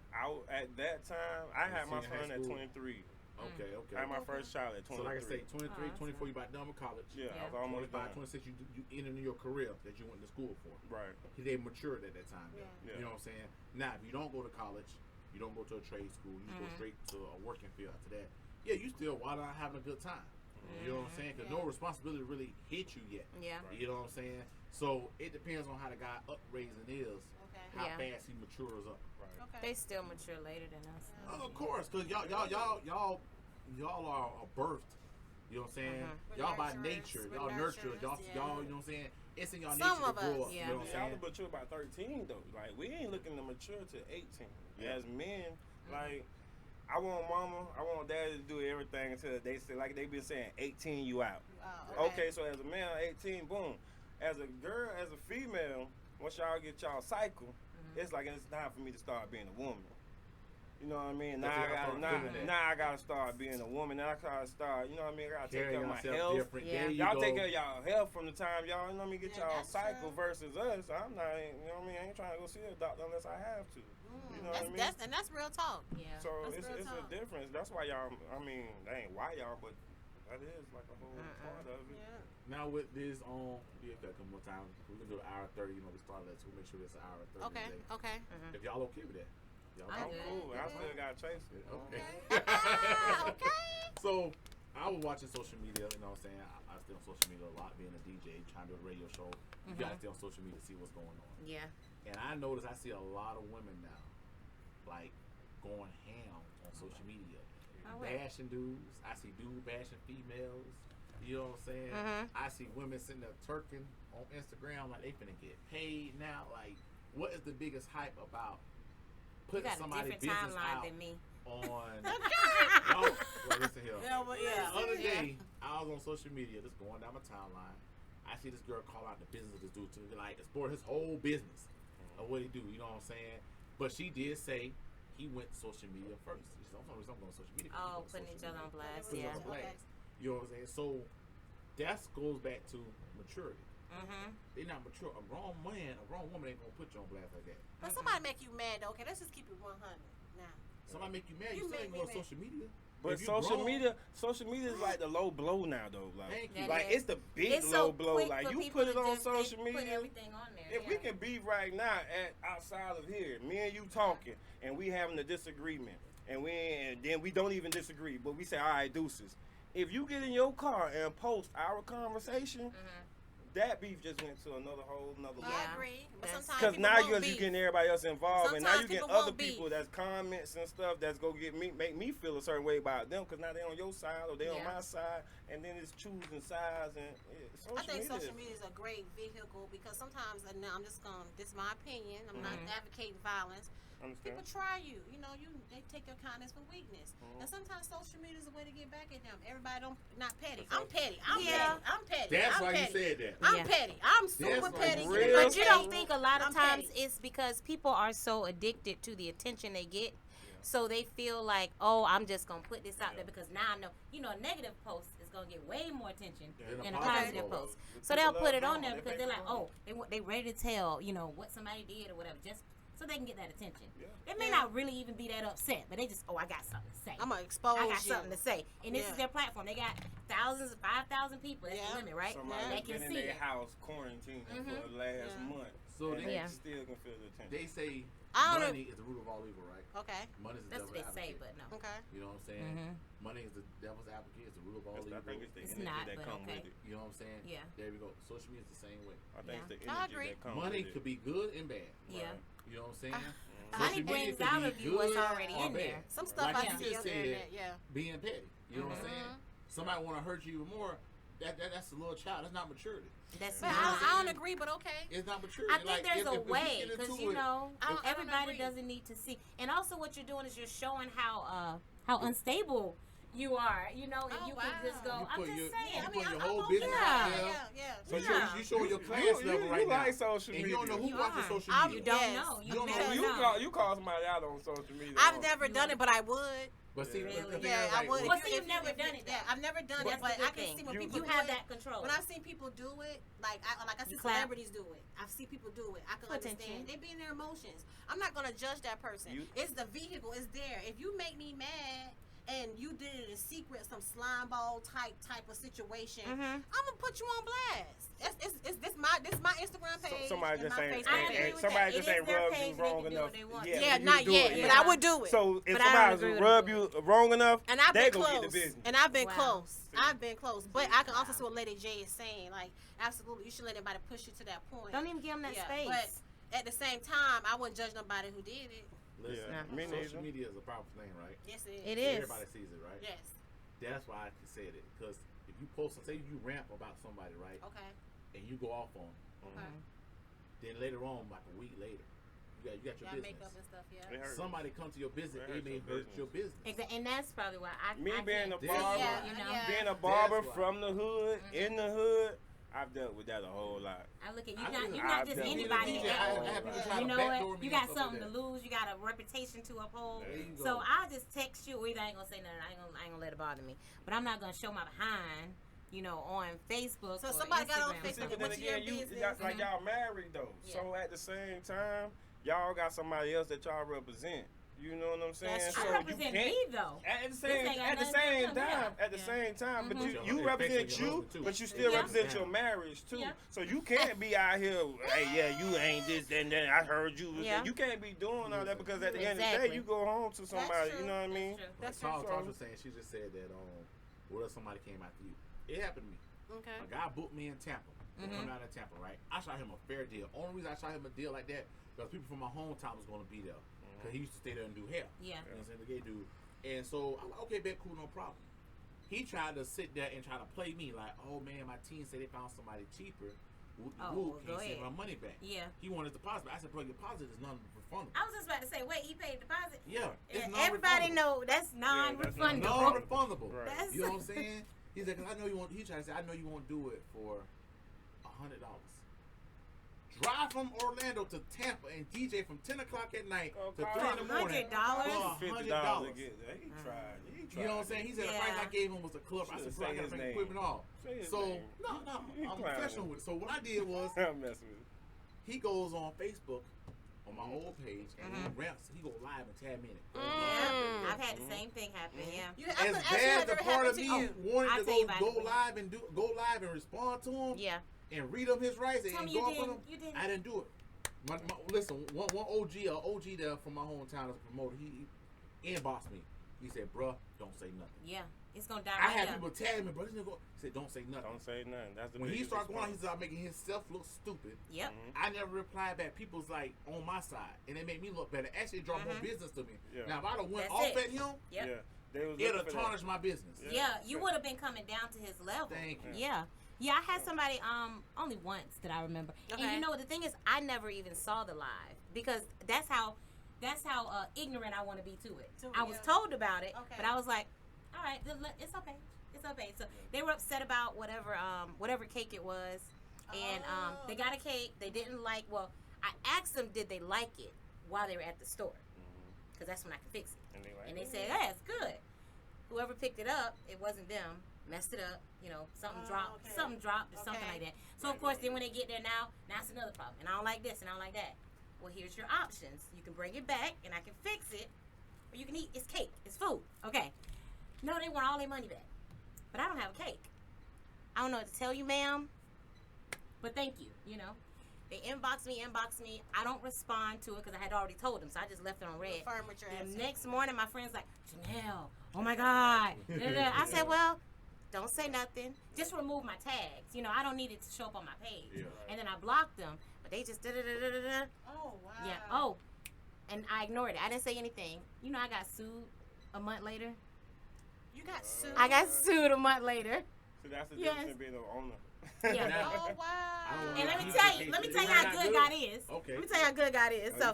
At that time, I had my Senior high son at school. 23. Okay. I had my first child at 23. So like I say, 23, Oh, 24, you about done with college. yeah, I was Yeah. almost 25, done. 26, you entered your career that you went to school for. Right. They matured at that time. Yeah. Yeah. You know what I'm saying? Now, if you don't go to college, you don't go to a trade school, you just go straight to a working field after that. Yeah, you still wild out having a good time. You know what I'm saying? Because no responsibility really hit you yet. Yeah. You know what I'm saying? So it depends on how the guy upraising is, Okay. how Yeah. fast he matures up. Okay. They still mature later than us. Oh, of course, because y'all are birthed. You know what I'm saying? We're Y'all by nurturers. nature, We're y'all nurturers. nurturers, Y'all, yeah. y'all, you know what I'm saying? It's in y'all Some nature of to grow us, up. yeah. You know what I'm Y'all saying? mature by 13 though. Like we ain't looking to mature to 18. As men, like I want mama, I want daddy to do everything until they say, like they been saying, 18 you out. Oh, Okay, so as a man, 18, boom. As a girl, as a female, once y'all get y'all cycle, it's like it's time for me to start being a woman. You know what I mean? That's Now what I thought feeling that. I gotta start being a woman. Now I gotta start, you know what I mean? I gotta take Carry care of my yourself health. different. Yeah. There you Y'all go. take care of y'all health from the time y'all, you know what I mean, get Yeah, y'all that's cycle true. versus us. I'm not, you know what I mean? I ain't trying to go see a doctor unless I have to. You know what I mean? That's real talk. Yeah. So That's real it's a talk. difference. That's why y'all, I mean, that ain't why y'all, but that is like a whole part of it. Yeah. Now with this on, we have got a couple more time. We're gonna do an hour 30. You know, we started at 2. Make sure it's an hour 30. Okay. today. Okay. If y'all okay with that, y'all I'm I'm good. cool. I still got chase it. Okay. Okay. So I was watching social media. You know what I'm saying? I stay on social media a lot, being a DJ, trying to do a radio show. You gotta stay on social media to see what's going on. Yeah. And I notice I see a lot of women now, like going ham on social media, Oh, wait. bashing dudes. I see dudes bashing females. You know what I'm saying? I see women sitting there twerking on Instagram like they finna get paid now. Like, what is the biggest hype about You putting got a somebody's different business timeline out than me. on? Well, listen here. Yeah, but yeah. The other day, I was on social media, just going down my timeline. I see this girl call out the business this dude to like explore his whole business of what he do. You know what I'm saying? But she did say he went to social media first. She said, I'm going to social media. Oh, putting each other on blast. Putting each Yeah. other on blast. You know what I'm saying? So that goes back to maturity. They're not mature. A grown man, a grown woman ain't gonna put you on blast like that. But somebody make you mad though. Okay, let's just keep it 100 now. Somebody make you mad, You you still make ain't me go on mad. social media. But If you social grown- media is like the low blow now though. Thank Like, you. like It it's the big It's low so blow. quick Like for you people put it to on just social put media. everything on there. If we can be right now at outside of here, me and you talking, and we having a disagreement, and then we don't even disagree, but we say, all right, deuces. If you get in your car and post our conversation, that beef just went to another level. I agree. But That's- sometimes Because people now won't you beef. getting everybody else involved, and now you Sometimes getting people other won't beef. people that's comments and stuff that's go make me feel a certain way about them, because now they on your side or they on Yeah. my side, and then it's choosing sides, and social I think media. social media is a great vehicle because sometimes, and now I'm just going, this is my opinion, I'm not advocating violence. Understand? People try you, they take your kindness for weakness. And sometimes social media is a way to get back at them. Everybody not petty. I'm petty. I'm petty. That's I'm why petty. you said that. I'm Yeah. petty. I'm super That's petty. like real But you don't think a lot of I'm times petty. it's because people are so addicted to the attention they get. So they feel like, oh, I'm just going to put this out there because now I know, a negative post is going to get way more attention than a positive post. So they'll put it on there because they're like, oh, they ready to tell, what somebody did or whatever, just so they can get that attention. They may not really even be that upset, but they just, I got something to say. I'm going to expose I got you. something to say. And this is their platform. They got 5,000 people. That's the limit, right? Somebody They that's can been in see their it. house quarantining for the last month. So and they, Yeah. still can feel the attention. they say I don't money is the root of all evil, right? Okay. Money is the That's what they devil's say, advocate. but no. Okay. You know what I'm saying? Mhm. Money is the devil's advocate. It's the root of all evil. I think it's the It's energy not, that but come okay. with it. You know what I'm saying? Yeah. There we go. Social media is the same way. I think it's the I energy agree. that comes Money with it. could be good and bad. Yeah. You know what I'm saying? Money Social media brings could out be of you what's good already or in bad. there. Some stuff Like I you see just on the said, internet. Yeah. being petty. You know what I'm saying? Somebody want to hurt you even more. That's a little child. That's not maturity. That's But not. I don't agree, but okay. It's not maturity. I think Like, there's a if we way get because into you it- know I don't everybody agree. doesn't need to see, and also what you're doing is you're showing how unstable you are. You know, and Oh, you can just go. wow. You I'm put just your- saying. you I put mean, your I'm whole okay. business out there. Yeah. So Yeah. you showing your class You level right now. like social And media. you don't know who You watches are. social I'm- You media. don't Yes. know. You don't know better who know. You call somebody out on social media. I've don't never you? done it, but I would. But see, Really? the thing Yeah, is, I like, would. Well, If see, you- you've never if- done it, Yeah, though. I've never done That's it, but the I good can thing. see when You- people You do have it. that control. When I've seen people do it, I see You clap. celebrities do it. I see people do it. I can Put understand. attention. They be in their emotions. I'm not gonna judge that person. You- It's the vehicle. It's there. If you make me mad and you did it in secret, some slime ball type of situation, I'm gonna put you on blast. It's this my Instagram page. Somebody and just my ain't, Facebook I agree page. with somebody that. just It is ain't their rubbed page, you and they wrong can do enough. what they want. Yeah, you not do yet, it. but I would do it. So if But I don't somebody agree with rub it. you wrong enough, And I've they been gonna get close. the business. And I've been Wow. close. I've been close. But I can also see what Lady J is saying. Like, absolutely, you should let anybody push you to that point. Don't even give them that Yeah, space. But at the same time, I wouldn't judge nobody who did it. Listen, Yeah. Nah. Me social neither. media is a powerful thing, right? Yes, it is. It is. Everybody sees it, right? Yes. That's why I said it. Because if you post, say you rant about somebody, right? Okay. And you go off on them, Okay. then later on, like a week later, you got your Got business. makeup and stuff, yeah. It hurt. Somebody come to your business, It it hurt may your hurt business. your business. And that's probably why I Me I being can't a see barber, it, Yeah, you know. yeah. Being a barber why. from the hood, in the hood, I've dealt with that a whole lot. I look at you. I You're do. not I've just done it. anybody. DJ, at I all. have people Yeah. try You to know backdoor what? me You and got stuff something like to lose. You got a reputation to uphold. There you go. So I'll just text you. Or either I ain't gonna say nothing. I ain't gonna let it bother me. But I'm not gonna show my behind. You know, on Facebook. So or somebody got on Instagram or Facebook See, something. but then What's your again, you business? got, like y'all married though. Yeah. So at the same time, y'all got somebody else that y'all represent. You know what I'm saying? That's So true. I you represent can't- me though. At the This same, ain't got at the nothing to same do with time, them. at the Yeah. same time, but Mhm. you It represent affects your you, husband, too. but you still Yeah. represent Yeah. your marriage too. Yeah. So you can't be out here, hey, yeah, you ain't this and that. I heard you. Yeah. You can't be doing all that because at the end of the Exactly. day, you go home to somebody. true. You know what I mean? That's true. That's Tall true. Tosh was saying, she just said that what if somebody came after you? It happened to me. Okay. A guy booked me in Tampa. Coming out of Tampa, right? I shot him a fair deal. Only reason I shot him a deal like that because people from my hometown was going to be there. Because he used to stay there and do hair. Yeah. You know what I'm saying? The gay dude. And so I'm like, okay, bet, cool, no problem. He tried to sit there and try to play me like, oh man, my team said they found somebody cheaper. Whoop, Oh, whoop, go can't send ahead. my money back. Yeah. He wanted deposit. I said, bro, your deposit is non-refundable. I was just about to say, wait, he paid deposit. Yeah, it's And everybody non-refundable. know that's that's not- non-refundable. Non-refundable. Right. That's- You know what I'm saying? He said, because I know you won't. He tried to say, I know you won't do it for $100. Drive from Orlando to Tampa and DJ from 10 o'clock at night to 3 in the morning. $100? For $50 $100. to get there. He tried. He tried. You know what I'm saying? He said the price I gave him was the club. I said, bro, I got to bring equipment off. Say his So, name. no, You I'm clowning. professional with it. So what I did was, I'm messing with you. he goes on Facebook on my old page and he ramps. He go live and tag me in it. Yeah. I've had the same thing happen. Yeah. You, I As could ask you, bad has as the it part happened of to me you? wanted I'll to tell you go about it. go live and respond to him Yeah. and read him his rights Tell and me you go up on didn't. him, You didn't. I didn't do it. Listen, one OG there from my hometown as a promoter, he inboxed me. He said, bruh, don't say nothing. Yeah. It's gonna die I right had there. people tag me, bro. He said, don't say nothing. Don't say nothing. That's the When he biggest started going on, he response. started making himself look stupid. Yep. I never replied back. People's like on my side, and it made me look better. Actually, it brought more business to me. Yeah. Now, if I'd have went That's off it. at him, Yep. Yeah. They was it'd looking have for that. tarnished my business. Yeah, you would have been coming down to his level. Thank you. Yeah. Yeah, I had somebody only once that I remember. Okay. And you know what the thing is, I never even saw the live because that's how ignorant I want to be to it. I was told about it, Okay. but I was like, all right, it's okay. It's okay. So they were upset about whatever cake it was. And they got a cake. They didn't like, well, I asked them did they like it while they were at the store. Because that's when I could fix it. And they said, yeah, it's good. Whoever picked it up, it wasn't them, messed it up, something dropped, okay. something dropped or something Okay. like that. So of course, then when they get there now it's another problem. And I don't like this and I don't like that. Well, here's your options. You can bring it back and I can fix it, or you can eat. It's cake. It's food. Okay. No, they want all their money back, but I don't have a cake. I don't know what to tell you, ma'am, but thank you. They inbox me. I don't respond to it because I had already told them, so I just left it on red. The next morning, my friend's like, Janelle, oh my God. I said, well, don't say nothing. Just remove my tags. You know, I don't need it to show up on my page. Yeah. And then I blocked them, but they just Oh, wow. Yeah. Oh, and I ignored it. I didn't say anything. You know, I got sued a month later. You got sued? I got sued a month later. So that's the difference in being an owner. Yeah. Oh, wow. And let me tell you how good God is. Okay. Let me tell you how good God is. So,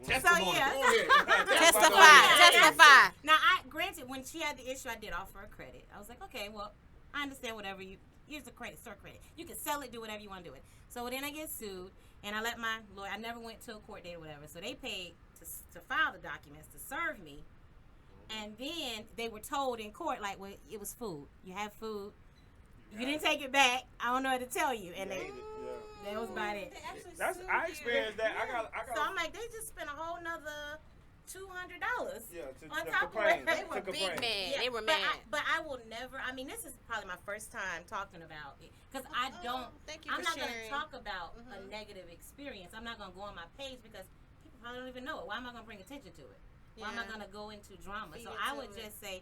Testify. Now, granted, when she had the issue, I did offer her credit. I was like, okay, well, I understand whatever here's the credit, store credit. You can sell it, do whatever you want to do it. So then I get sued, and I let my lawyer, I never went to a court date or whatever. So they paid to file the documents, to serve me. And then they were told in court, like, well, it was food. You have food. You didn't take it back. I don't know what to tell you. And that was about it. I experienced that. I got. So I'm like, they just spent a whole nother $200 on to top complain. of it. They were big mad. Yeah, they were mad. But I will never. I mean, this is probably my first time talking about it because I don't. I'm not going to talk about a negative experience. I'm not going to go on my page because people probably don't even know it. Why am I going to bring attention to it? Why am I going to go into drama? So I would just say,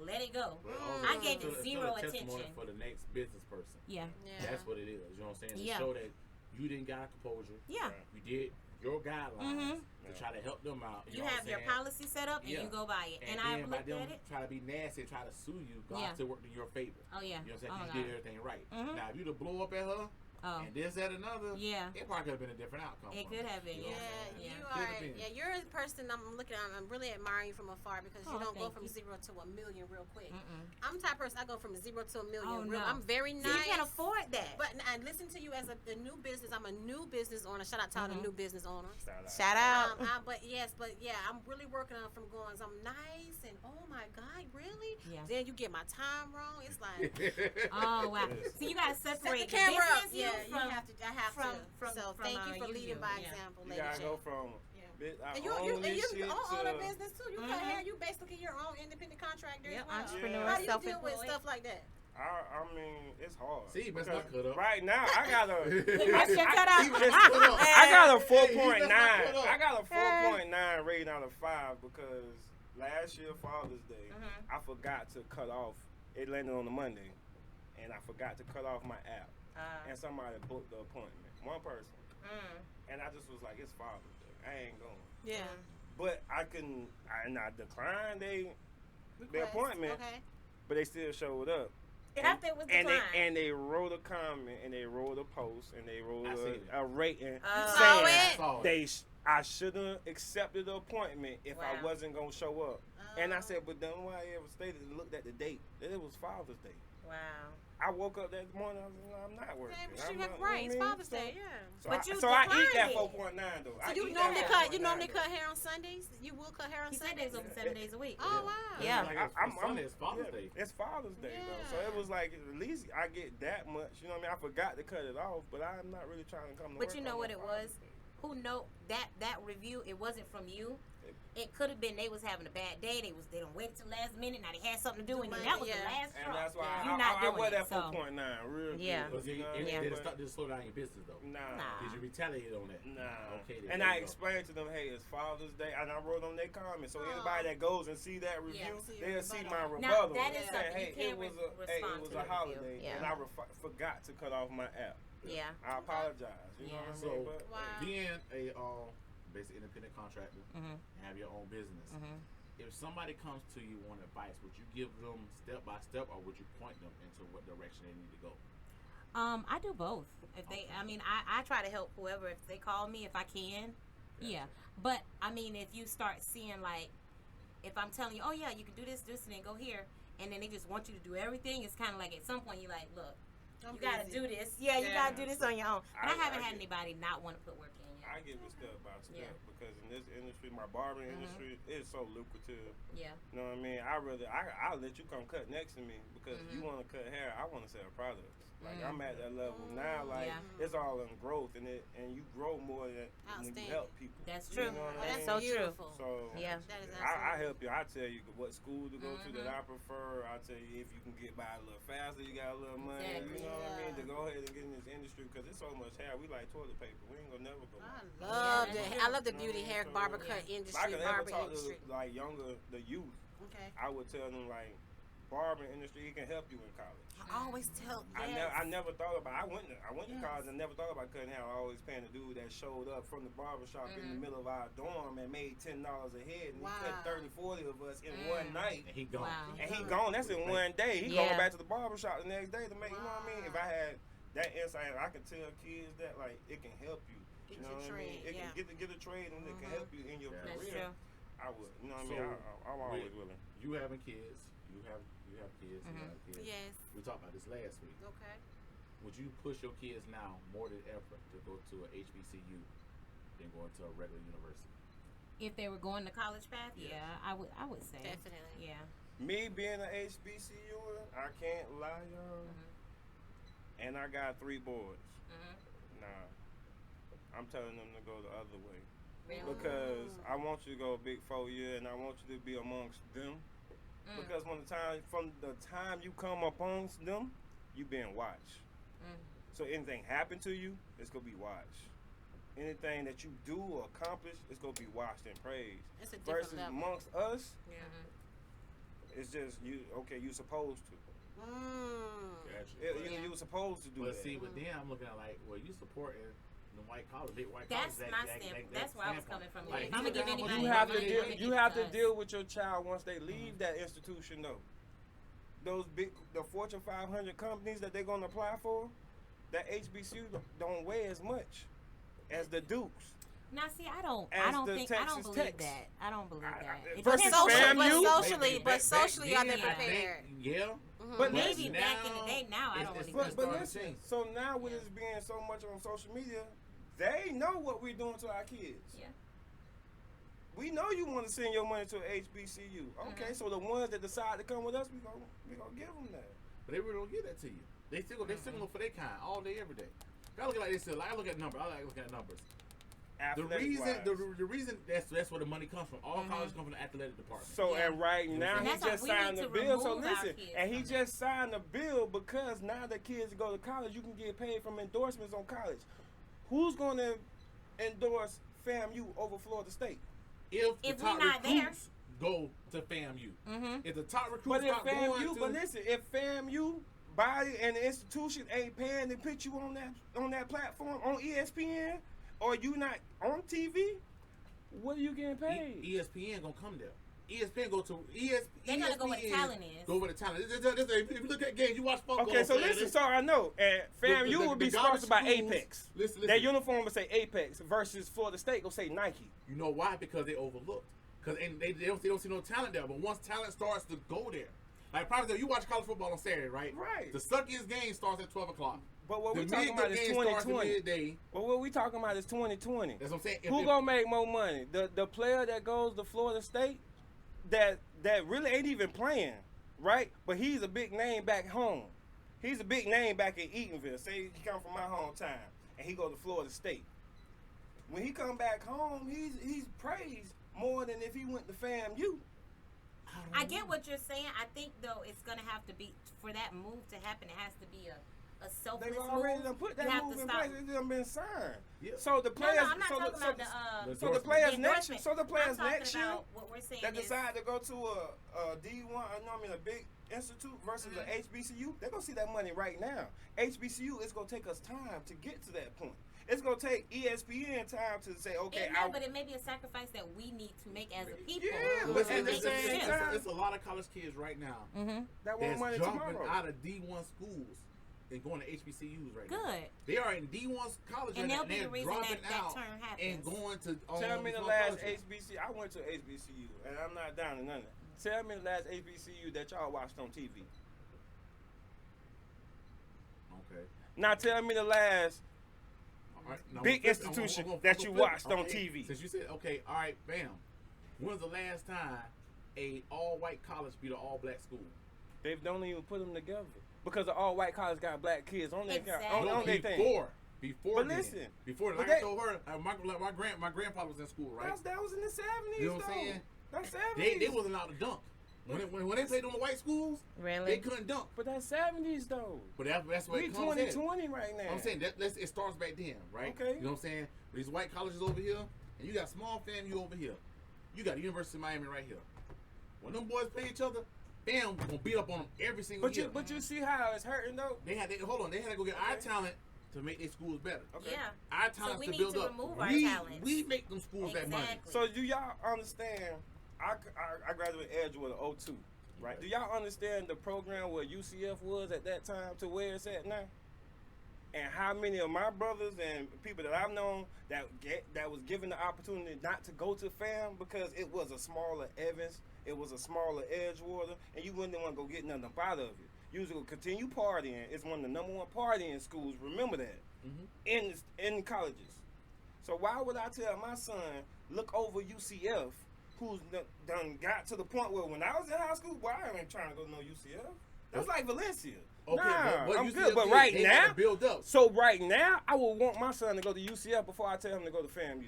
let it go. I gave it zero attention. For the next business person. Yeah. That's what it is. You know what I'm saying? To Yeah. show that you didn't got composure. Yeah. You did your guidelines to try to help them out. You have your policy set up and you go by it. And I looked at it. Try to be nasty, try to sue you. God still worked in your favor. Oh yeah. You know what I'm saying? You did everything right. Now if you'd have blow up at her. And this, that, another. Yeah. It probably could have been a different outcome. It could have been. You're a person I'm looking at. I'm really admiring you from afar because you don't go from 0 to a million real quick. I'm the type of person I go from 0 to a million. I'm very nice. You can't afford that. But I listen to you as a new business. I'm a new business owner. Shout out to all the new business owners. Shout out. But I'm really working on from going. I'm nice and oh my God, really? Yeah. Then you get my time wrong. It's like oh wow. So you gotta separate the camera up. Yeah. I have to. So thank you for leading by example, lady. You gotta go from. And you own a business too. You cut hair. You basically your own independent contractor. Yep, as well. entrepreneur, How do you deal self-employed. with stuff like that? I mean, it's hard. See, but not cut up. Right now, I got a. I got a 4.9. I got a 4.9 rating out of 5 because last year Father's Day, I forgot to cut off. It landed on a Monday, and I forgot to cut off my app. And somebody booked the appointment. One person. And I just was like, it's Father's Day. I ain't going. Yeah. But I declined their appointment. Okay. But they still showed up. After it was declined. And they wrote a comment and they wrote a post and they wrote a rating saying I should have accepted the appointment if I wasn't gonna show up. And I said, but then why I ever stated and looked at the date that it was Father's Day. Wow. I woke up that morning. I was like, I'm not working. Okay, but you have right. It's Father's Day, So I eat that 4.9 though. So you normally cut hair on Sundays? You will cut hair on Sundays? Sundays open 7 days a week. Oh wow. Yeah. Sunday is Father's Day. It's Father's Day though. So it was like at least I get that much. You know what I mean? I forgot to cut it off, but I'm not really trying to come to work. But you know what it was? Who know that review? It wasn't from you. It could have been they was having a bad day. They don't wait till last minute. Now they had something to do, and that was the last straw. And that's why I wear that 4.9 real good. Did it slow down your business though? Nah. Did you retaliate on that? Nah. Okay. And I explained to them, hey, it's Father's Day, and I wrote on their comments. So anybody that goes and see that review, they'll see my rebuttal. Now, that is something hey, you can't it was a holiday, and I forgot to cut off my app. Yeah. I apologize. You know what I mean? Being a basic independent contractor, have your own business. If somebody comes to you on advice, would you give them step by step, or would you point them into what direction they need to go? I do both. If they, I try to help whoever. If they call me, if I can, But I mean, if you start seeing like, if I'm telling you, oh yeah, you can do this, and then go here, and then they just want you to do everything, it's kind of like at some point you're like, look, you gotta do this. Yeah, you gotta do this on your own. But I haven't had anybody not want to put work in. I give it step by step because in this industry, my barbering industry, is so lucrative. Yeah. You know what I mean? I'll let you come cut next to me because you want to cut hair. I want to sell products. Like I'm at that level now. Like it's all in growth, and you grow more than when you help people. That's true. You know what I That's mean? so true. So yeah, that is I help you. I tell you what school to go to that I prefer. I tell you if you can get by a little faster, you got a little money. Exactly. You know what I mean? To go ahead and get in this industry because it's so much hair. We like toilet paper. We ain't gonna never go. I love the beauty hair barber cut industry. If I could ever talk industry. to like the youth, I would tell them like barbering industry it can help you in college. I always tell. I never thought about. I went to college and never thought about cutting hair. I always paying a dude that showed up from the barber shop in the middle of our dorm and made $10 a head, and he cut 30, 40 of us in one night. And he gone. And he gone. That's in one day. He going back to the barber shop the next day to make. You know what I mean? If I had that insight, I could tell kids that like it can help you. You know what I mean? It can get a trade and it can help you in your career. I would. You know what I mean? I'm always willing. You having kids? You have kids. You have kids. Yes. We talked about this last week. Okay. Would you push your kids now more than ever to go to a HBCU than going to a regular university? If they were going the college path, I would say definitely. Yeah. Me being an HBCU, I can't lie, y'all. And I got 3 boys. Nah, I'm telling them to go the other way. Really? Because I want you to go a big 4 year, and I want you to be amongst them. Because from the time you come amongst them, you being watched. So anything happen to you, it's gonna be watched. Anything that you do or accomplish, it's gonna be watched and praised. It's a different Versus level. amongst us, it's just you. Okay, you supposed to. You were supposed to do that. But see, with them, I'm looking at like, well, you supporting the white college, big white That's college. my standpoint. That's where I was coming from. Like, if I'm gonna give anybody, you have to deal with your child once they leave that institution, though. Those the Fortune 500 companies that they're gonna apply for, that HBCU don't weigh as much as the Dukes. Now, see, I don't believe Texas that. Techs. I don't believe that. It Versus depends. but socially, are they prepared? But maybe back in the day, now I don't really. But listen, so now with it being so much on social media, they know what we're doing to our kids. Yeah. We know you want to send your money to an HBCU. Okay, so the ones that decide to come with us, we gonna give them that. But they really don't give that to you. They still go for their kind all day, every day. I look at it like this. I look at numbers. I like looking at numbers. The reason that's where the money comes from. All colleges come from the athletic department. So and right now and he just signed the bill. So listen, and he just signed the bill because now the kids that go to college, you can get paid from endorsements on college. Who's going to endorse FAMU over Florida State? If the top recruits go to FAMU, if the top recruits start going to, but listen, if FAMU body and the institution ain't paying to put you on that platform on ESPN. Or you not on TV? What are you getting paid? ESPN gonna come there. ESPN go to ESPN. They're gonna go where the talent is. Go where the talent is. If you look at games, you watch football. Okay, so listen. So I know, and FAMU will be sponsored by Apex. Listen. Their uniform will say Apex versus Florida State will say Nike. You know why? Because they overlooked. Because they don't see no talent there. But once talent starts to go there, like probably you watch college football on Saturday, right? Right. The suckiest game starts at 12 o'clock. But what we talking about is 2020. But what we talking about is 2020. That's what I'm saying. Who gonna make more money? The player that goes to Florida State that really ain't even playing, right? But he's a big name back home. He's a big name back in Eatonville. Say he come from my hometown and he go to Florida State. When he come back home, he's praised more than if he went to FAMU. I get what you're saying. I think though it's gonna have to be for that move to happen. It has to be a selfless They've already move. put that move in place. It's done been signed. Yeah. So the players, I'm not talking about the players next year, what we're saying that is, decide to go to a D1, a big institute versus an HBCU, they're gonna see that money right now. HBCU is gonna take us time to get to that point. It's gonna take ESPN time to say, okay, but it may be a sacrifice that we need to make as a people. Yeah, but at the same time, it's a lot of college kids right now that want money jumping tomorrow out of D1 schools and going to HBCUs right now. Good. They are in D1 college and they'll be they're the reason dropping that out turn happens. and going to. Tell me the last HBCU. I went to HBCU, and I'm not down to none of it. Tell me the last HBCU that y'all watched on TV. Okay. Now tell me the last big institution that you watched on TV. Since you said, okay, all right, bam. When's the last time a all-white college beat an all-black school? They don't even put them together because the all white college got black kids on their Exactly. on their thing. Before But then, listen, before but like I told her, my grandfather was in school, right? That was in the 70s. You know what I'm saying? That's 70s. They wasn't allowed to dunk. When they played on the white schools, Really? they couldn't dunk. But that's 70s though. But that's what We it comes in. 2020 right now. I'm saying it starts back then, right? Okay. You know what I'm saying? These white colleges over here, and you got small FAMU over here. You got the University of Miami right here. When them boys play each other, Bam gonna beat up on them every single year. But you see how it's hurting though. They had to go get our talent to make their schools better. Okay. Yeah. Our talent we to need build to up. remove our talents. We make them schools that money. Exactly. So do y'all understand? I graduated Edgewater 02, right? Do y'all understand the program where UCF was at that time to where it's at now? And how many of my brothers and people that I've known that was given the opportunity not to go to FAM because it was a smaller Evans, it was a smaller Edgewater, and you wouldn't want to go get nothing out of it. You was going to continue partying. It's one of the number one partying schools. Remember that in colleges. So why would I tell my son look over UCF, who's done got to the point where when I was in high school, boy, I ain't trying to go to no UCF. That's like Valencia. Okay, nah, I'm UCF good. But right now, build up. So right now, I would want my son to go to UCF before I tell him to go to FAMU.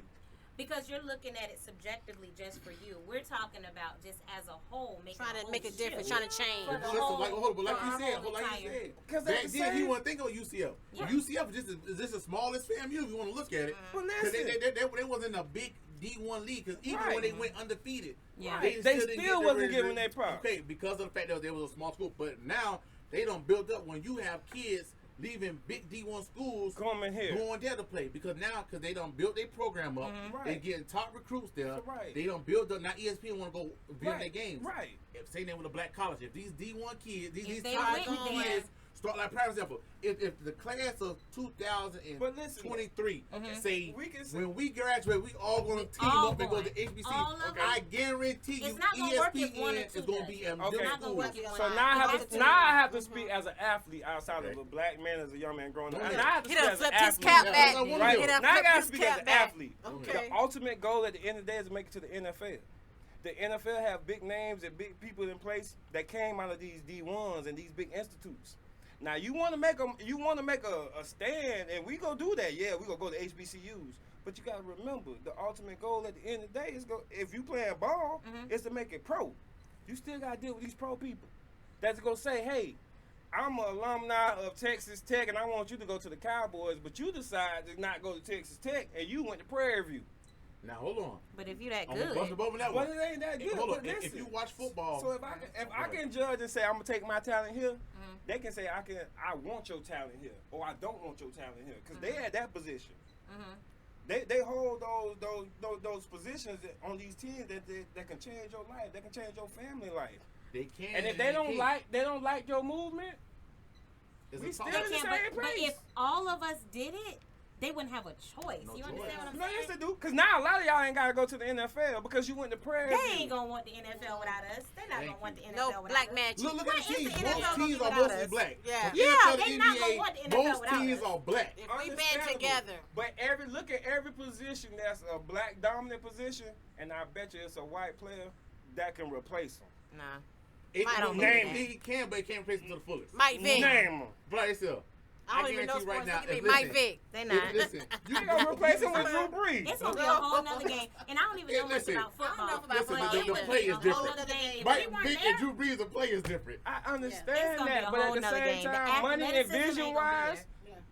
Because you're looking at it subjectively just for you. We're talking about just as a whole, Trying to make a difference, trying to change. For the Listen, whole- like for you our whole said, entire- Because back then he wasn't thinking of UCF. Yeah. UCF is just the smallest FAMU if you want to look at it. But Because listen, they wasn't a big D1 league. Because even when they went undefeated, Yeah. They didn't still get wasn't giving their props. Okay, because of the fact that there was a small school. But now they don't build up when you have kids leaving big D1 schools coming here. going there to play because they done built their program up. Right. They getting top recruits there. Right. They don't build up. Now ESPN want to go view their games. Right. Same thing with a black college. If these D1 kids, these they top went there- kids start like prime example. If the class of 2023 say We can say- when we graduate, we all going to team all up and go going. to HBC. All of them. I guarantee you, It's not gonna work if one or ESPN two is going to does. be a Okay. middle Not gonna school. work if So one. now I It have has to now speak as an athlete outside of Okay. a black man, as a young man growing up. Go And ahead. now I have to He speak done as an flipped his athlete. cap Yeah, back. that's what I wanna Right. do. He done Now I flipped gotta his speak as cap an back. athlete. Okay. The ultimate goal at the end of the day is to make it to the NFL. The NFL have big names and big people in place that came out of these D1s and these big institutes. Now you want to make a stand, and we go do that. Yeah, we gonna go to HBCUs. But you gotta remember, the ultimate goal at the end of the day is if you playing ball, is to make it pro. You still gotta deal with these pro people that's gonna say, hey, I'm an alumni of Texas Tech, and I want you to go to the Cowboys, but you decide to not go to Texas Tech, and you went to Prairie View. Now hold on. But if you that I'm gonna bust good, the bubble that But one. it ain't that good. Hold on. But If listen, you watch football, so if I can judge and say I'm gonna take my talent here, they can say I want your talent here, or I don't want your talent here, because they at that position. They hold those positions on these teams that can change your life, that can change your family life. they can. And if they don't like your movement, It's we a still toss. in the but same place. if all of us did it, they wouldn't have a choice. No You choice. understand what I'm No, saying? yes, they do. Because now a lot of y'all ain't got to go to the NFL because you went to Prairie They View. ain't gonna want the NFL without us. They're not gonna want the NFL No without black us. magic. Look at What the is the teams. NFL Most gonna teams do are without mostly us? black. Yeah. From Yeah, NFL to they not gonna NBA, want the NFL most without teams us. are black. If we band Understandable. together. But look at every position that's a black dominant position, and I bet you it's a white player that can replace him. Nah. I don't name believe that. He can, but he can't replace him to the fullest. Mike Vick. Name him. Black itself. I don't even know guarantee sports. Look at me. if- Mike listen, Vick. They not. Listen, You gonna replace him with Drew Brees. It's gonna be a whole nother game, and I don't even know much Listen, about football. I don't know about Listen, football. the It would play be is a whole different. nother game. If Mike we weren't Vick there, and Drew Brees, the play is different. I It's understand gonna be that, a but at whole the nother same game. The time, money and athleticism ain't vision gonna be wise, there.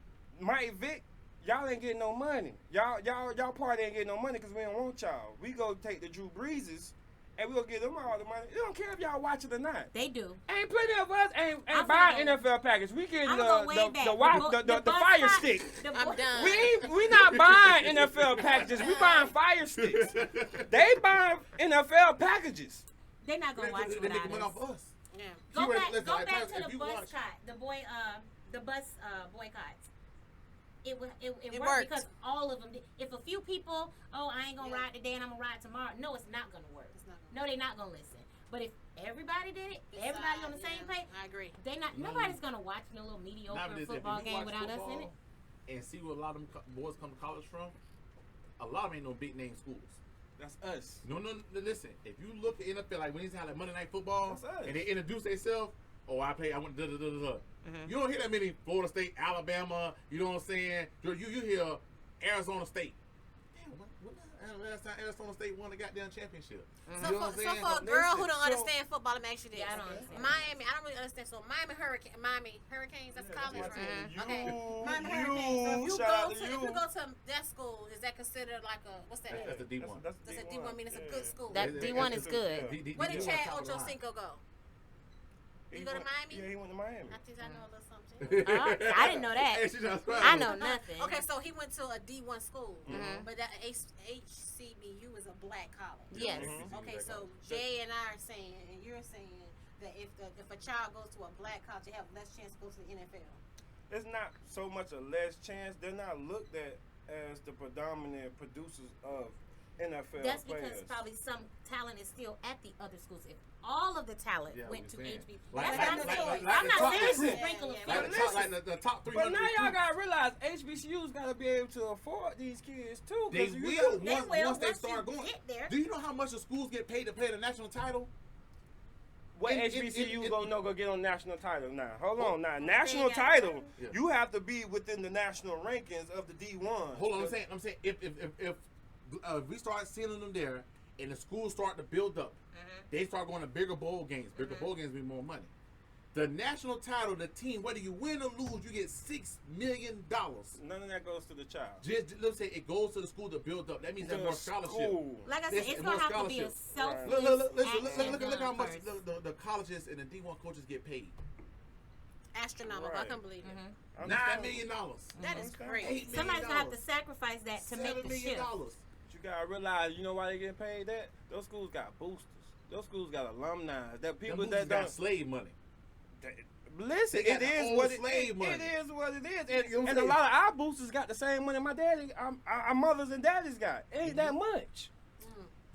Mike Vick, y'all ain't getting no money. Y'all party ain't getting no money because we don't want y'all. We go take the Drew Breeses and we gonna give them all the money. It don't care if y'all watch it or not. They do. Ain't plenty of us ain't I'm buying gonna NFL package. We getting I'm gonna go way back. the bus fire cut- stick. I'm done. We not buying NFL packages. We buying fire sticks. They buying NFL packages. They're not gonna watch it They make without money us. off us. Yeah. Go back, Listen, go I back tell to you, the if you bus watch- the bus boycotts. It It worked worked. because all of them did. If a few people, I ain't gonna ride today and I'm gonna ride tomorrow. No, it's not gonna work. It's not gonna No, they're not gonna listen. But if everybody did it, everybody on the same page, I agree. they not. Nobody's gonna watch a little mediocre Now, but listen, if football you game watch without us in football it. and see where a lot of them boys come to college from, a lot of them ain't no big name schools. That's us. No, listen. If you look at NFL, like when they have like Monday Night Football, That's us. and they introduce themselves, oh, I went da da da da. You don't hear that many Florida State, Alabama. You know what I'm saying? You hear Arizona State. Damn, when the last time Arizona State won the goddamn championship? So, You know what I'm so saying? for a girl who don't understand football, let me ask you this. Yeah, I don't understand. Miami, I don't really understand. So Miami Hurricanes, that's college, right? Okay. Miami You, Hurricanes. So shout out to if you. you go to that school, is that considered like a what's that? That's the D1. That's a D1. I mean, it's a good school. That D1 is good. Where did D1 Chad top of the line. Ochocinco go? You go to Miami? Yeah, he went to Miami. I think I know a little something. I didn't know that. Hey, she just I know nothing. Okay, so he went to a D1 school, but that HCBU is a black college. Yes. Okay, so Jay and I are saying, and you're saying that if a child goes to a black college, they have less chance to go to the NFL. It's not so much a less chance. They're not looked at as the predominant producers of NFL That's players. because probably some talent is still at the other schools. If all of the talent went to HBCU, Like- that's like- what I'm saying. like I'm the not top saying recruit. sprinkle of Like the top 300 But now y'all recruits. gotta realize HBCUs gotta be able to afford these kids too. They 'cause you will got- once they start you going. get there. Do you know how much the schools get paid to play the national title? What in- HBCU in- gonna go get on national title now? Hold on now. They National got title, Yeah. you have to be within the national rankings of the D1. Hold on, I'm saying if we start seeing them there and the schools start to build up, they start going to bigger bowl games. Bigger bowl games mean more money. The national title, the team, whether you win or lose, you get $6 million. None of that goes to the child. Just let's say it goes to the school to build up. That means there's The more scholarship. school. Like I said, Listen, it's more gonna have to be a scholarship. selfless Look how much first. the colleges and the D1 coaches get paid. Astronomical. I Right. can't believe it. $9 million. That is great. $8 Somebody's gonna have to million. sacrifice that to make $7 the million. shift. But you gotta realize, you know why they getting paid that? Those schools got boosters. Those schools got alumni. That people People that got don't slave money. listen. They got It the is old what it, slave money. it is. What it is. You know what I'm And a saying? lot of our boosters got the same money my daddy, our mothers and daddies got. It ain't that much.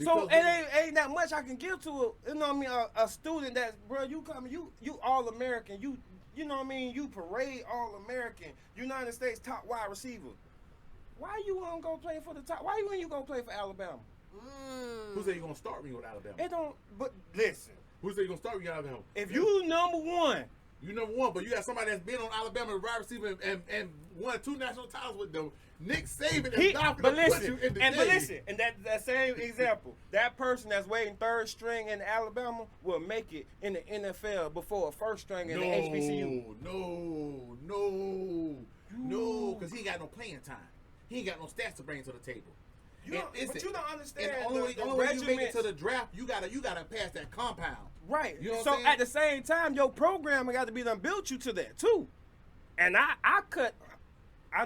So Because it ain't that much I can give to a, you know what I mean, a student that's, bro, you come, you all American, you know what I mean, you parade all American, United States top wide receiver. Why you wanna go play for the top? Why you go play for Alabama? Who said you gonna start me with Alabama? It don't. But listen, Who said you gonna start me with Alabama? if you number one, You number one, but you got somebody that's been on Alabama wide receiver and won 2 national titles with them. Nick Saban is not but gonna put you listen, in the and game. but listen, and that same example, that person that's waiting third string in Alabama will make it in the NFL before a first string in the HBCU. No, because he ain't got no playing time. He ain't got no stats to bring to the table. You don't, And but listen, you don't understand. And the only the way you make it regiments- to the draft, you gotta pass that compound. Right. You know what So I'm saying? at the same time, your programming got to be done built you to that too. And I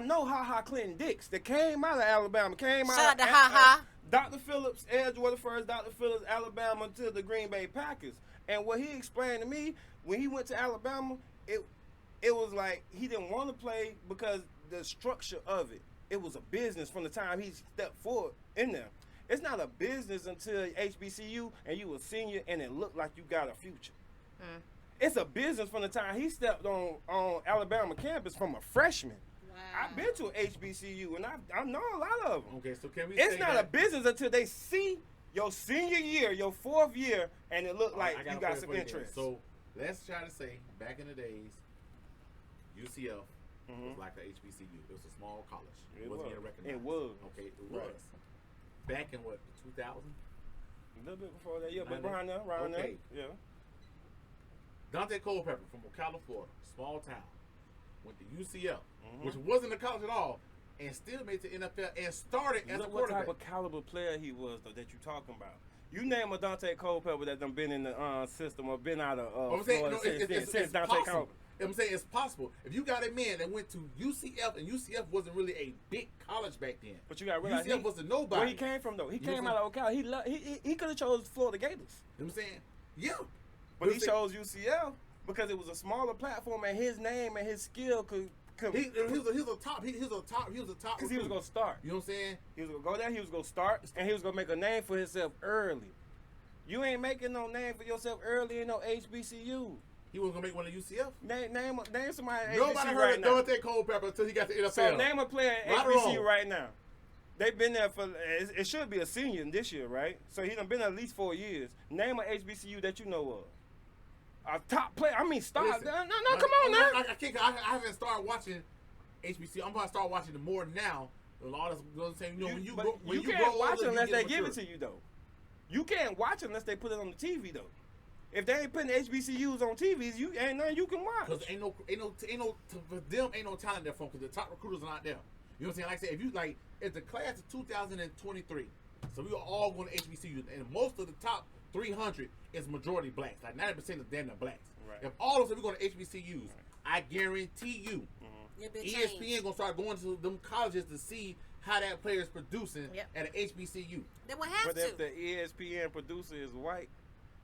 know Ha Clinton Dix that came out of Alabama, came Shout out out to of Ha. Dr. Phillips, Edgewater first, Dr. Phillips, Alabama to the Green Bay Packers. And what he explained to me, when he went to Alabama, it was like he didn't want to play because the structure of it. It was a business from the time he stepped forward in there. It's not a business until HBCU and you a senior and it looked like you got a future. It's a business from the time he stepped on Alabama campus from a freshman. Wow. I've been to a HBCU and I know a lot of them. Okay, so can we It's say not that? a business until they see your senior year, your 4th year, and it look like I you a got point some for you interest. then. So let's try to say back in the days, UCF was like the HBCU. It was a small college. It wasn't getting recognized. It was. Okay, it Right. was. Back in what, 2000? A little bit before that, yeah, but 90? around there, Okay. yeah. Dante Culpepper from Ocala, Florida, small town, went to UCF, Mm-hmm. which wasn't a college at all, and still made the NFL and started as a Look what type quarterback. of caliber player he was, though, that you talking about. You name a Dante Culpepper that done been in the system or been out of I'm saying, Florida no, since it's Dante possible. Culpepper. I'm saying it's possible. If you got a man that went to UCF, and UCF wasn't really a big college back then. But you got to realize UCF was a nobody. where he came from, though. He You know came what out of Ocala. He could have chose Florida Gators. You know what I'm saying? Yeah. But he chose UCF because it was a smaller platform and his name and his skill could He was a top because he was recruit. gonna start. You know what I'm saying? He was gonna go there, he was gonna start, and he was gonna make a name for himself early. You ain't making no name for yourself early in no HBCU. He was gonna make one of UCF. Name somebody at Nobody HBCU heard right of now. Dante Culpepper until he got to NFL. So name a player at Right or HBCU wrong? right now. They've been there for, it should be a senior this year, right? So he done been at least 4 years. Name a HBCU that you know of. a top player. I mean, star. Listen, No, come on now. I can't. I haven't started watching HBC. I'm gonna start watching it more now. A lot of those saying, you know, when you can't watch older, it unless you they get give mature. it to you though. You can't watch it unless they put it on the TV though. If they ain't putting HBCUs on TVs, you ain't nothing you can watch. Because ain't no for them ain't no talent there from because the top recruiters are not there. You know what I'm saying? Like I said, if the class of 2023, so we are all going to HBCUs, and most of the top 300 is majority blacks. Like 90% of them are blacks. Right. If all of us are going to HBCUs, I guarantee you, ESPN changed. gonna start going to them colleges to see how that player is producing at an HBCU. They will have But to. if the ESPN producer is white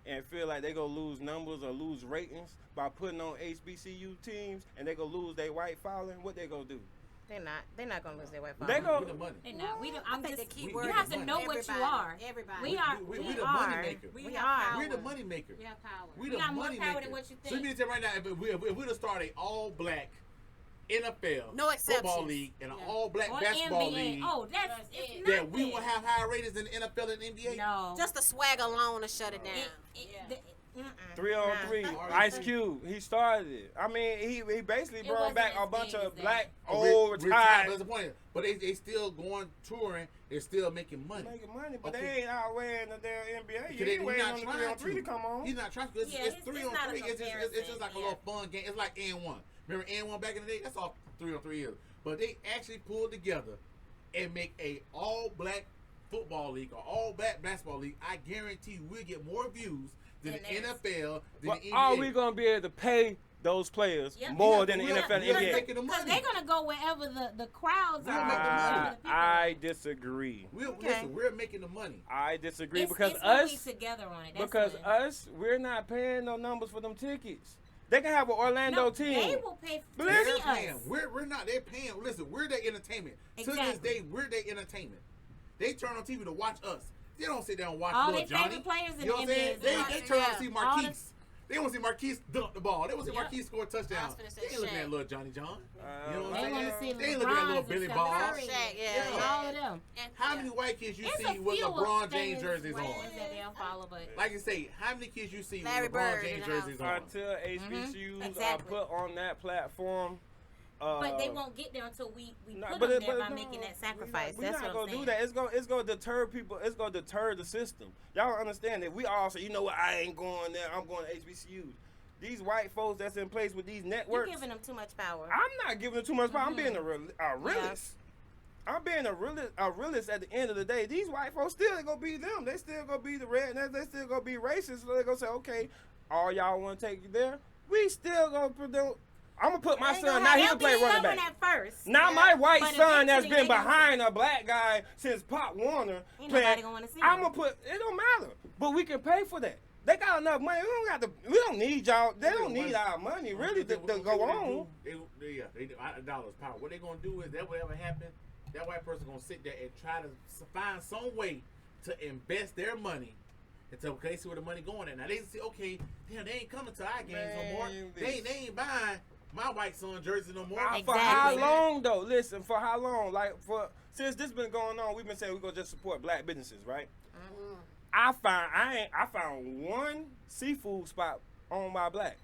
and feel like they gonna lose numbers or lose ratings by putting on HBCU teams and they gonna lose their white following, what they gonna do? They're not gonna lose their white They power. go. The money. They're not. We don't. I I'm think just. the key we- word You we have the to money. know what you are. Everybody. We are. We We the are. money maker. We We are. have We're the power. money maker. We have power. We We the got more money power maker. than what you So let me think. tell you right now, if we'd have started an all-black NFL No football exceptions. league and an Yeah. all-black Or basketball NBA. league, Oh, that's it's that we nothing. will have higher ratings than the NFL and NBA. No. Just the swag alone to shut it down. The- 3-on-3, Nah. Ice Cube, he started it. I mean, he basically It brought wasn't back as a bunch big of as black, that. old, That's retired. the point. But they still going touring. They're still making money. Making money, but Okay. they ain't out weighing the damn NBA. Because You they- ain't he's waiting not on the trying 3-on-3 to come on. He's not trying to. It's Yeah, it's 3 not on a 3. It's just comparison, like a yeah. little fun game. It's like N1. Remember N1 back in the day? That's all 3 on 3 is. But they actually pulled together and make a all-black football league or all-black basketball league. I guarantee you we'll get more views than the Than theirs. NFL, than But the NBA. are we gonna be able to pay those players Yep. more than the We're NFL and not NBA? making the Because money. they're gonna go wherever the crowds We'll are. make the money. wherever the people I are. disagree. Listen, we're making the money. I disagree It's because when we us, together on it. That's because when. us, we're not paying no numbers for them tickets. They can have an Orlando No, team. They will pay But to They're see paying. us. We're not. They're paying. Listen, we're their entertainment. To this Exactly. day, we're their entertainment. They turn on TV to watch us. They don't sit down and watch All Lil their Johnny. favorite players in You know what I'm the saying? NBA They is turn on watching, to see yeah. Marquise. They want to see Marquise dunk the ball. They want to see Yep. Marquise score a touchdown. finna say They ain't looking Shaq. at little Johnny John. You know what They I'm want saying? to see They ain't looking at little LeBron Billy and Ball. Curry. Shaq, Yeah. All of them. And How many white kids you It's see a with few LeBron of James famous jerseys ones on? that they'll follow, but Like you say, how many kids you see Larry with LeBron Bird James in the jerseys on? Until HBCUs Exactly. are put on that platform. but they won't get there until we No, put but them it- there but by no, making that sacrifice. We're That's not what gonna I'm do saying. that. It's gonna deter people. It's gonna deter the system. Y'all understand that we all say, you know what, I ain't going there. I'm going to HBCUs. These white folks that's in place with these You're networks. giving them too much power. I'm not giving them too much power. I'm being a realist. I'm being a realist at the end of the day. These white folks still gonna be them. They still gonna be the rednecks. They still gonna be racist. So they gonna say, okay, all y'all want to take you there. We still gonna produce. I'm gonna put my son now. He can play running back. At first. Now my white But son that's eventually been they gonna- behind a black guy since Pop Warner Ain't nobody playing. gonna wanna see I'm him. gonna put. It don't matter, but we can pay for that. They got enough money. We don't need y'all. They don't need our money really to go on. Dollars power. What they gonna do is that whatever happen, that white person gonna sit there and try to find some way to invest their money until they see where the money going at. Now they see, okay, damn, they ain't coming to our games no more. Man, They ain't buying my white son jersey no more. For how Exactly. long though? Listen, for how long? Like since this been going on, we've been saying we're gonna just support black businesses, right? I found one seafood spot owned by black.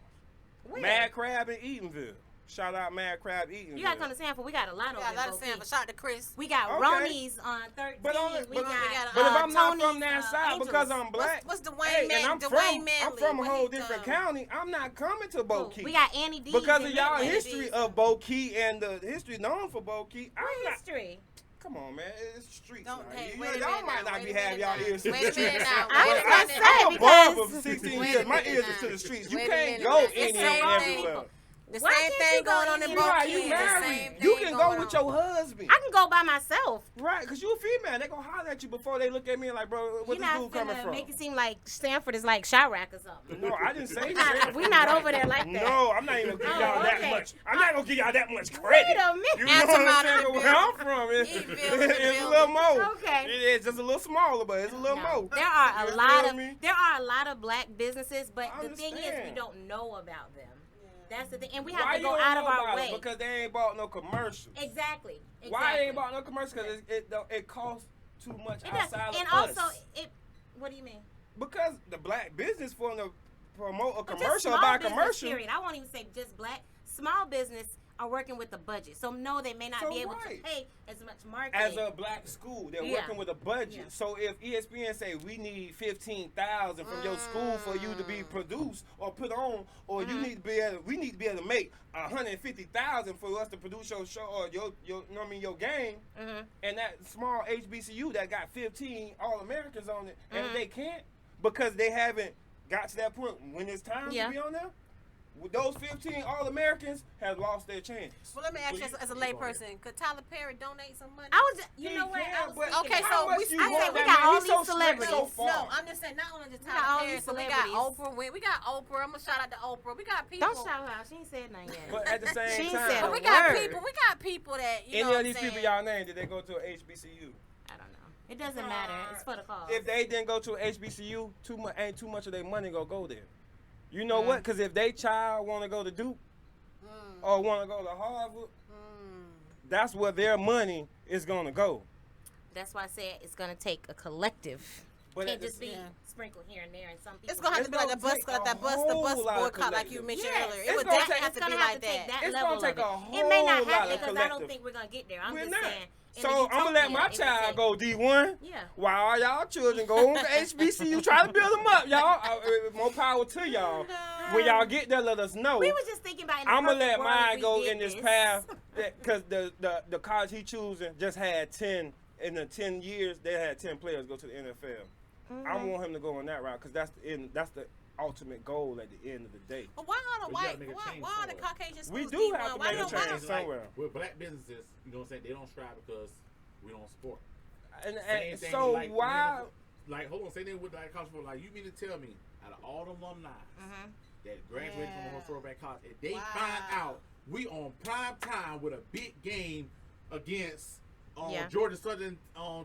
Where? Mad Crab in Eatonville. Shout out Mad Crab Eatonville. You gotta come to Sanford. We got a lot of Yeah, them. let us say, shout out to Chris. We got Okay. Ronnie's on 13. But we got But if I'm not Tony's, from that side Angels. because I'm black, What's Dwayne hey, Man- and I'm Dwayne from Manley, a what whole he different done? county, I'm not coming to Bo Keep. We got Annie D. because of y'all Midway. history of Bo Keep and the history known for Bo Keep. I'm What not. history? Come on, man. It's streets. Don't- now. hey, You- wait a y'all minute might now, not wait be a having minute y'all now. ears to Wait the a streets. minute now, I wait was a gonna minute say, now. I'm a because- barber for 16 Wait a years. My minute ears now. is to the streets. You Wait a can't minute go now. any It's and the wrong everywhere. people. The Why same can't thing you go going on in in and You Bo Bo right, Keep? you Keep. married. You can go with your husband. I can go by myself. Right, because you a female. They gonna holler at you before they look at me like, bro, You're where this not dude coming finna from? make it seem like Stanford is like Chirac or something. No, I didn't say We not over there like that. No, I'm not even gonna give y'all Oh, that okay. much. I'm not gonna give y'all that much Wait credit. a minute. You know what I'm saying? Antimony Where I'm from, it's Eatonville in the it's a building. little more. Okay. It's just a little smaller, but it's a little No. more. There are You a lot feel of me? black businesses, but I the thing is we understand. don't know about them. That's the thing, and we have Why to you go don't out know of our about way. it? Because they ain't bought no commercials. Exactly. Why they ain't bought no commercials? Because it costs too much It does. outside And of also, us. what do you mean? Because the black business for the promote a But just commercial small about a business, commercial. Period. I won't even say just black. Small business are working with a budget. So no, they may not So be able right. to pay as much marketing. As a black school, they're Yeah. working with a budget. Yeah. So if ESPN say we need 15,000 from your school for you to be produced or put on, or you need to be able, we need to be able to make 150,000 for us to produce your show or your you know what I mean, your game. And that small HBCU that got 15 All-Americans on it, and they can't because they haven't got to that point when it's time to be on there. Those 15 All-Americans have lost their chance. Well, let me ask you as a layperson, could Tyler Perry donate some money? I was, you He know what? can, I was but thinking okay, that. so how we- much you I want say we that got man? all He's so these celebrities. celebrities. So far. No, I'm just saying not only just got Tyler all Perry, these so we got celebrities. Oprah. We got Oprah. I'm gonna shout out to Oprah. We got people. Don't shout her out. She ain't said nothing yet. But at the same She time, said But a we got word. people. We got people that you any know. of what these I'm people saying? y'all named, did they go to a HBCU? I don't know. It doesn't matter. It's for the cause. If they didn't go to a HBCU, ain't too much of their money gonna go there. You know what? Because if they child want to go to Duke or want to go to Harvard, that's where their money is gonna go. That's why I said it's gonna take a collective. But Can't at the just be yeah. sprinkled here and there, and some people. It's gonna have to be like the bus, take a the bus whole lot of boycott, like you collective. mentioned Yes, earlier. it's It would gonna definitely take- have to It's be gonna have like to take that. that It's level gonna take of it. a whole It may not lot happen of because I don't collective. think we're gonna get there. I'm We're just not. saying. in So a I'm gonna let utopia, my it would child take- go D1 Yeah. while all y'all children go on to HBCU. Try to build them up, y'all. More power to y'all. When y'all get there, let us know. We was just thinking about. In the I'm gonna perfect let world, if mine we go did in this path because the college he choosing just had 10 in the 10 years they had 10 players go to the NFL. I want him to go on that route because that's the ultimate goal at the end of the day. But why are the But you white? gotta make a Why, change why are the somewhere. Caucasian schools We do D1? have to Why make a don't- why change don't- somewhere. With black businesses, you know what I'm saying? They don't strive because we don't support. And Same thing so like, why? Like, hold on, say that with like college football. Like, you mean to tell me, out of all the alumni that graduated from a historic black college, if they find out we on prime time with a big game against Georgia Southern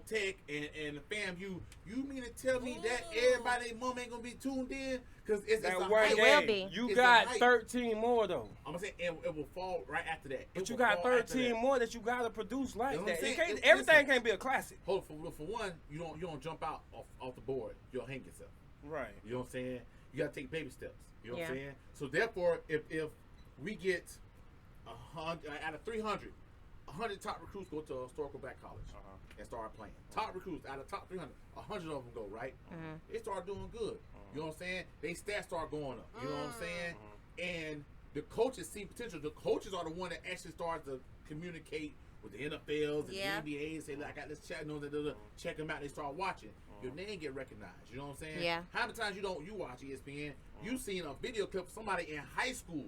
Tech and FAMU, you mean to tell me that everybody mom ain't gonna be tuned in? Because it's That a one hype. will game, be. you It's got a hype. 13 more though. I'm gonna say it will fall right after that. But It you will got fall after 13 that. more that you gotta produce like You know what that. I'm It saying? can't, Listen. everything can't be a classic. Hold for one, you don't jump out off the board. You'll hang yourself. Right. You know what I'm saying? You gotta take baby steps. You know what I'm Yeah. saying? So therefore, if we get 100 out of 300, 100 top recruits go to a historical black college and start playing. Top recruits out of top 300, 100 of them go right. They start doing good. You know what I'm saying? They stats start going up. You know what I'm saying? And the coaches see potential. The coaches are the one that actually starts to communicate with the NFLs and Yeah. the NBA. Say, like, I got this chat, check them out. They start watching. Your name get recognized. You know what I'm saying? Yeah. How many times you watch ESPN? You seen a video clip of somebody in high school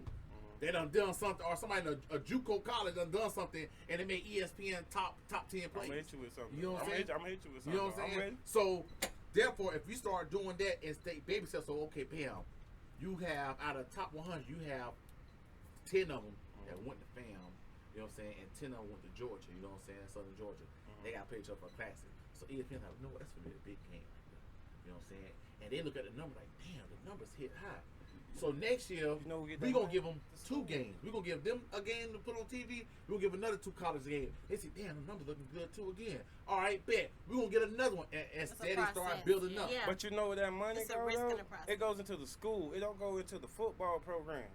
they done something, or somebody in a JUCO college done something, and they made ESPN top 10 I'm plays. gonna hit you with something. You know what I'm saying? I'm gonna hit you with You something. know what I'm I'm saying? ready. So, therefore, if you start doing that and stay baby steps, so okay, Pam, you have out of top 100, you have 10 of them that went to FAM. You know what I'm saying? And 10 of them went to Georgia. You know what I'm saying? Southern Georgia. They got played each other for a classic. So ESPN like, no, that's gonna be a big game. You know what I'm saying? And they look at the number like, damn, the numbers hit high. So next year, You know who get we that gonna money? give them 2 games. We gonna give them a game to put on TV. We gonna give another 2 college games. They say, damn, the numbers looking good too again. All right, bet. We gonna get another one and steady start process. building up. Yeah. But you know where that money It's a goes? risk in though? the process. It goes into the school. It don't go into the football program.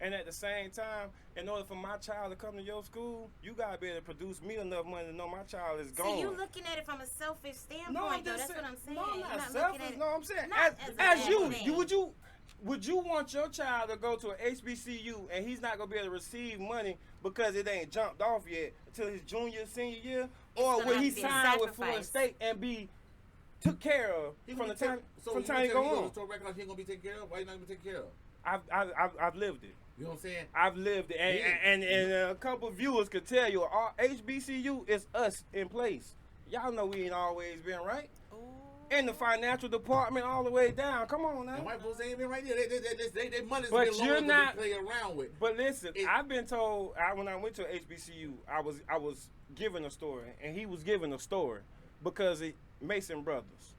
And at the same time, in order for my child to come to your school, you gotta be able to produce me enough money to know my child is gone. See, you looking at it from a selfish standpoint, No, I'm though. just That's what I'm saying. No, I'm You're not looking selfish. at it- No, I'm saying not as as a as bad you, thing. would you want your child to go to a HBCU and he's not gonna be able to receive money because it ain't jumped off yet until his senior year, or gonna will have he to be a sign with Florida sacrifice. State and be took care of He from gonna the be time so from you time gonna you tell go me on? to the record he ain't gonna be taken care of? Why you not gonna be taken care of? I've lived it. You know what I'm saying? I've lived it, and a couple viewers could tell you, our HBCU is us in place. Y'all know we ain't always been right. In the financial department, all the way down. Come on now. And white folks ain't been right there. They money's But been you're longer not- to play around with. But listen, It- I've been told when I went to HBCU, I was given a story, and he was given a story because it Mason brothers.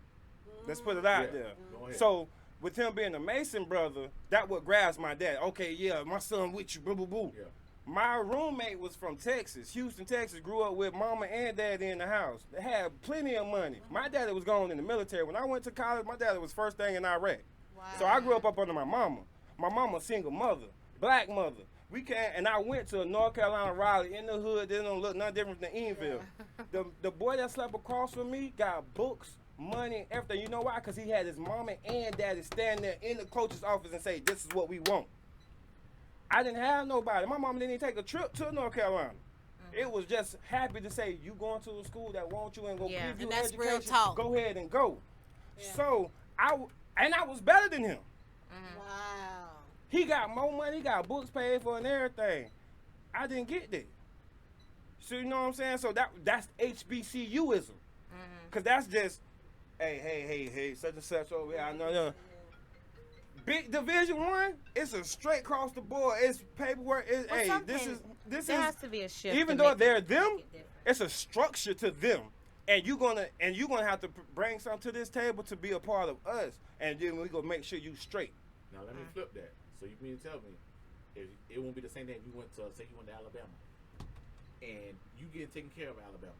Let's put it out Yeah, there. go ahead. So with him being a Mason brother, that what grabs my dad. Okay, yeah, my son with you, boo boo boo. Yeah. My roommate was from Texas, Houston, Texas. Grew up with mama and daddy in the house. They had plenty of money. My daddy was going in the military. When I went to college, my daddy was first thing in Iraq. Wow. So I grew up under my mama. My mama, single mother, black mother. We can't, and I went to North Carolina, Raleigh, in the hood. They don't look nothing different than Enville. The boy that slept across from me got books, money, everything. You know why? Because he had his mama and daddy stand there in the coach's office and say, "This is what we want." I didn't have nobody. My mama didn't even take a trip to North Carolina. It was just happy to say, "You going to a school that wants you and go give you that's education. real talk. Go ahead and go." Yeah. So I was better than him. Wow. He got more money, he got books paid for and everything. I didn't get that. So you know what I'm saying? So that's HBCUism. Cause that's just, hey, such and such over here. I know. Big Division I, it's a straight across the board. It's paperwork. This has to be a shift. Even though they're them, it's a structure to them. And you're gonna have to bring something to this table to be a part of us. And then we gonna make sure you straight. Now let me flip that. So you mean to tell me, if it won't be the same thing if you went to, say you went to Alabama, and you get taken care of in Alabama,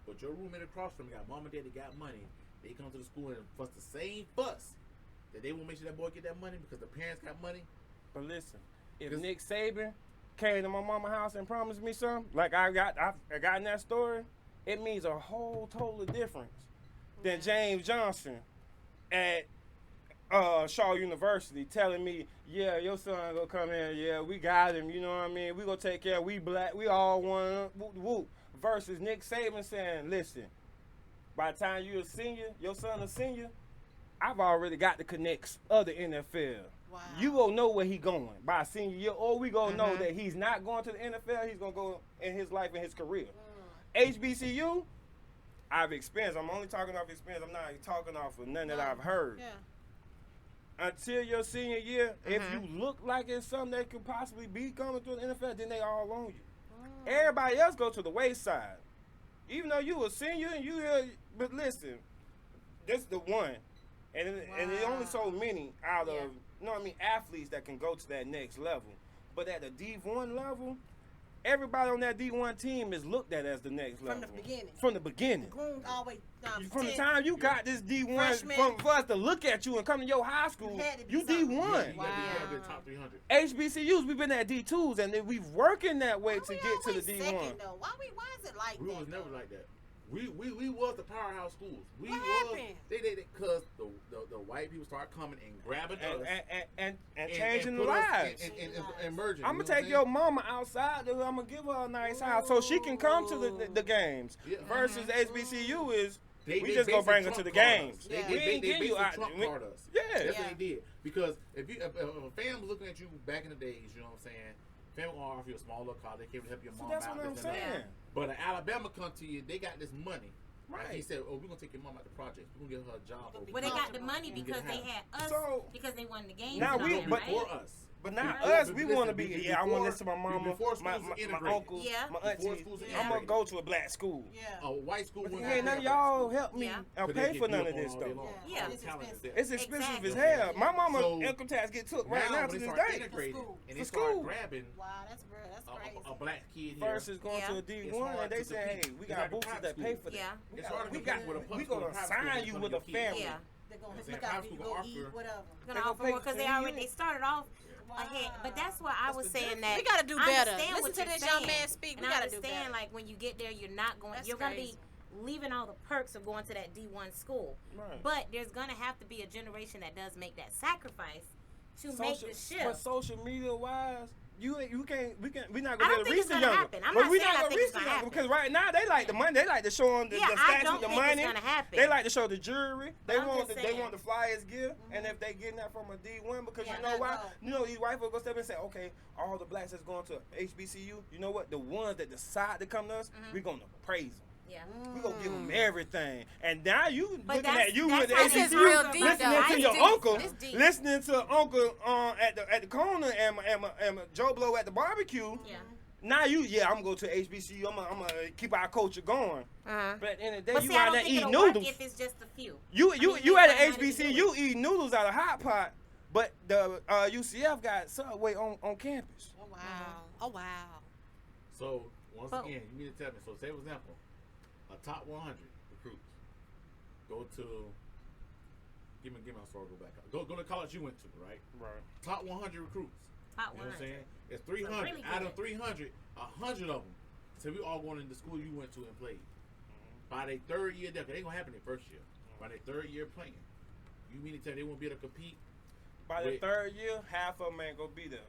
but your roommate across from you got mom and dad that got money, they come to the school and fuss the same fuss, that they won't make sure that boy get that money because the parents got money. But listen, if Nick Saban came to my mama's house and promised me something, like I got in that story, it means a whole totally difference than James Johnson at Shaw University telling me, yeah, your son gonna come in, yeah, we got him, you know what I mean? We gonna take care, we black, we all one, whoop, whoop. Versus Nick Saban saying, listen, by the time you're a senior, your son a senior, I've already got the connects of the NFL. Wow. You gonna know where he going by senior year, or we gonna know that he's not going to the NFL, he's gonna go in his life and his career. HBCU, I've experienced, I'm only talking off experience, I'm not talking off of nothing that I've heard. Yeah. Until your senior year, if you look like it's something that could possibly be coming through the NFL, then they all on you. Everybody else go to the wayside. Even though you a senior and you here, but listen, this the one. And there's only so many out of, you know what I mean, athletes that can go to that next level. But at the D1 level, everybody on that D1 team is looked at as the next level. From the beginning. From the time you got this D1, for us to look at you and come to your high school, you D1. Wow. Top 300. HBCUs, we've been at D2s, and then we've working that way to get to the D1. Why is it like we that? was never like that. We was the powerhouse schools. We What was happened? they because the white people start coming and grabbing us and changing the lives. And merging. I'm gonna take your mama outside. I'm gonna give her a nice house so she can come to the games. Yeah. Versus HBCU is they just gonna bring her to the games. They We ain't getting you out. Trump card us. Yeah. That's what they did. Because if a fan was looking at you back in the days, you know what I'm saying? Family gonna offer you a small little car. They came to help your mom that's out. what I'm this and that. saying. But an Alabama come to you, they got this money. Right. And he said, "Oh, we're gonna take your mom out the project. We're gonna give her a job." Well, they got the money because they had us, because they won the game. Now we, but for us. But not Before- us. We want to be. before- Yeah, I want to listen to my mama, before schools my were integrated. uncles, my Before auntie. schools were I'm gonna integrated. go to a black school. Yeah. A white school. But wouldn't ain't none have of y'all help me Yeah. pay for none of this stuff. Yeah. It's expensive as Exactly. hell. My mama So, income tax get took right now when to they this start day. integrating school. and For they start school. grabbing Wow, that's crazy. a black kid here. Versus going to a It's D1 hard and they to say, hey, compete. we It's got like a boosters private that pay school. for that. Yeah. It's hard to We compete got with a public we school gonna and private school assign in you front with of a your kids. family. Yeah. They're going I'm to saying look high out for you, school go offer- eat, whatever. Gonna They offer gonna more pay because they for already you. they started off Wow. ahead. But that's why I was saying that We gotta do I better. understand Listen what to you're this young saying. man speak. We And I gotta do understand better. like when you get there, you're not going. That's you're gonna crazy. be leaving all the perks of going to that D1 school. Right. But there's gonna have to be a generation that does make that sacrifice to make the But shift. social media wise, we're not I gonna don't be able to think reach it's the gonna younger. happen. I'm But not we saying I not gonna think reach it's the gonna younger happen. because right now they like the money. They like to show them the Yeah, I stats don't with the think it's money. gonna happen. They like to show the jewelry. They I'm want just they saying. want the flyers gift. And if they getting that from a D1, because Yeah, you know why? that's dope. You know these white folks go step in and say, okay, all the blacks that's going to HBCU, you know what? The ones that decide to come to us, we gonna praise them. Yeah. We gonna give them everything. And now you But looking that's- at you that's with the how This is HBCU, real deep, listening though. to It's your deep. uncle, It's deep. listening to uncle at the corner and Joe Blow at the barbecue. Yeah. Now I'm gonna go to HBCU. I'm gonna keep our culture going. Uh-huh. But at the end of the day, But you see, I out don't there think eating it'll work noodles. if it's just a few. You I mean, at it's an not how to do HBCU eating noodles out of hot pot, but the UCF got Subway on campus. Oh, wow. Oh, wow. So once But- again, you need to tell me. So say for example, a top 100 recruits go to Give me a story. Go back. Go to college you went to, right? Right. Top 100 recruits. Top You know what I'm 100. saying? It's 300. really Out good. of 300, 100 of them. So we all going into the school you went to and played. By their third year there, 'cause it ain't gonna happen their first year. By their third year playing, you mean to tell they won't be able to compete? By the third year, half of them ain't gonna be there.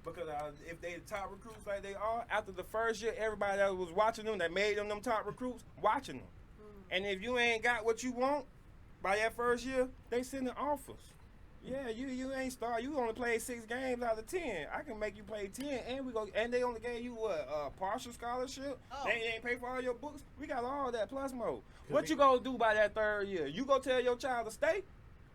Because if they the top recruits like they are, after the first year, everybody that was watching them, that made them top recruits, watching them. And if you ain't got what you want by that first year, they sending offers. Yeah, you ain't start. You only played 6 games out of 10. I can make you play 10, and they only gave you what partial scholarship. Oh. They ain't pay for all your books. We got all that plus more. What you gonna do by that third year? You gonna tell your child to stay,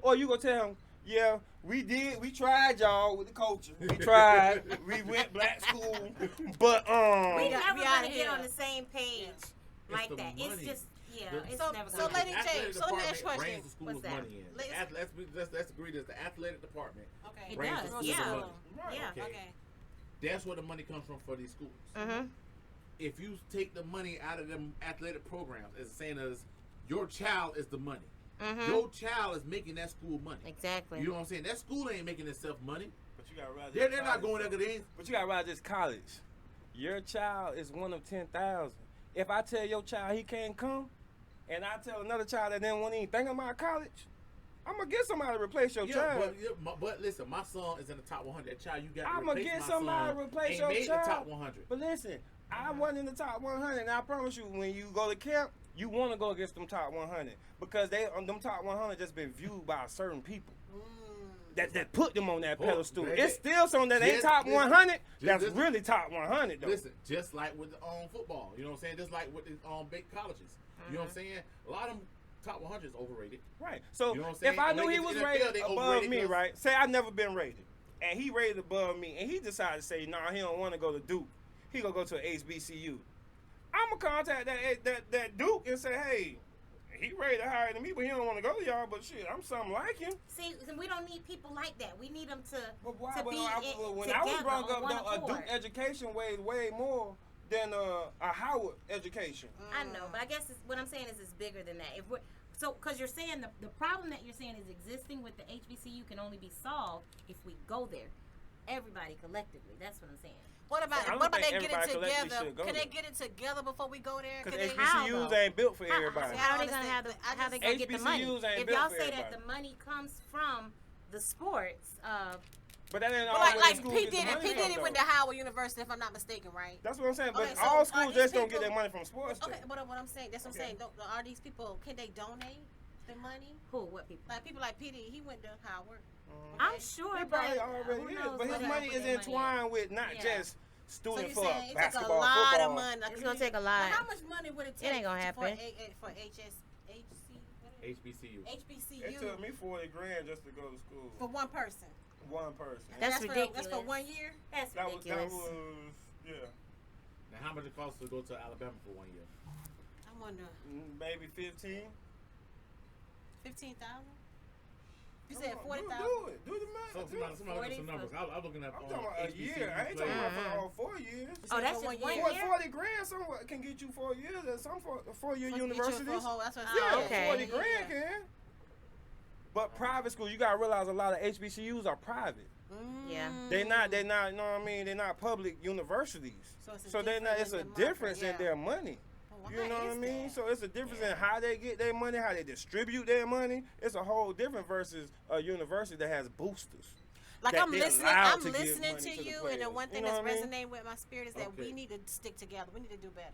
or you gonna tell him, yeah, we tried y'all with the coaches. We tried. We went black school, but We got- never we gonna outta get here. on the same page like the that. money. It's just it's So- never so gonna lady happen. J, so let me ask you a question. Brings the school's What's that? money in. Let's agree that the athletic department Okay. It brings does, the school's yeah. money. Yeah. Okay. Okay. That's where the money comes from for these schools. Mm-hmm. If you take the money out of them athletic programs, as saying as your child is the money. Mm-hmm. Your child is making that school money. Exactly. You know what I'm saying? That school ain't making itself money. But you gotta realize They're this not college, going there though. because they ain't. But you gotta realize this college. Your child is one of 10,000. If I tell your child he can't come, and I tell another child that didn't want to even think about college, I'm gonna get somebody to replace your child. But listen, my son is in the top 100. That child you got to I'm gonna replace get my somebody son to replace ain't your made child. the top 100. But listen, I wasn't in the top 100, and I promise you, when you go to camp, you want to go against them top 100 because them top 100 just been viewed by certain people that put them on that pedestal. man. It's still some that ain't Just top listen. 100 that's listen. really top 100 though. Listen, just like with the football, you know what I'm saying? Just like with the big colleges, you know what I'm saying? A lot of them top 100 is overrated. Right. So You know what I'm saying? if I And knew when he they was get to the NFL, rated they above overrated me, 'cause- right? Say I never been rated, and he rated above me, and he decided to say, nah, he don't want to go to Duke. He gonna go to a HBCU. I'ma contact that Duke and say, hey, he rated higher than me, but he don't want to go to y'all. But shit, I'm something like him. See, we don't need people like that. We need them to But why? to But be when together I was brought on up, one though, a accord. Duke education weighs way more than a Howard education. I know, but I guess what I'm saying is it's bigger than that. If we're because you're saying the problem that you're saying is existing with the HBCU can only be solved if we go there, everybody collectively. That's what I'm saying. What about I don't what about think they get it everybody collectively together? should go Can they there. get it together before we go there? Because Can they, How, HBCUs though? ain't built for everybody. How are they gonna have I how they just- gonna get the money? HBCUs ain't If built y'all for say that everybody. the money comes from the sports, But that ain't But all like schools P get the Diddy, money P from, Diddy though. went to Howard University, if I'm not mistaken, right? That's what I'm saying. But Okay, so all are schools these just don't get people- their money from sports. though. Okay, but what I'm saying, that's what I'm Okay. saying. Are these people? Can they donate the money? who? What people? Like people like P Diddy, he went to Howard. I'm sure, He but probably who already is. knows But his where money they is put their entwined with not Yeah. just So student you're for saying it take a basketball, lot football. of money. Like, It's gonna take a Well, lot. how much money would it take? ain't gonna happen. for HBCU. HBCU It took me 40 grand just to go to school. for one person. One person. That's For, ridiculous. that's for 1 year. That's That was ridiculous. yeah. Now, how much it costs to go to Alabama for 1 year? I wonder, Maybe 15. 15,000. You Come said on, 40,000. Do it. Do the math. Somebody look at some 40 numbers. for- I was looking at I'm talking about a HBCU year. I ain't talking players. about for all 4 years. Oh, that's For just 1 one year. year. 40 grand somewhere can get you 4 years at some 4-year Get you universities. for a whole- that's what I'm Yeah, saying. okay. 40 grand can. But private school, you gotta realize a lot of HBCUs are private. Yeah. They not, you know what I mean? They're not public universities. So it's a So they're not. difference It's a in the market, difference yeah. in their money. Well, You why know what I is mean? that? So it's a difference in how they get their money, how they distribute their money. It's a whole different versus a university that has boosters. Like that I'm they're listening, allowed I'm to give listening money to to the you, and the players. one thing You know that's what I mean? resonating with my spirit is that Okay. we need to stick together. We need to do better.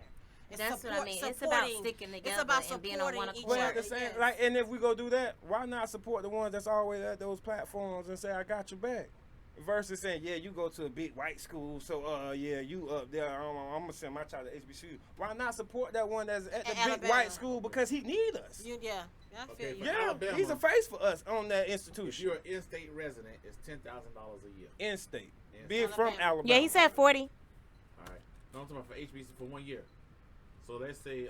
It's That's what I support- mean. It's about supporting- sticking it's together about and being on one supporting each Well, accord. at the other, same, yes. like, and if we go do that, why not support the ones that's always at those platforms and say, "I got your back," versus saying, "Yeah, you go to a big white school, so yeah, you up there. I'm gonna send my child to HBCU." Why not support that one that's at the big Alabama. white school because he need us? Yeah, I feel Okay, you. but Yeah, Alabama- he's a face for us on that If institution. you're an in-state resident, it's $10,000 a year. In-state, In-state. being from Alabama. Alabama. Yeah, he said 40. All right. No, I'm talking about for HBC for 1 year. So let's say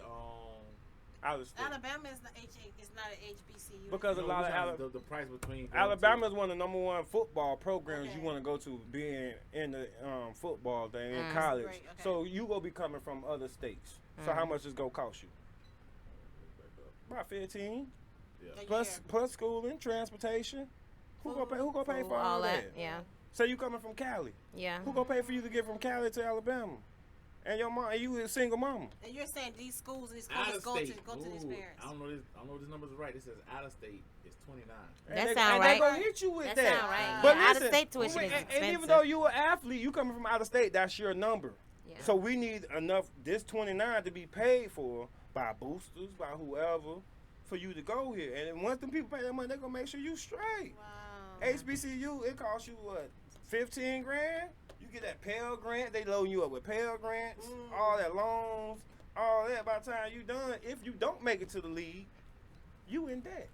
out of state. Alabama is not it's not an HBCU. Because a no, lot we're of talking Alabama. the price between going Alabama to- is one of the number one football programs you Okay. want to go to being in the football thing in Mm. college. Great, okay. So you go be coming from other states. So how much is going to cost you? About 15. Plus schooling, transportation. Who gonna pay for all that? Yeah. So you coming from Cali? Yeah. Who gonna pay for you to get from Cali to Alabama? And your mom, and you a single mama. And you're saying these schools and these colleges go to these parents. I don't know if this number's right. It says out of state is 29. That sound right. They gonna hit you with that. That sound right. But out listen, of state tuition is expensive. And even though you an athlete, you coming from out of state, that's your number. Yeah. So we need enough this 29 to be paid for by boosters, by whoever, for you to go here. And then once them people pay that money, they're gonna make sure you straight. Wow. HBCU, it costs you what, 15 grand? You get that Pell Grant, they load you up with Pell Grants, all that loans, all that. By the time you done, if you don't make it to the league, you in debt.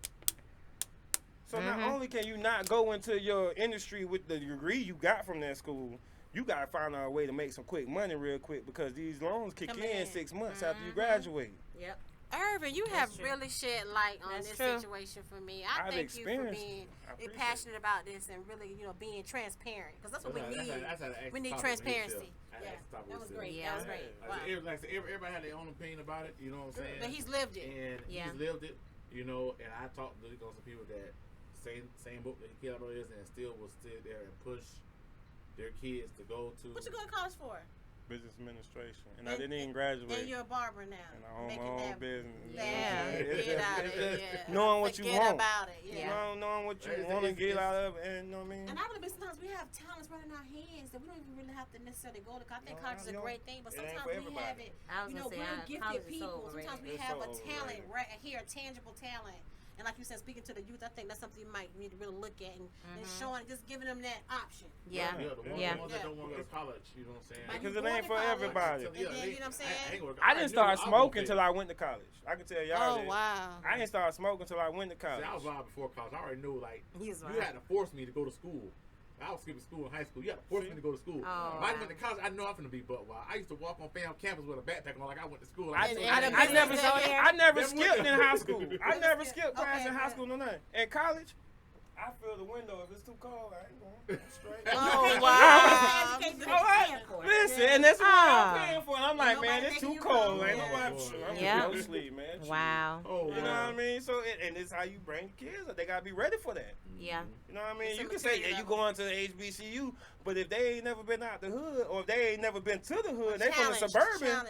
So not only can you not go into your industry with the degree you got from that school, you gotta find out a way to make some quick money real quick because these loans kick in 6 months after you graduate. Yep. Irvin, you have really shed light on this situation for me. I I've thank you for experienced being passionate about this and really, being transparent because that's what we need. We need transparency. Yeah, that was great. Yeah. That was great. Wow. Like I said, everybody had their own opinion about it. You know what I'm saying? But he's lived it. And he's lived it. You know, and I talked to some people that same book that he came out is and still will sit there and push their kids to go to. What you going to college for? Business administration, and I didn't even graduate. And you're a barber now. And I own my own business. Yeah, get out of it. Yeah. Knowing what you want. About it. Yeah. Knowing what you want to get out of it, and you know what I mean. And I believe sometimes we have talents right in our hands that we don't even really have to necessarily go to. I think college is a great thing, but sometimes we have it. We're gifted people. Sometimes we have a talent right here, a tangible talent. And like you said, speaking to the youth, I think that's something you might need to really look at and showing, just giving them that option. The ones that don't want to go to college, you know what I'm saying? Because it ain't for everybody. And then, you know what I'm saying? I didn't start smoking until I went to college. I can tell y'all that. Wow. I didn't start smoking until I went to college. See, I was wild before college. I already knew, like, you had to force me to go to school. I was skipping school in high school. You had to force me to go to school. When I went to college, I know I'm finna be butt wild. I used to walk on campus with a backpack on like I went to school. I never skipped in high school. I never skipped class in high school, no nothing. In college, I feel the window. If it's too cold, I ain't going. I'm straight. Oh, wow. Listen, and that's what I'm paying for. And I'm like, man, it's too cold. Ain't nobody. I'm Yeah. going to sleep, man. Wow. You know what I mean? So, and it's how you bring the kids up. They got to be ready for that. Yeah. You know what I mean? You can say, yeah, you going to the HBCU, but if they ain't never been out the hood, or if they ain't never been to the hood, they from the suburban,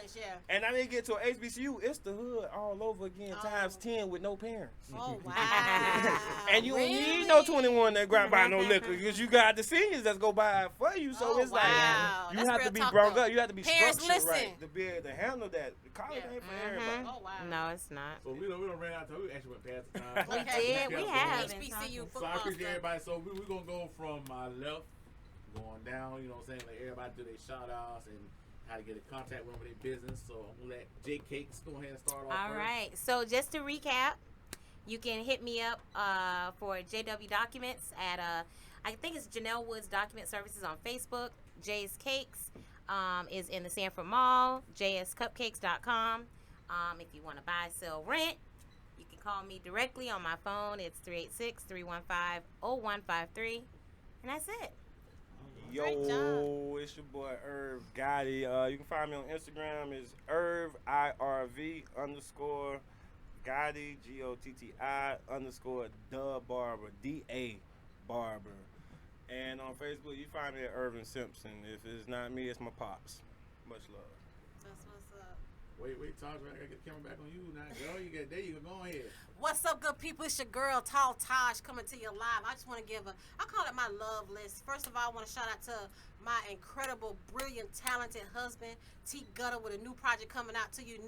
and now they get to an HBCU, it's the hood all over again, times 10 with no parents. Oh, wow. And you don't need no 21 that grab by no liquor, because you got the seniors that's go buy it for you. So it's like, you have to be brought up, you have to be structured right to be able to handle that. The college ain't for everybody. Oh, wow. No, it's not. So we don't ran out. We actually went past the time. We did. We have. HBCU So I appreciate everybody. So we're going to go from my left, going down, you know what I'm saying? Like everybody do their shout outs and how to get in contact with them with their business. So I'm going to let J Cakes go ahead and start off. All right. So just to recap, you can hit me up for JW Documents at, I think it's Janelle Woods Document Services on Facebook. Jay's Cakes is in the Sanford Mall, jscupcakes.com. If you want to buy, sell, rent, you can call me directly on my phone. It's 386-315-0153. And that's it. Yo, it's your boy Irv Gotti. You can find me on Instagram. It's Irv IRV _ Gotti GOTTI _ Barber DA Barber. And on Facebook, you find me at Irvin Simpson. If it's not me, it's my pops. Much love. That's what's up. Wait, Tosh, I gotta get the camera back on you now, girl. There you go. Go ahead. What's up, good people? It's your girl, Tall Tosh, coming to you live. I just want to give I call it my love list. First of all, I want to shout out to my incredible, brilliant, talented husband, T Gutter, with a new project coming out to you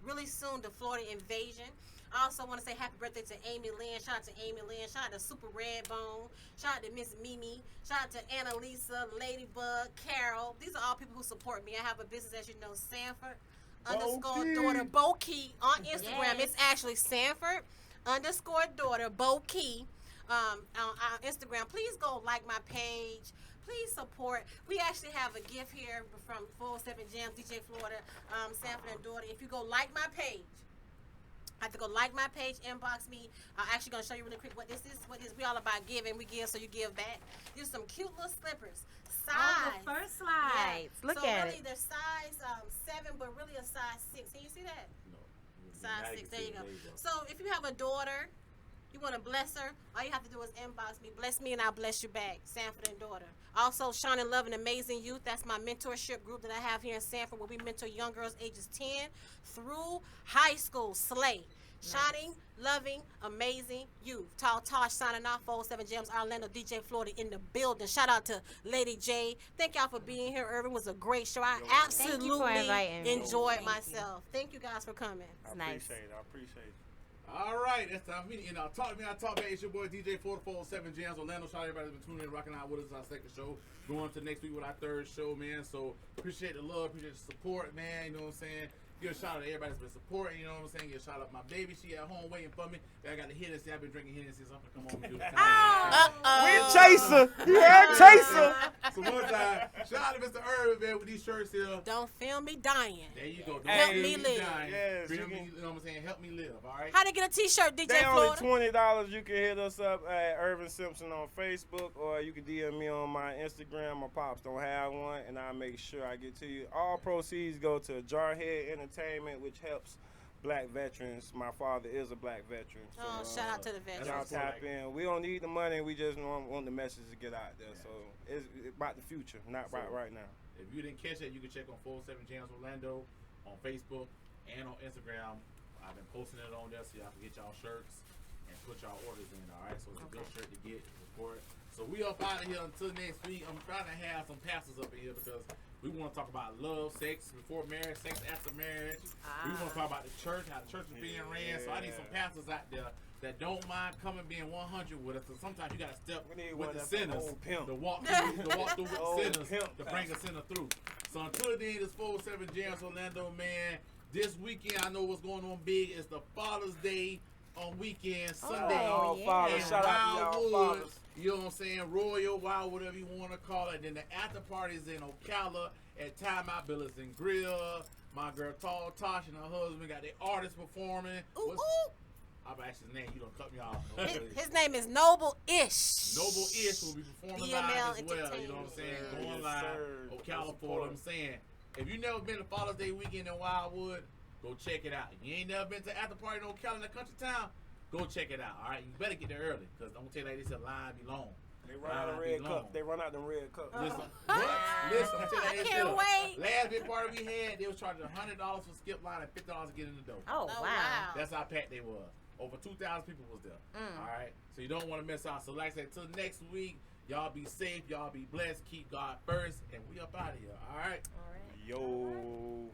really soon, the Florida Invasion. I also want to say happy birthday to Amy Lynn. Shout out to Amy Lynn. Shout out to Super Redbone. Shout out to Miss Mimi. Shout out to Annalisa, Ladybug, Carol. These are all people who support me. I have a business, as you know, Sanford _daughter Bo-Key on Instagram. It's actually Sanford _daughter Bo-Key on Instagram. Please go like my page. Please support. We actually have a gift here from 407 Jams, DJ Flawda, Sanford and Daughter. If you go like my page, I have to go like my page, inbox me. I'm actually going to show you really quick what this is. We all about giving. We give so you give back. These are some cute little slippers. Size. The first slides. Yeah. Look so at really, they're size 7, but really a size 6. Can you see that? No. Size 6. There you go. So if you have a daughter, You want to bless her? All you have to do is inbox me. Bless me and I'll bless you back. Sanford and daughter. Also, Shining Love and Amazing Youth. That's my mentorship group that I have here in Sanford where we mentor young girls ages 10 through high school. Slay. Shining, loving, amazing youth. Tall Tosh signing off. 407 Gems, Orlando, DJ Flawda in the building. Shout out to Lady J. Thank y'all for being here. Irvin was a great show. I absolutely enjoyed myself. Thank you guys for coming. I appreciate it. All right, that's time for me to end. Talk to me. I talk back. It's your boy DJ Flawda 407 Jams. Orlando. Shout out everybody that's been tuning in, rocking out with us. Our second show. Going to next week with our third show, man. So appreciate the love, appreciate the support, man. You know what I'm saying? Give a shout out to everybody that's been supporting, you know what I'm saying? Give a shout out to my baby. She at home waiting for me. I got the Hennessy. I've been drinking Hennessy, so I'm going to come home and do the time. We chaser. Yeah, chaser. So one time, shout out to Mr. Irvin, man, with these shirts here. Don't feel me dying. There you go. Don't Help feel me live. dying. Yes, Feel me, you know what I'm saying? Help me live, all right? How to get a t-shirt, DJ They Flawda? only $20. You can hit us up at Irvin Simpson on Facebook, or you can DM me on my Instagram. My pops don't have one, and I'll make sure I get to you. All proceeds go to Jarhead Entertainment, which helps black veterans. My father is a black veteran. So, Shout out to the veterans. y'all tap in. We don't need the money. We just want the message to get out there. So it's about the future, not about right now. If you didn't catch it, you can check on 407 Jams Orlando on Facebook and on Instagram. I've been posting it on there so y'all can get y'all shirts and put y'all orders in, all right? So it's a good shirt to get, support. So we up out of here until next week. I'm trying to have some pastors up in here because we want to talk about love, sex before marriage, sex after marriage. We want to talk about the church, how the church is being ran. So I need some pastors out there that don't mind coming being 100 with us. So sometimes you got to step with the sinners to walk through with the sinners to bring a sinner through. So until then, it's 407 Jams Orlando, man. This weekend, I know what's going on big. It's the Father's Day on weekend, Sunday. Fathers. Shout out to y'all fathers. You know what I'm saying? Royal, Wild, whatever you want to call it. Then the after party is in Ocala at Time Out Billis and Grill. My girl Tall Tosh and her husband got their artists performing. I'll ask his name. You don't cut me off. His name is Noble Ish. Noble Ish will be performing live as well. You know what I'm saying? Going live. Ocala for what I'm saying. If you never been to Father's Day weekend in Wildwood, go check it out. If you ain't never been to after party in Ocala in the country town, go check it out. All right, you better get there early because I'm gonna tell you like this: a line be long. They run out of red cups. They run out them red cups. Listen, listen, I'm telling you, I can't wait. Last big party we had, they was charging $100 for skip line and $50 to get in the door. Oh, wow. That's how packed they was. Over 2,000 people was there. All right, so you don't want to miss out. So like I said, till next week, y'all be safe, y'all be blessed, keep God first, and we up out of here. All right. Yo.